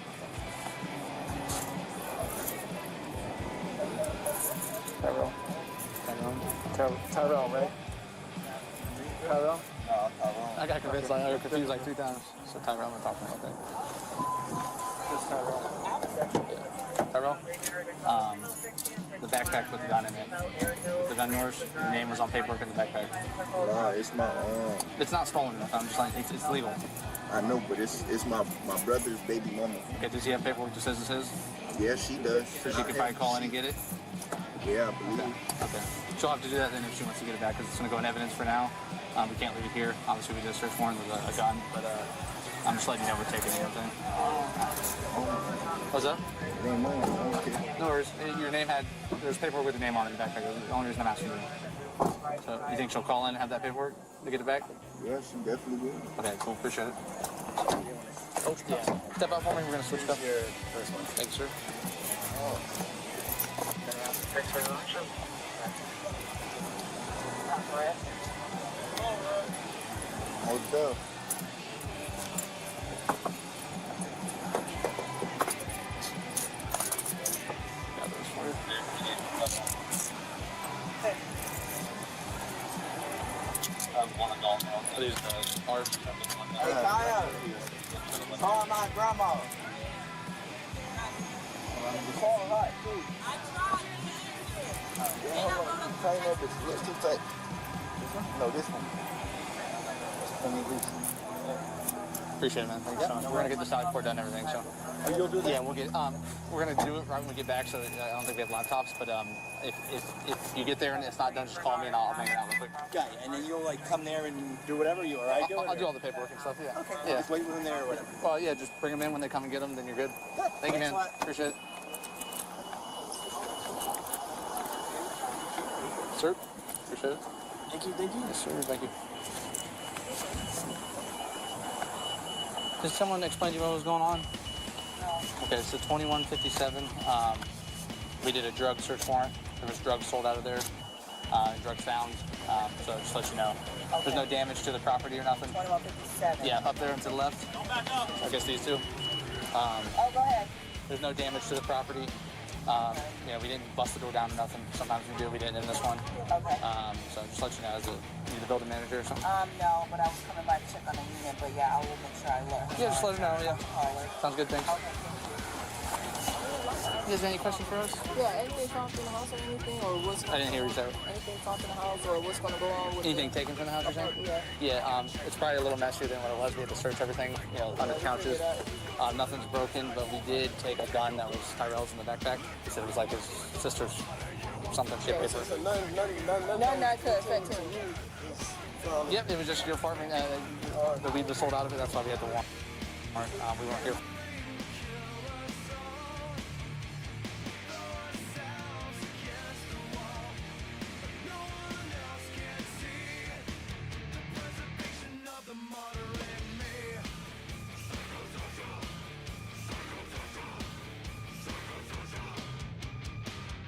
Speaker 13: Tyrone, right? Tyrone?
Speaker 19: No, Tyrone.
Speaker 13: I got convinced, I got confused like 3 times. So Tyrone, we're talking about that. Tyrone? The backpack with the gun in it. With the gun yours, your name was on paperwork in the backpack.
Speaker 19: Nah, it's my
Speaker 13: It's not stolen enough, I'm just like, it's legal.
Speaker 19: I know, but it's my brother's baby mama.
Speaker 13: Okay, does he have paperwork that says it's his?
Speaker 19: Yeah, she does.
Speaker 13: So she could probably call in and get it?
Speaker 19: Yeah, I believe.
Speaker 13: Okay. She'll have to do that then if she wants to get it back, because it's going to go in evidence for now. We can't leave it here. Obviously, we did a search warrant with a gun, but I'm just letting you know we're taking it, you know what I'm saying? What's up? No worries. Your name there's paperwork with your name on it in the backpack. That's the only reason I'm asking you. So, you think she'll call in and have that paperwork to get it back?
Speaker 19: Yeah, she definitely will.
Speaker 13: Okay, cool. Appreciate it. Oh, yeah. Step out for me. We're going to switch stuff. Thanks, sir.
Speaker 19: Hold up.
Speaker 13: These are
Speaker 19: Hey, Kyle. Call my grandma. Call her, too. Tighten up this. It's too tight. This one? No, this one.
Speaker 13: Appreciate it, man. Thank you so much. We're gonna get the side report done and everything. So.
Speaker 19: Oh, you'll do that?
Speaker 13: Yeah, we'll get. We're gonna do it right when we get back. So that, I don't think we have laptops, but if you get there and it's not done, just call me and I'll hang it out real quick.
Speaker 19: Got it. And then you'll like come there and do whatever. You alright?
Speaker 13: I'll do all the paperwork and stuff. Yeah.
Speaker 19: Okay.
Speaker 13: Yeah.
Speaker 19: Just wait with them there or whatever.
Speaker 13: Well, yeah. Just bring them in when they come and get them. Then you're good. Thank you, man. Appreciate it. Sir, appreciate it.
Speaker 19: Thank you. Thank you.
Speaker 13: Yes, sir. Thank you. Did someone explain to you what was going on?
Speaker 8: No.
Speaker 13: Okay, so 2157. We did a drug search warrant. There was drugs sold out of there, drugs found. So just to let you know, okay. There's no damage to the property or nothing.
Speaker 8: 2157.
Speaker 13: Yeah, up there and to the left. I guess these 2.
Speaker 8: Oh, go ahead.
Speaker 13: There's no damage to the property. You know, we didn't bust the door down or nothing. Sometimes we do. We didn't in this one.
Speaker 8: Okay.
Speaker 13: So just let you know, you the building manager or something?
Speaker 8: No, but I was coming by to check on the unit, but yeah, I will make sure I let her
Speaker 13: Yeah, just let her know, yeah. Sounds good, thanks. You guys have any questions for us?
Speaker 8: Yeah, anything found in the house or anything, or what's...
Speaker 13: I didn't hear you say it.
Speaker 8: Anything found in the house, or what's going to go on with
Speaker 13: Anything taken from the house or something? Yeah, it's probably a little messier than what it was. We had to search everything, you know, under the couches. Nothing's broken, but we did take a gun that was Tyrell's in the backpack. He said it was like his sister's something shit paper.
Speaker 8: None that could affect him.
Speaker 13: Yep, it was just your apartment. The weed was sold out of it. That's why we had the warrant. We weren't here.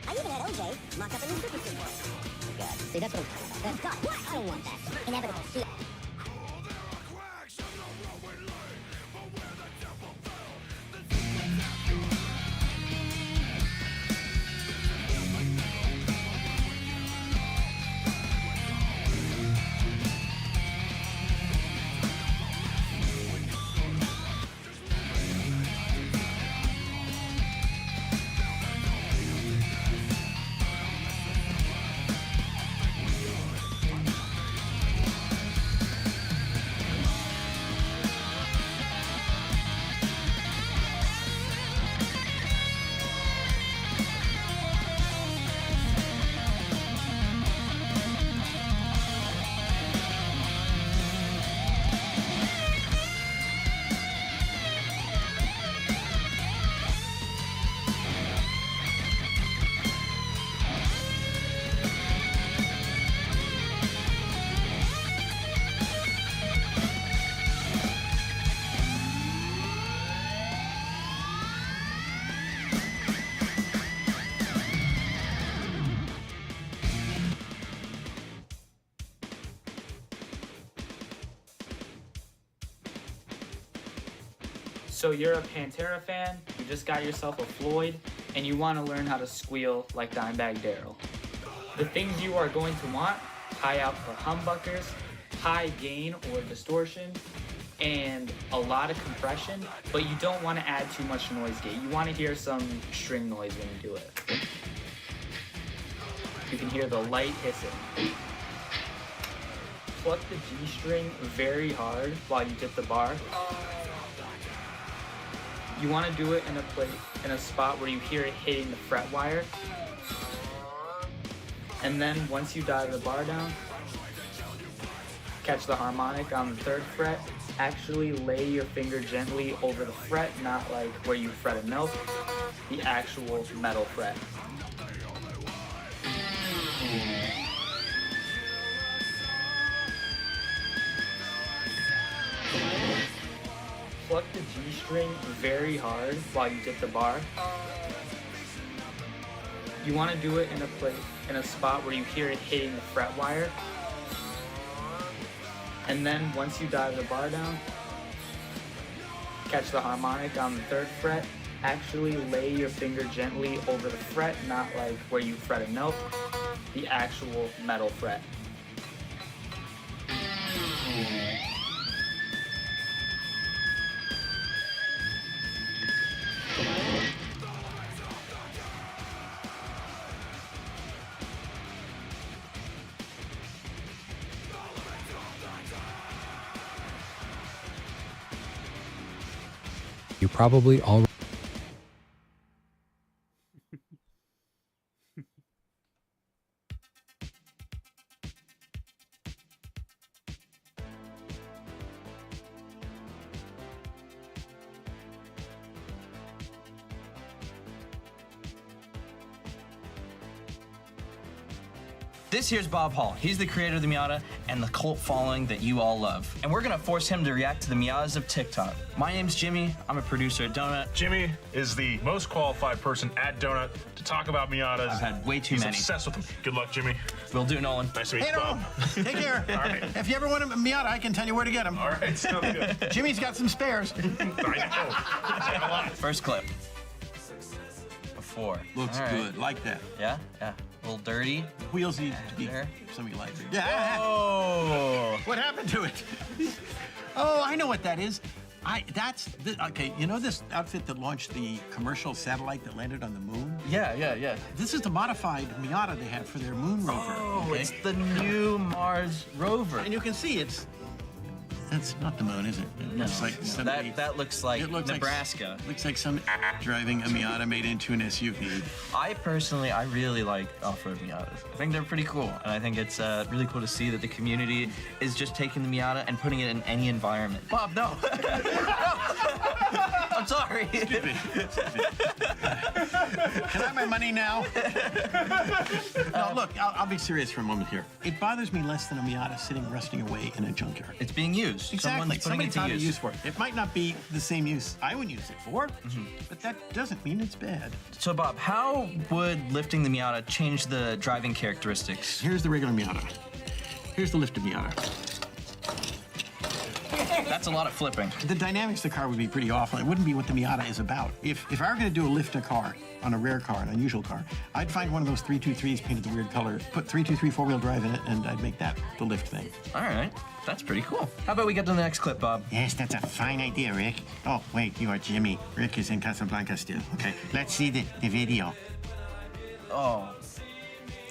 Speaker 10: I even had OJ lock up in his super suit for it. God, see, that's what I'm talking about. That's God, what? I don't want that. Inevitable shit.
Speaker 11: So you're a Pantera fan, you just got yourself a Floyd, and you want to learn how to squeal like Dimebag Darrell. The things you are going to want: high output humbuckers, high gain or distortion, and a lot of compression, but you don't want to add too much noise gate. You want to hear some string noise when you do it. You can hear the light hissing. Pluck the G string very hard while you dip the bar. You want to do it in a spot where you hear it hitting the fret wire. And then once you dial the bar down, catch the harmonic on the 3rd fret. Actually lay your finger gently over the fret, not like where you fret a note, the actual metal fret. Pluck the G string very hard while you dip the bar. You want to do it in a spot where you hear it hitting the fret wire. And then once you dial the bar down, catch the harmonic on the 3rd fret. Actually lay your finger gently over the fret, not like where you fret a note, the actual metal fret.
Speaker 20: You probably already.
Speaker 21: This here's Bob Hall. He's the creator of the Miata and the cult following that you all love. And we're gonna force him to react to the Miatas of TikTok. My name's Jimmy. I'm a producer at Donut.
Speaker 22: Jimmy is the most qualified person at Donut to talk about Miatas.
Speaker 21: I've had way too many.
Speaker 22: He's obsessed with them. Good luck, Jimmy.
Speaker 21: Will do, Nolan.
Speaker 22: Nice to meet
Speaker 23: Hey,
Speaker 22: you, Bob.
Speaker 23: Nolan. Take care.
Speaker 22: All right.
Speaker 23: If you ever want a Miata, I can tell you where to get them.
Speaker 22: All right, sounds good.
Speaker 23: Jimmy's got some spares.
Speaker 21: First clip. Before.
Speaker 23: Looks good. Like that.
Speaker 21: Yeah? Yeah. A little dirty.
Speaker 23: Wheels need to be
Speaker 21: there.
Speaker 23: something like that. Yeah.
Speaker 21: Oh.
Speaker 23: What happened to it? Oh, I know what that is. Okay, you know this outfit that launched the commercial satellite that landed on the moon?
Speaker 21: Yeah.
Speaker 23: This is the modified Miata they have for their moon rover.
Speaker 21: Oh,
Speaker 23: okay?
Speaker 21: it's the new Mars rover.
Speaker 23: And you can see that's not the moon, is it? It looks like somebody,
Speaker 21: that looks like Nebraska.
Speaker 23: Looks like some driving a Miata made into an SUV.
Speaker 21: I really like off-road Miatas. I think they're pretty cool, and I think it's really cool to see that the community is just taking the Miata and putting it in any environment. Bob, no. I'm sorry.
Speaker 23: Excuse me. Can I have my money now? No, look, I'll be serious for a moment here. It bothers me less than a Miata sitting rusting away in a junkyard.
Speaker 21: It's being used.
Speaker 23: Exactly.
Speaker 21: Somebody
Speaker 23: found a use for it. It might not be the same use I would use it for, but that doesn't mean it's bad.
Speaker 21: So, Bob, how would lifting the Miata change the driving characteristics?
Speaker 23: Here's the regular Miata. Here's the lifted Miata.
Speaker 21: That's a lot of flipping.
Speaker 23: The dynamics of the car would be pretty awful. It wouldn't be what the Miata is about. If I were going to do a lift a car on a rare car, an unusual car, I'd find one of those 323s painted the weird color, put 323 four-wheel drive in it, and I'd make that the lift thing.
Speaker 21: All right. That's pretty cool. How about we get to the next clip, Bob?
Speaker 23: Yes, that's a fine idea, Rick. Oh, wait, you are Jimmy. Rick is in Casablanca still. Okay, let's see the video.
Speaker 21: Oh,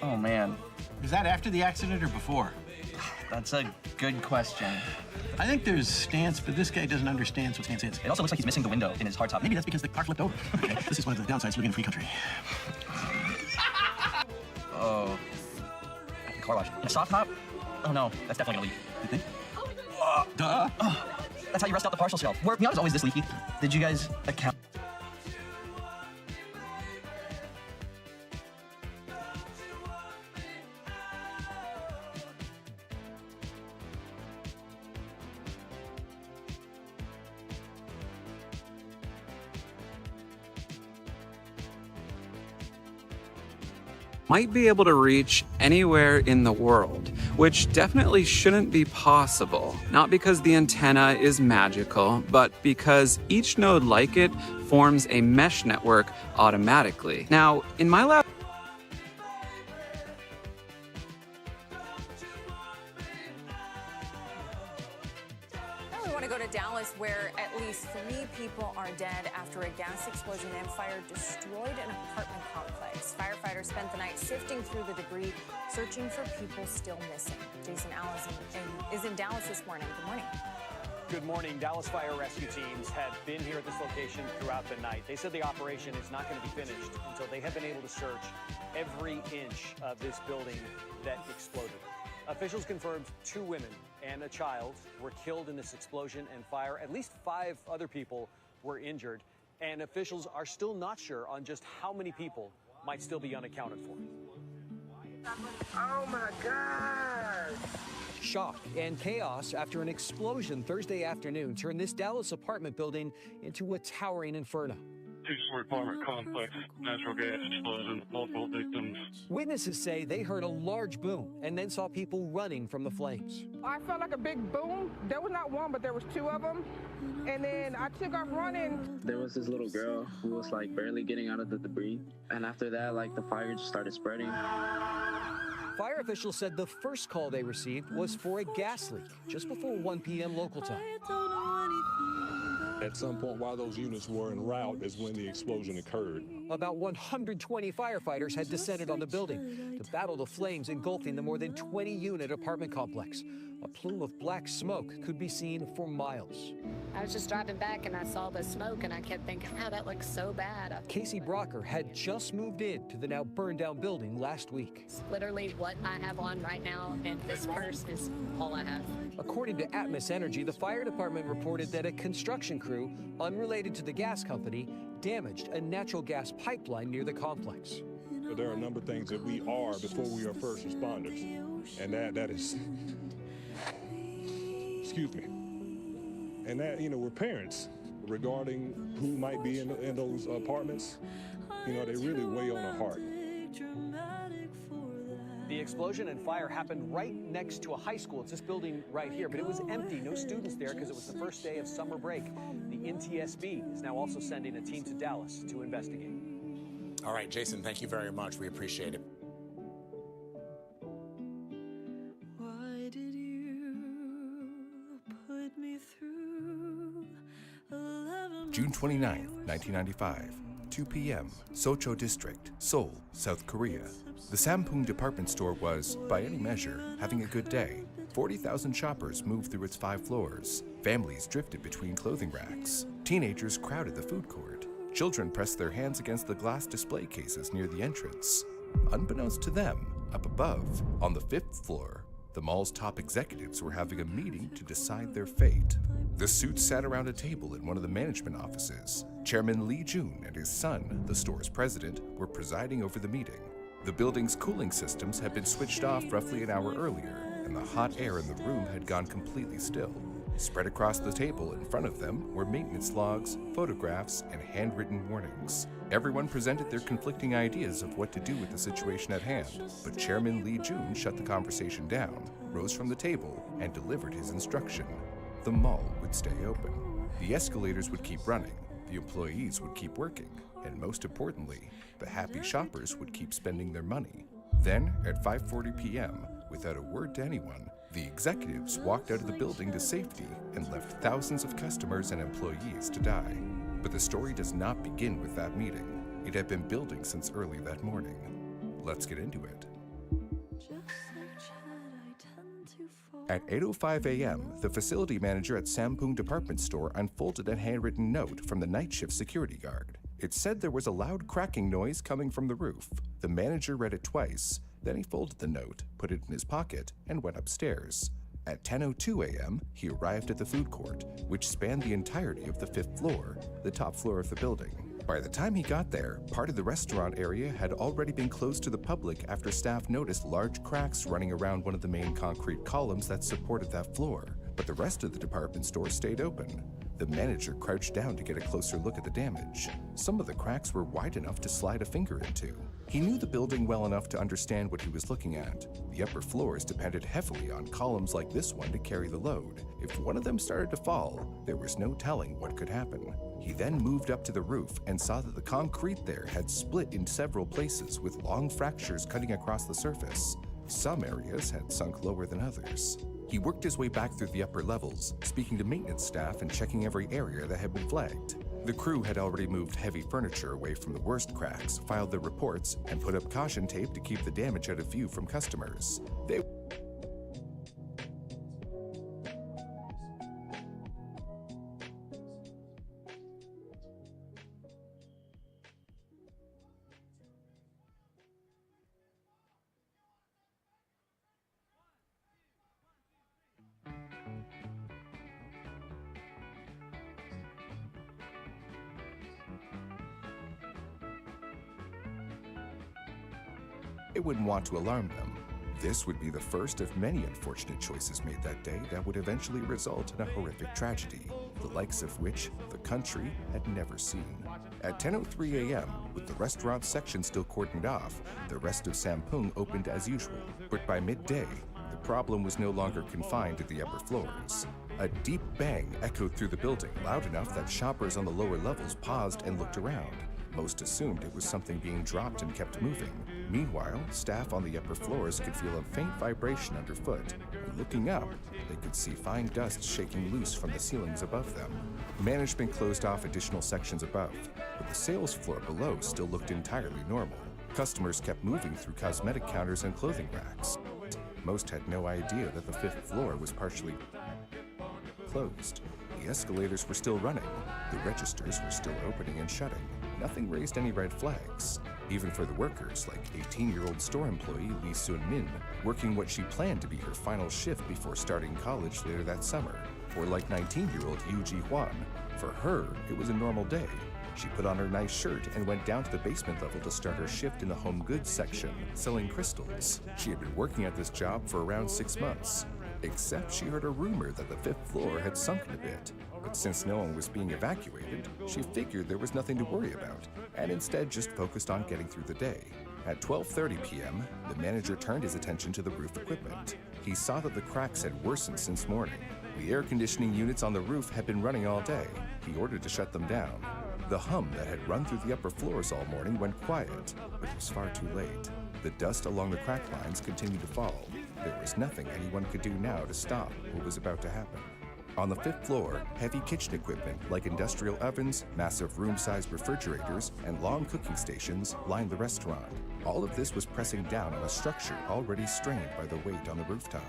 Speaker 21: man.
Speaker 23: Is that after the accident or before?
Speaker 21: That's a good question.
Speaker 23: I think there's stance, but this guy doesn't understand what stance is.
Speaker 21: It also looks like he's missing the window in his hardtop.
Speaker 23: Maybe that's because the car flipped over. Okay, this is one of the downsides of living in a free country.
Speaker 21: Oh. At the car wash. In a soft top? Oh no, that's definitely gonna leak.
Speaker 23: You think?
Speaker 21: Duh. Oh, that's how you rust out the partial shell. Miata's always this leaky. Did you guys account?
Speaker 2: Might be able to reach anywhere in the world, which definitely shouldn't be possible. Not because the antenna is magical, but because each node like it forms a mesh network automatically. Now, in my lab,
Speaker 5: Dallas, where at least 3 people are dead after a gas explosion and fire destroyed an apartment complex. Firefighters spent the night sifting through the debris, searching for people still missing. Jason Allison is in Dallas this morning. Good morning.
Speaker 6: Good morning. Dallas fire rescue teams have been here at this location throughout the night. They said the operation is not going to be finished until they have been able to search every inch of this building that exploded. Officials confirmed 2 women and a child were killed in this explosion and fire. At least 5 other people were injured, and officials are still not sure on just how many people might still be unaccounted for.
Speaker 9: Oh my God!
Speaker 17: Shock and chaos after an explosion Thursday afternoon turned this Dallas apartment building into a towering inferno.
Speaker 24: 2-story apartment complex, natural gas explosion, multiple victims.
Speaker 17: Witnesses say they heard a large boom and then saw people running from the flames.
Speaker 9: I felt like a big boom. There was not one, but there was 2 of them. And then I took off running.
Speaker 25: There was this little girl who was like barely getting out of the debris. And after that, like the fire just started spreading.
Speaker 17: Fire officials said the first call they received was for a gas leak just before 1 p.m. local time.
Speaker 26: At some point while those units were en route is when the explosion occurred.
Speaker 17: About 120 firefighters had descended on the building to battle the flames engulfing the more than 20-unit apartment complex. A plume of black smoke could be seen for miles.
Speaker 27: I was just driving back and I saw the smoke and I kept thinking, oh, that looks so bad.
Speaker 17: Casey Brocker had just moved into the now burned down building last week.
Speaker 27: It's literally what I have on right now, and this purse is all I have.
Speaker 17: According to Atmos Energy, the fire department reported that a construction crew, unrelated to the gas company, damaged a natural gas pipeline near the complex.
Speaker 26: But there are a number of things that we are before we are first responders. And that is... Excuse me. And that, we're parents regarding who might be in those apartments. They really weigh on our heart.
Speaker 6: The explosion and fire happened right next to a high school. It's this building right here, but it was empty. No students there because it was the first day of summer break. The NTSB is now also sending a team to Dallas to investigate.
Speaker 28: All right, Jason, thank you very much. We appreciate it.
Speaker 32: Why did you put me through
Speaker 1: June 29, 1995, 2 p.m., Socho District, Seoul, South Korea. The Sampoong department store was, by any measure, having a good day. 40,000 shoppers moved through its 5 floors. Families drifted between clothing racks. Teenagers crowded the food court. Children pressed their hands against the glass display cases near the entrance. Unbeknownst to them, up above, on the 5th floor, the mall's top executives were having a meeting to decide their fate. The suits sat around a table in one of the management offices. Chairman Lee Jun and his son, the store's president, were presiding over the meeting. The building's cooling systems had been switched off roughly an hour earlier, and the hot air in the room had gone completely still. Spread across the table in front of them were maintenance logs, photographs, and handwritten warnings. Everyone presented their conflicting ideas of what to do with the situation at hand, but Chairman Lee Jun shut the conversation down, rose from the table, and delivered his instruction. The mall would stay open. The escalators would keep running, the employees would keep working, and most importantly, the happy shoppers would keep spending their money. Then, at 5:40 p.m., without a word to anyone, the executives walked out of the building to safety and left thousands of customers and employees to die. But the story does not begin with that meeting. It had been building since early that morning. Let's get into it. At 8:05 a.m., the facility manager at Sampoong department store unfolded a handwritten note from the night shift security guard. It said there was a loud cracking noise coming from the roof. The manager read it twice, then he folded the note, put it in his pocket, and went upstairs. At 10:02 a.m., he arrived at the food court, which spanned the entirety of the 5th floor, the top floor of the building. By the time he got there, part of the restaurant area had already been closed to the public after staff noticed large cracks running around one of the main concrete columns that supported that floor. But the rest of the department store stayed open. The manager crouched down to get a closer look at the damage. Some of the cracks were wide enough to slide a finger into. He knew the building well enough to understand what he was looking at. The upper floors depended heavily on columns like this one to carry the load. If one of them started to fall, there was no telling what could happen. He then moved up to the roof and saw that the concrete there had split in several places with long fractures cutting across the surface. Some areas had sunk lower than others. He worked his way back through the upper levels, speaking to maintenance staff and checking every area that had been flagged. The crew had already moved heavy furniture away from the worst cracks, filed their reports, and put up caution tape to keep the damage out of view from customers. They wouldn't want to alarm them. This would be the first of many unfortunate choices made that day that would eventually result in a horrific tragedy, the likes of which the country had never seen. At 10:03 a.m., with the restaurant section still cordoned off, the rest of Sampoong opened as usual. But by midday, the problem was no longer confined to the upper floors. A deep bang echoed through the building, loud enough that shoppers on the lower levels paused and looked around. Most assumed it was something being dropped and kept moving. Meanwhile, staff on the upper floors could feel a faint vibration underfoot, and looking up, they could see fine dust shaking loose from the ceilings above them. Management closed off additional sections above, but the sales floor below still looked entirely normal. Customers kept moving through cosmetic counters and clothing racks. Most had no idea that the 5th floor was partially closed. The escalators were still running. The registers were still opening and shutting. Nothing raised any red flags, even for the workers like 18-year-old store employee Lee Sun-min, working what she planned to be her final shift before starting college later that summer, or like 19-year-old Yu Ji-hwan. For her, it was a normal day. She put on her nice shirt and went down to the basement level to start her shift in the home goods section, selling crystals. She had been working at this job for around 6 months, except she heard a rumor that the 5th floor had sunken a bit. But since no one was being evacuated, she figured there was nothing to worry about, and instead just focused on getting through the day. At 12:30 p.m., the manager turned his attention to the roof equipment. He saw that the cracks had worsened since morning. The air conditioning units on the roof had been running all day. He ordered to shut them down. The hum that had run through the upper floors all morning went quiet, but it was far too late. The dust along the crack lines continued to fall. There was nothing anyone could do now to stop what was about to happen. On the 5th floor, heavy kitchen equipment like industrial ovens, massive room-sized refrigerators, and long cooking stations lined the restaurant. All of this was pressing down on a structure already strained by the weight on the rooftop.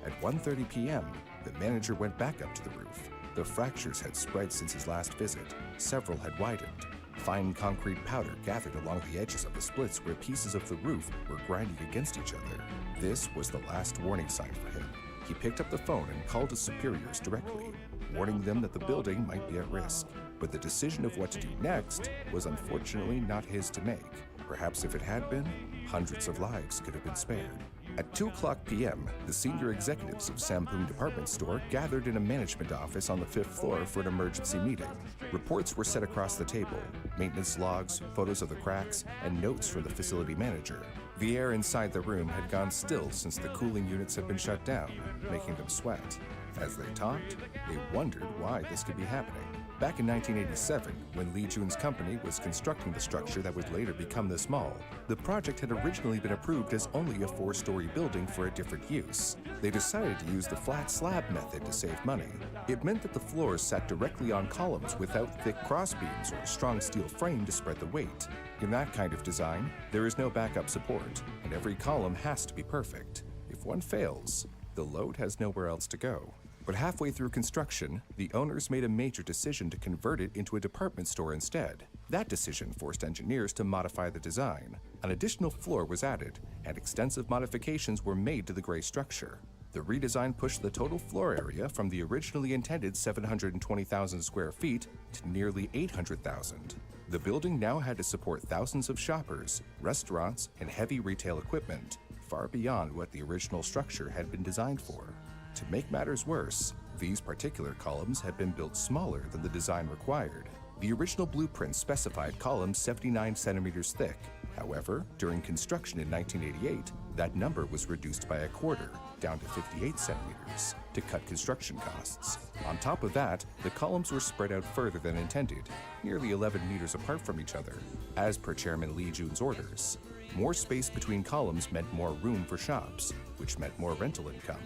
Speaker 1: At 1:30 p.m., the manager went back up to the roof. The fractures had spread since his last visit. Several had widened. Fine concrete powder gathered along the edges of the splits where pieces of the roof were grinding against each other. This was the last warning sign for him. He picked up the phone and called his superiors directly, warning them that the building might be at risk. But the decision of what to do next was unfortunately not his to make. Perhaps if it had been, hundreds of lives could have been spared. At 2:00 p.m., the senior executives of Sampoong Department Store gathered in a management office on the 5th floor for an emergency meeting. Reports were set across the table, maintenance logs, photos of the cracks, and notes from the facility manager. The air inside the room had gone still since the cooling units had been shut down, making them sweat. As they talked, they wondered why this could be happening. Back in 1987, when Lee Jun's company was constructing the structure that would later become this mall, the project had originally been approved as only a 4-story building for a different use. They decided to use the flat slab method to save money. It meant that the floors sat directly on columns without thick crossbeams or a strong steel frame to spread the weight. In that kind of design, there is no backup support, and every column has to be perfect. If one fails, the load has nowhere else to go. But halfway through construction, the owners made a major decision to convert it into a department store instead. That decision forced engineers to modify the design. An additional floor was added, and extensive modifications were made to the gray structure. The redesign pushed the total floor area from the originally intended 720,000 square feet to nearly 800,000. The building now had to support thousands of shoppers, restaurants, and heavy retail equipment, far beyond what the original structure had been designed for. To make matters worse, these particular columns had been built smaller than the design required. The original blueprint specified columns 79 centimeters thick. However, during construction in 1988, that number was reduced by a quarter, down to 58 centimeters, to cut construction costs. On top of that, the columns were spread out further than intended, nearly 11 meters apart from each other, as per Chairman Lee Jun's orders. More space between columns meant more room for shops, which meant more rental income.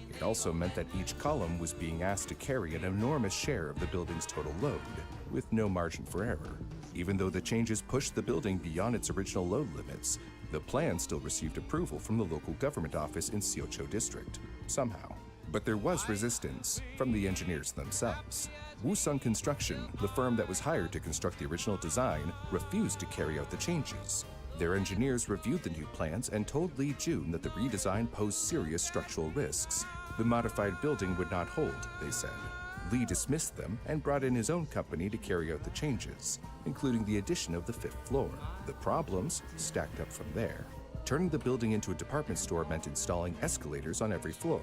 Speaker 1: It also meant that each column was being asked to carry an enormous share of the building's total load, with no margin for error. Even though the changes pushed the building beyond its original load limits, the plan still received approval from the local government office in Seocho District, somehow. But there was resistance from the engineers themselves. Woosung Construction, the firm that was hired to construct the original design, refused to carry out the changes. Their engineers reviewed the new plans and told Lee Jun that the redesign posed serious structural risks. The modified building would not hold, they said. Lee dismissed them and brought in his own company to carry out the changes, including the addition of the 5th floor. The problems stacked up from there. Turning the building into a department store meant installing escalators on every floor.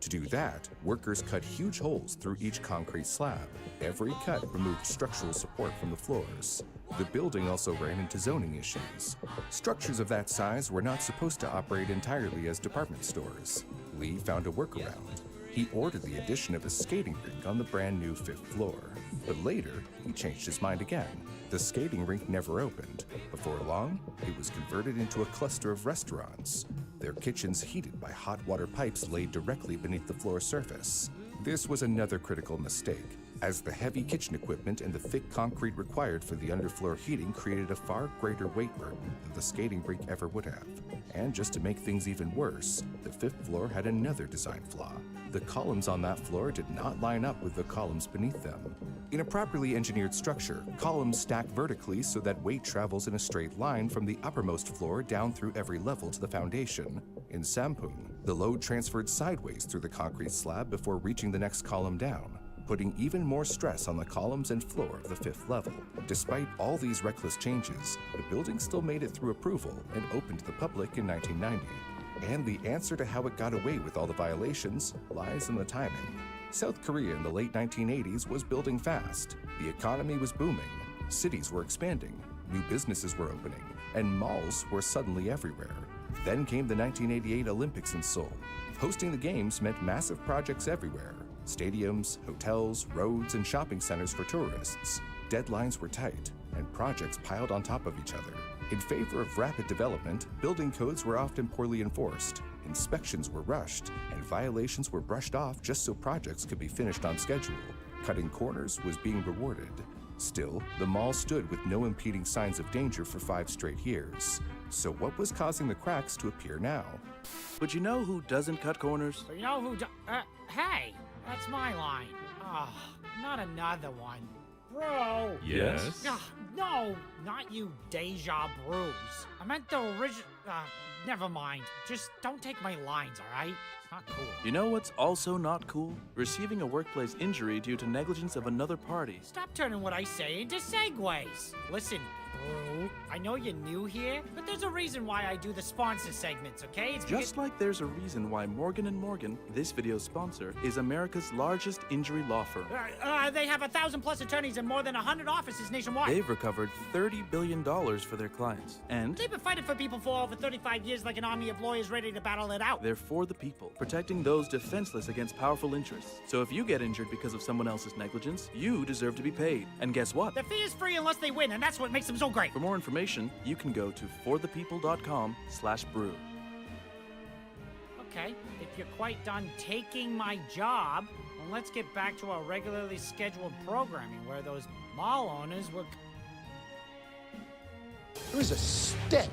Speaker 1: To do that, workers cut huge holes through each concrete slab. Every cut removed structural support from the floors. The building also ran into zoning issues. Structures of that size were not supposed to operate entirely as department stores. Lee found a workaround. He ordered the addition of a skating rink on the brand new 5th floor. But later, he changed his mind again. The skating rink never opened. Before long, it was converted into a cluster of restaurants, their kitchens heated by hot water pipes laid directly beneath the floor surface. This was another critical mistake, as the heavy kitchen equipment and the thick concrete required for the underfloor heating created a far greater weight burden than the skating rink ever would have. And just to make things even worse, the 5th floor had another design flaw. The columns on that floor did not line up with the columns beneath them. In a properly engineered structure, columns stack vertically so that weight travels in a straight line from the uppermost floor down through every level to the foundation. In Sampoong, the load transferred sideways through the concrete slab before reaching the next column down, putting even more stress on the columns and floor of the 5th level. Despite all these reckless changes, the building still made it through approval and opened to the public in 1990. And the answer to how it got away with all the violations lies in the timing. South Korea in the late 1980s was building fast. The economy was booming. Cities were expanding. New businesses were opening. And malls were suddenly everywhere. Then came the 1988 Olympics in Seoul. Hosting the games meant massive projects everywhere. Stadiums, hotels, roads, and shopping centers for tourists. Deadlines were tight, and projects piled on top of each other. In favor of rapid development, building codes were often poorly enforced. inspections were rushed, and violations were brushed off just so projects could be finished on schedule. Cutting corners was being rewarded. Still, the mall stood with no impeding signs of danger for 5 straight years. So what was causing the cracks to appear now?
Speaker 3: But you know who doesn't cut corners?
Speaker 4: You know who hey, that's my line. Oh, not another one. Bro!
Speaker 22: Yes?
Speaker 4: No, not you deja brews. I meant the original... never mind. Just don't take my lines, alright? It's not cool.
Speaker 3: You know what's also not cool? Receiving a workplace injury due to negligence of another party.
Speaker 4: Stop turning what I say into segues. Listen, bro, I know you're new here, but there's a reason why I do the sponsor segments, okay? It's
Speaker 3: Just like there's a reason why Morgan & Morgan, this video's sponsor, is America's largest injury law firm.
Speaker 4: They have 1,000+ attorneys and more than 100 offices nationwide.
Speaker 3: They've recovered $30 billion for their clients. And
Speaker 4: they've been fighting for people for over 35 years like an army of lawyers ready to battle it out.
Speaker 3: They're for the people, protecting those defenseless against powerful interests. So if you get injured because of someone else's negligence, you deserve to be paid. And guess what?
Speaker 4: The fee is free unless they win, and that's what makes them so great.
Speaker 3: For more information, you can go to forthepeople.com/brew.
Speaker 4: Okay, if you're quite done taking my job, well, let's get back to our regularly scheduled programming where those mall owners were...
Speaker 7: There is a step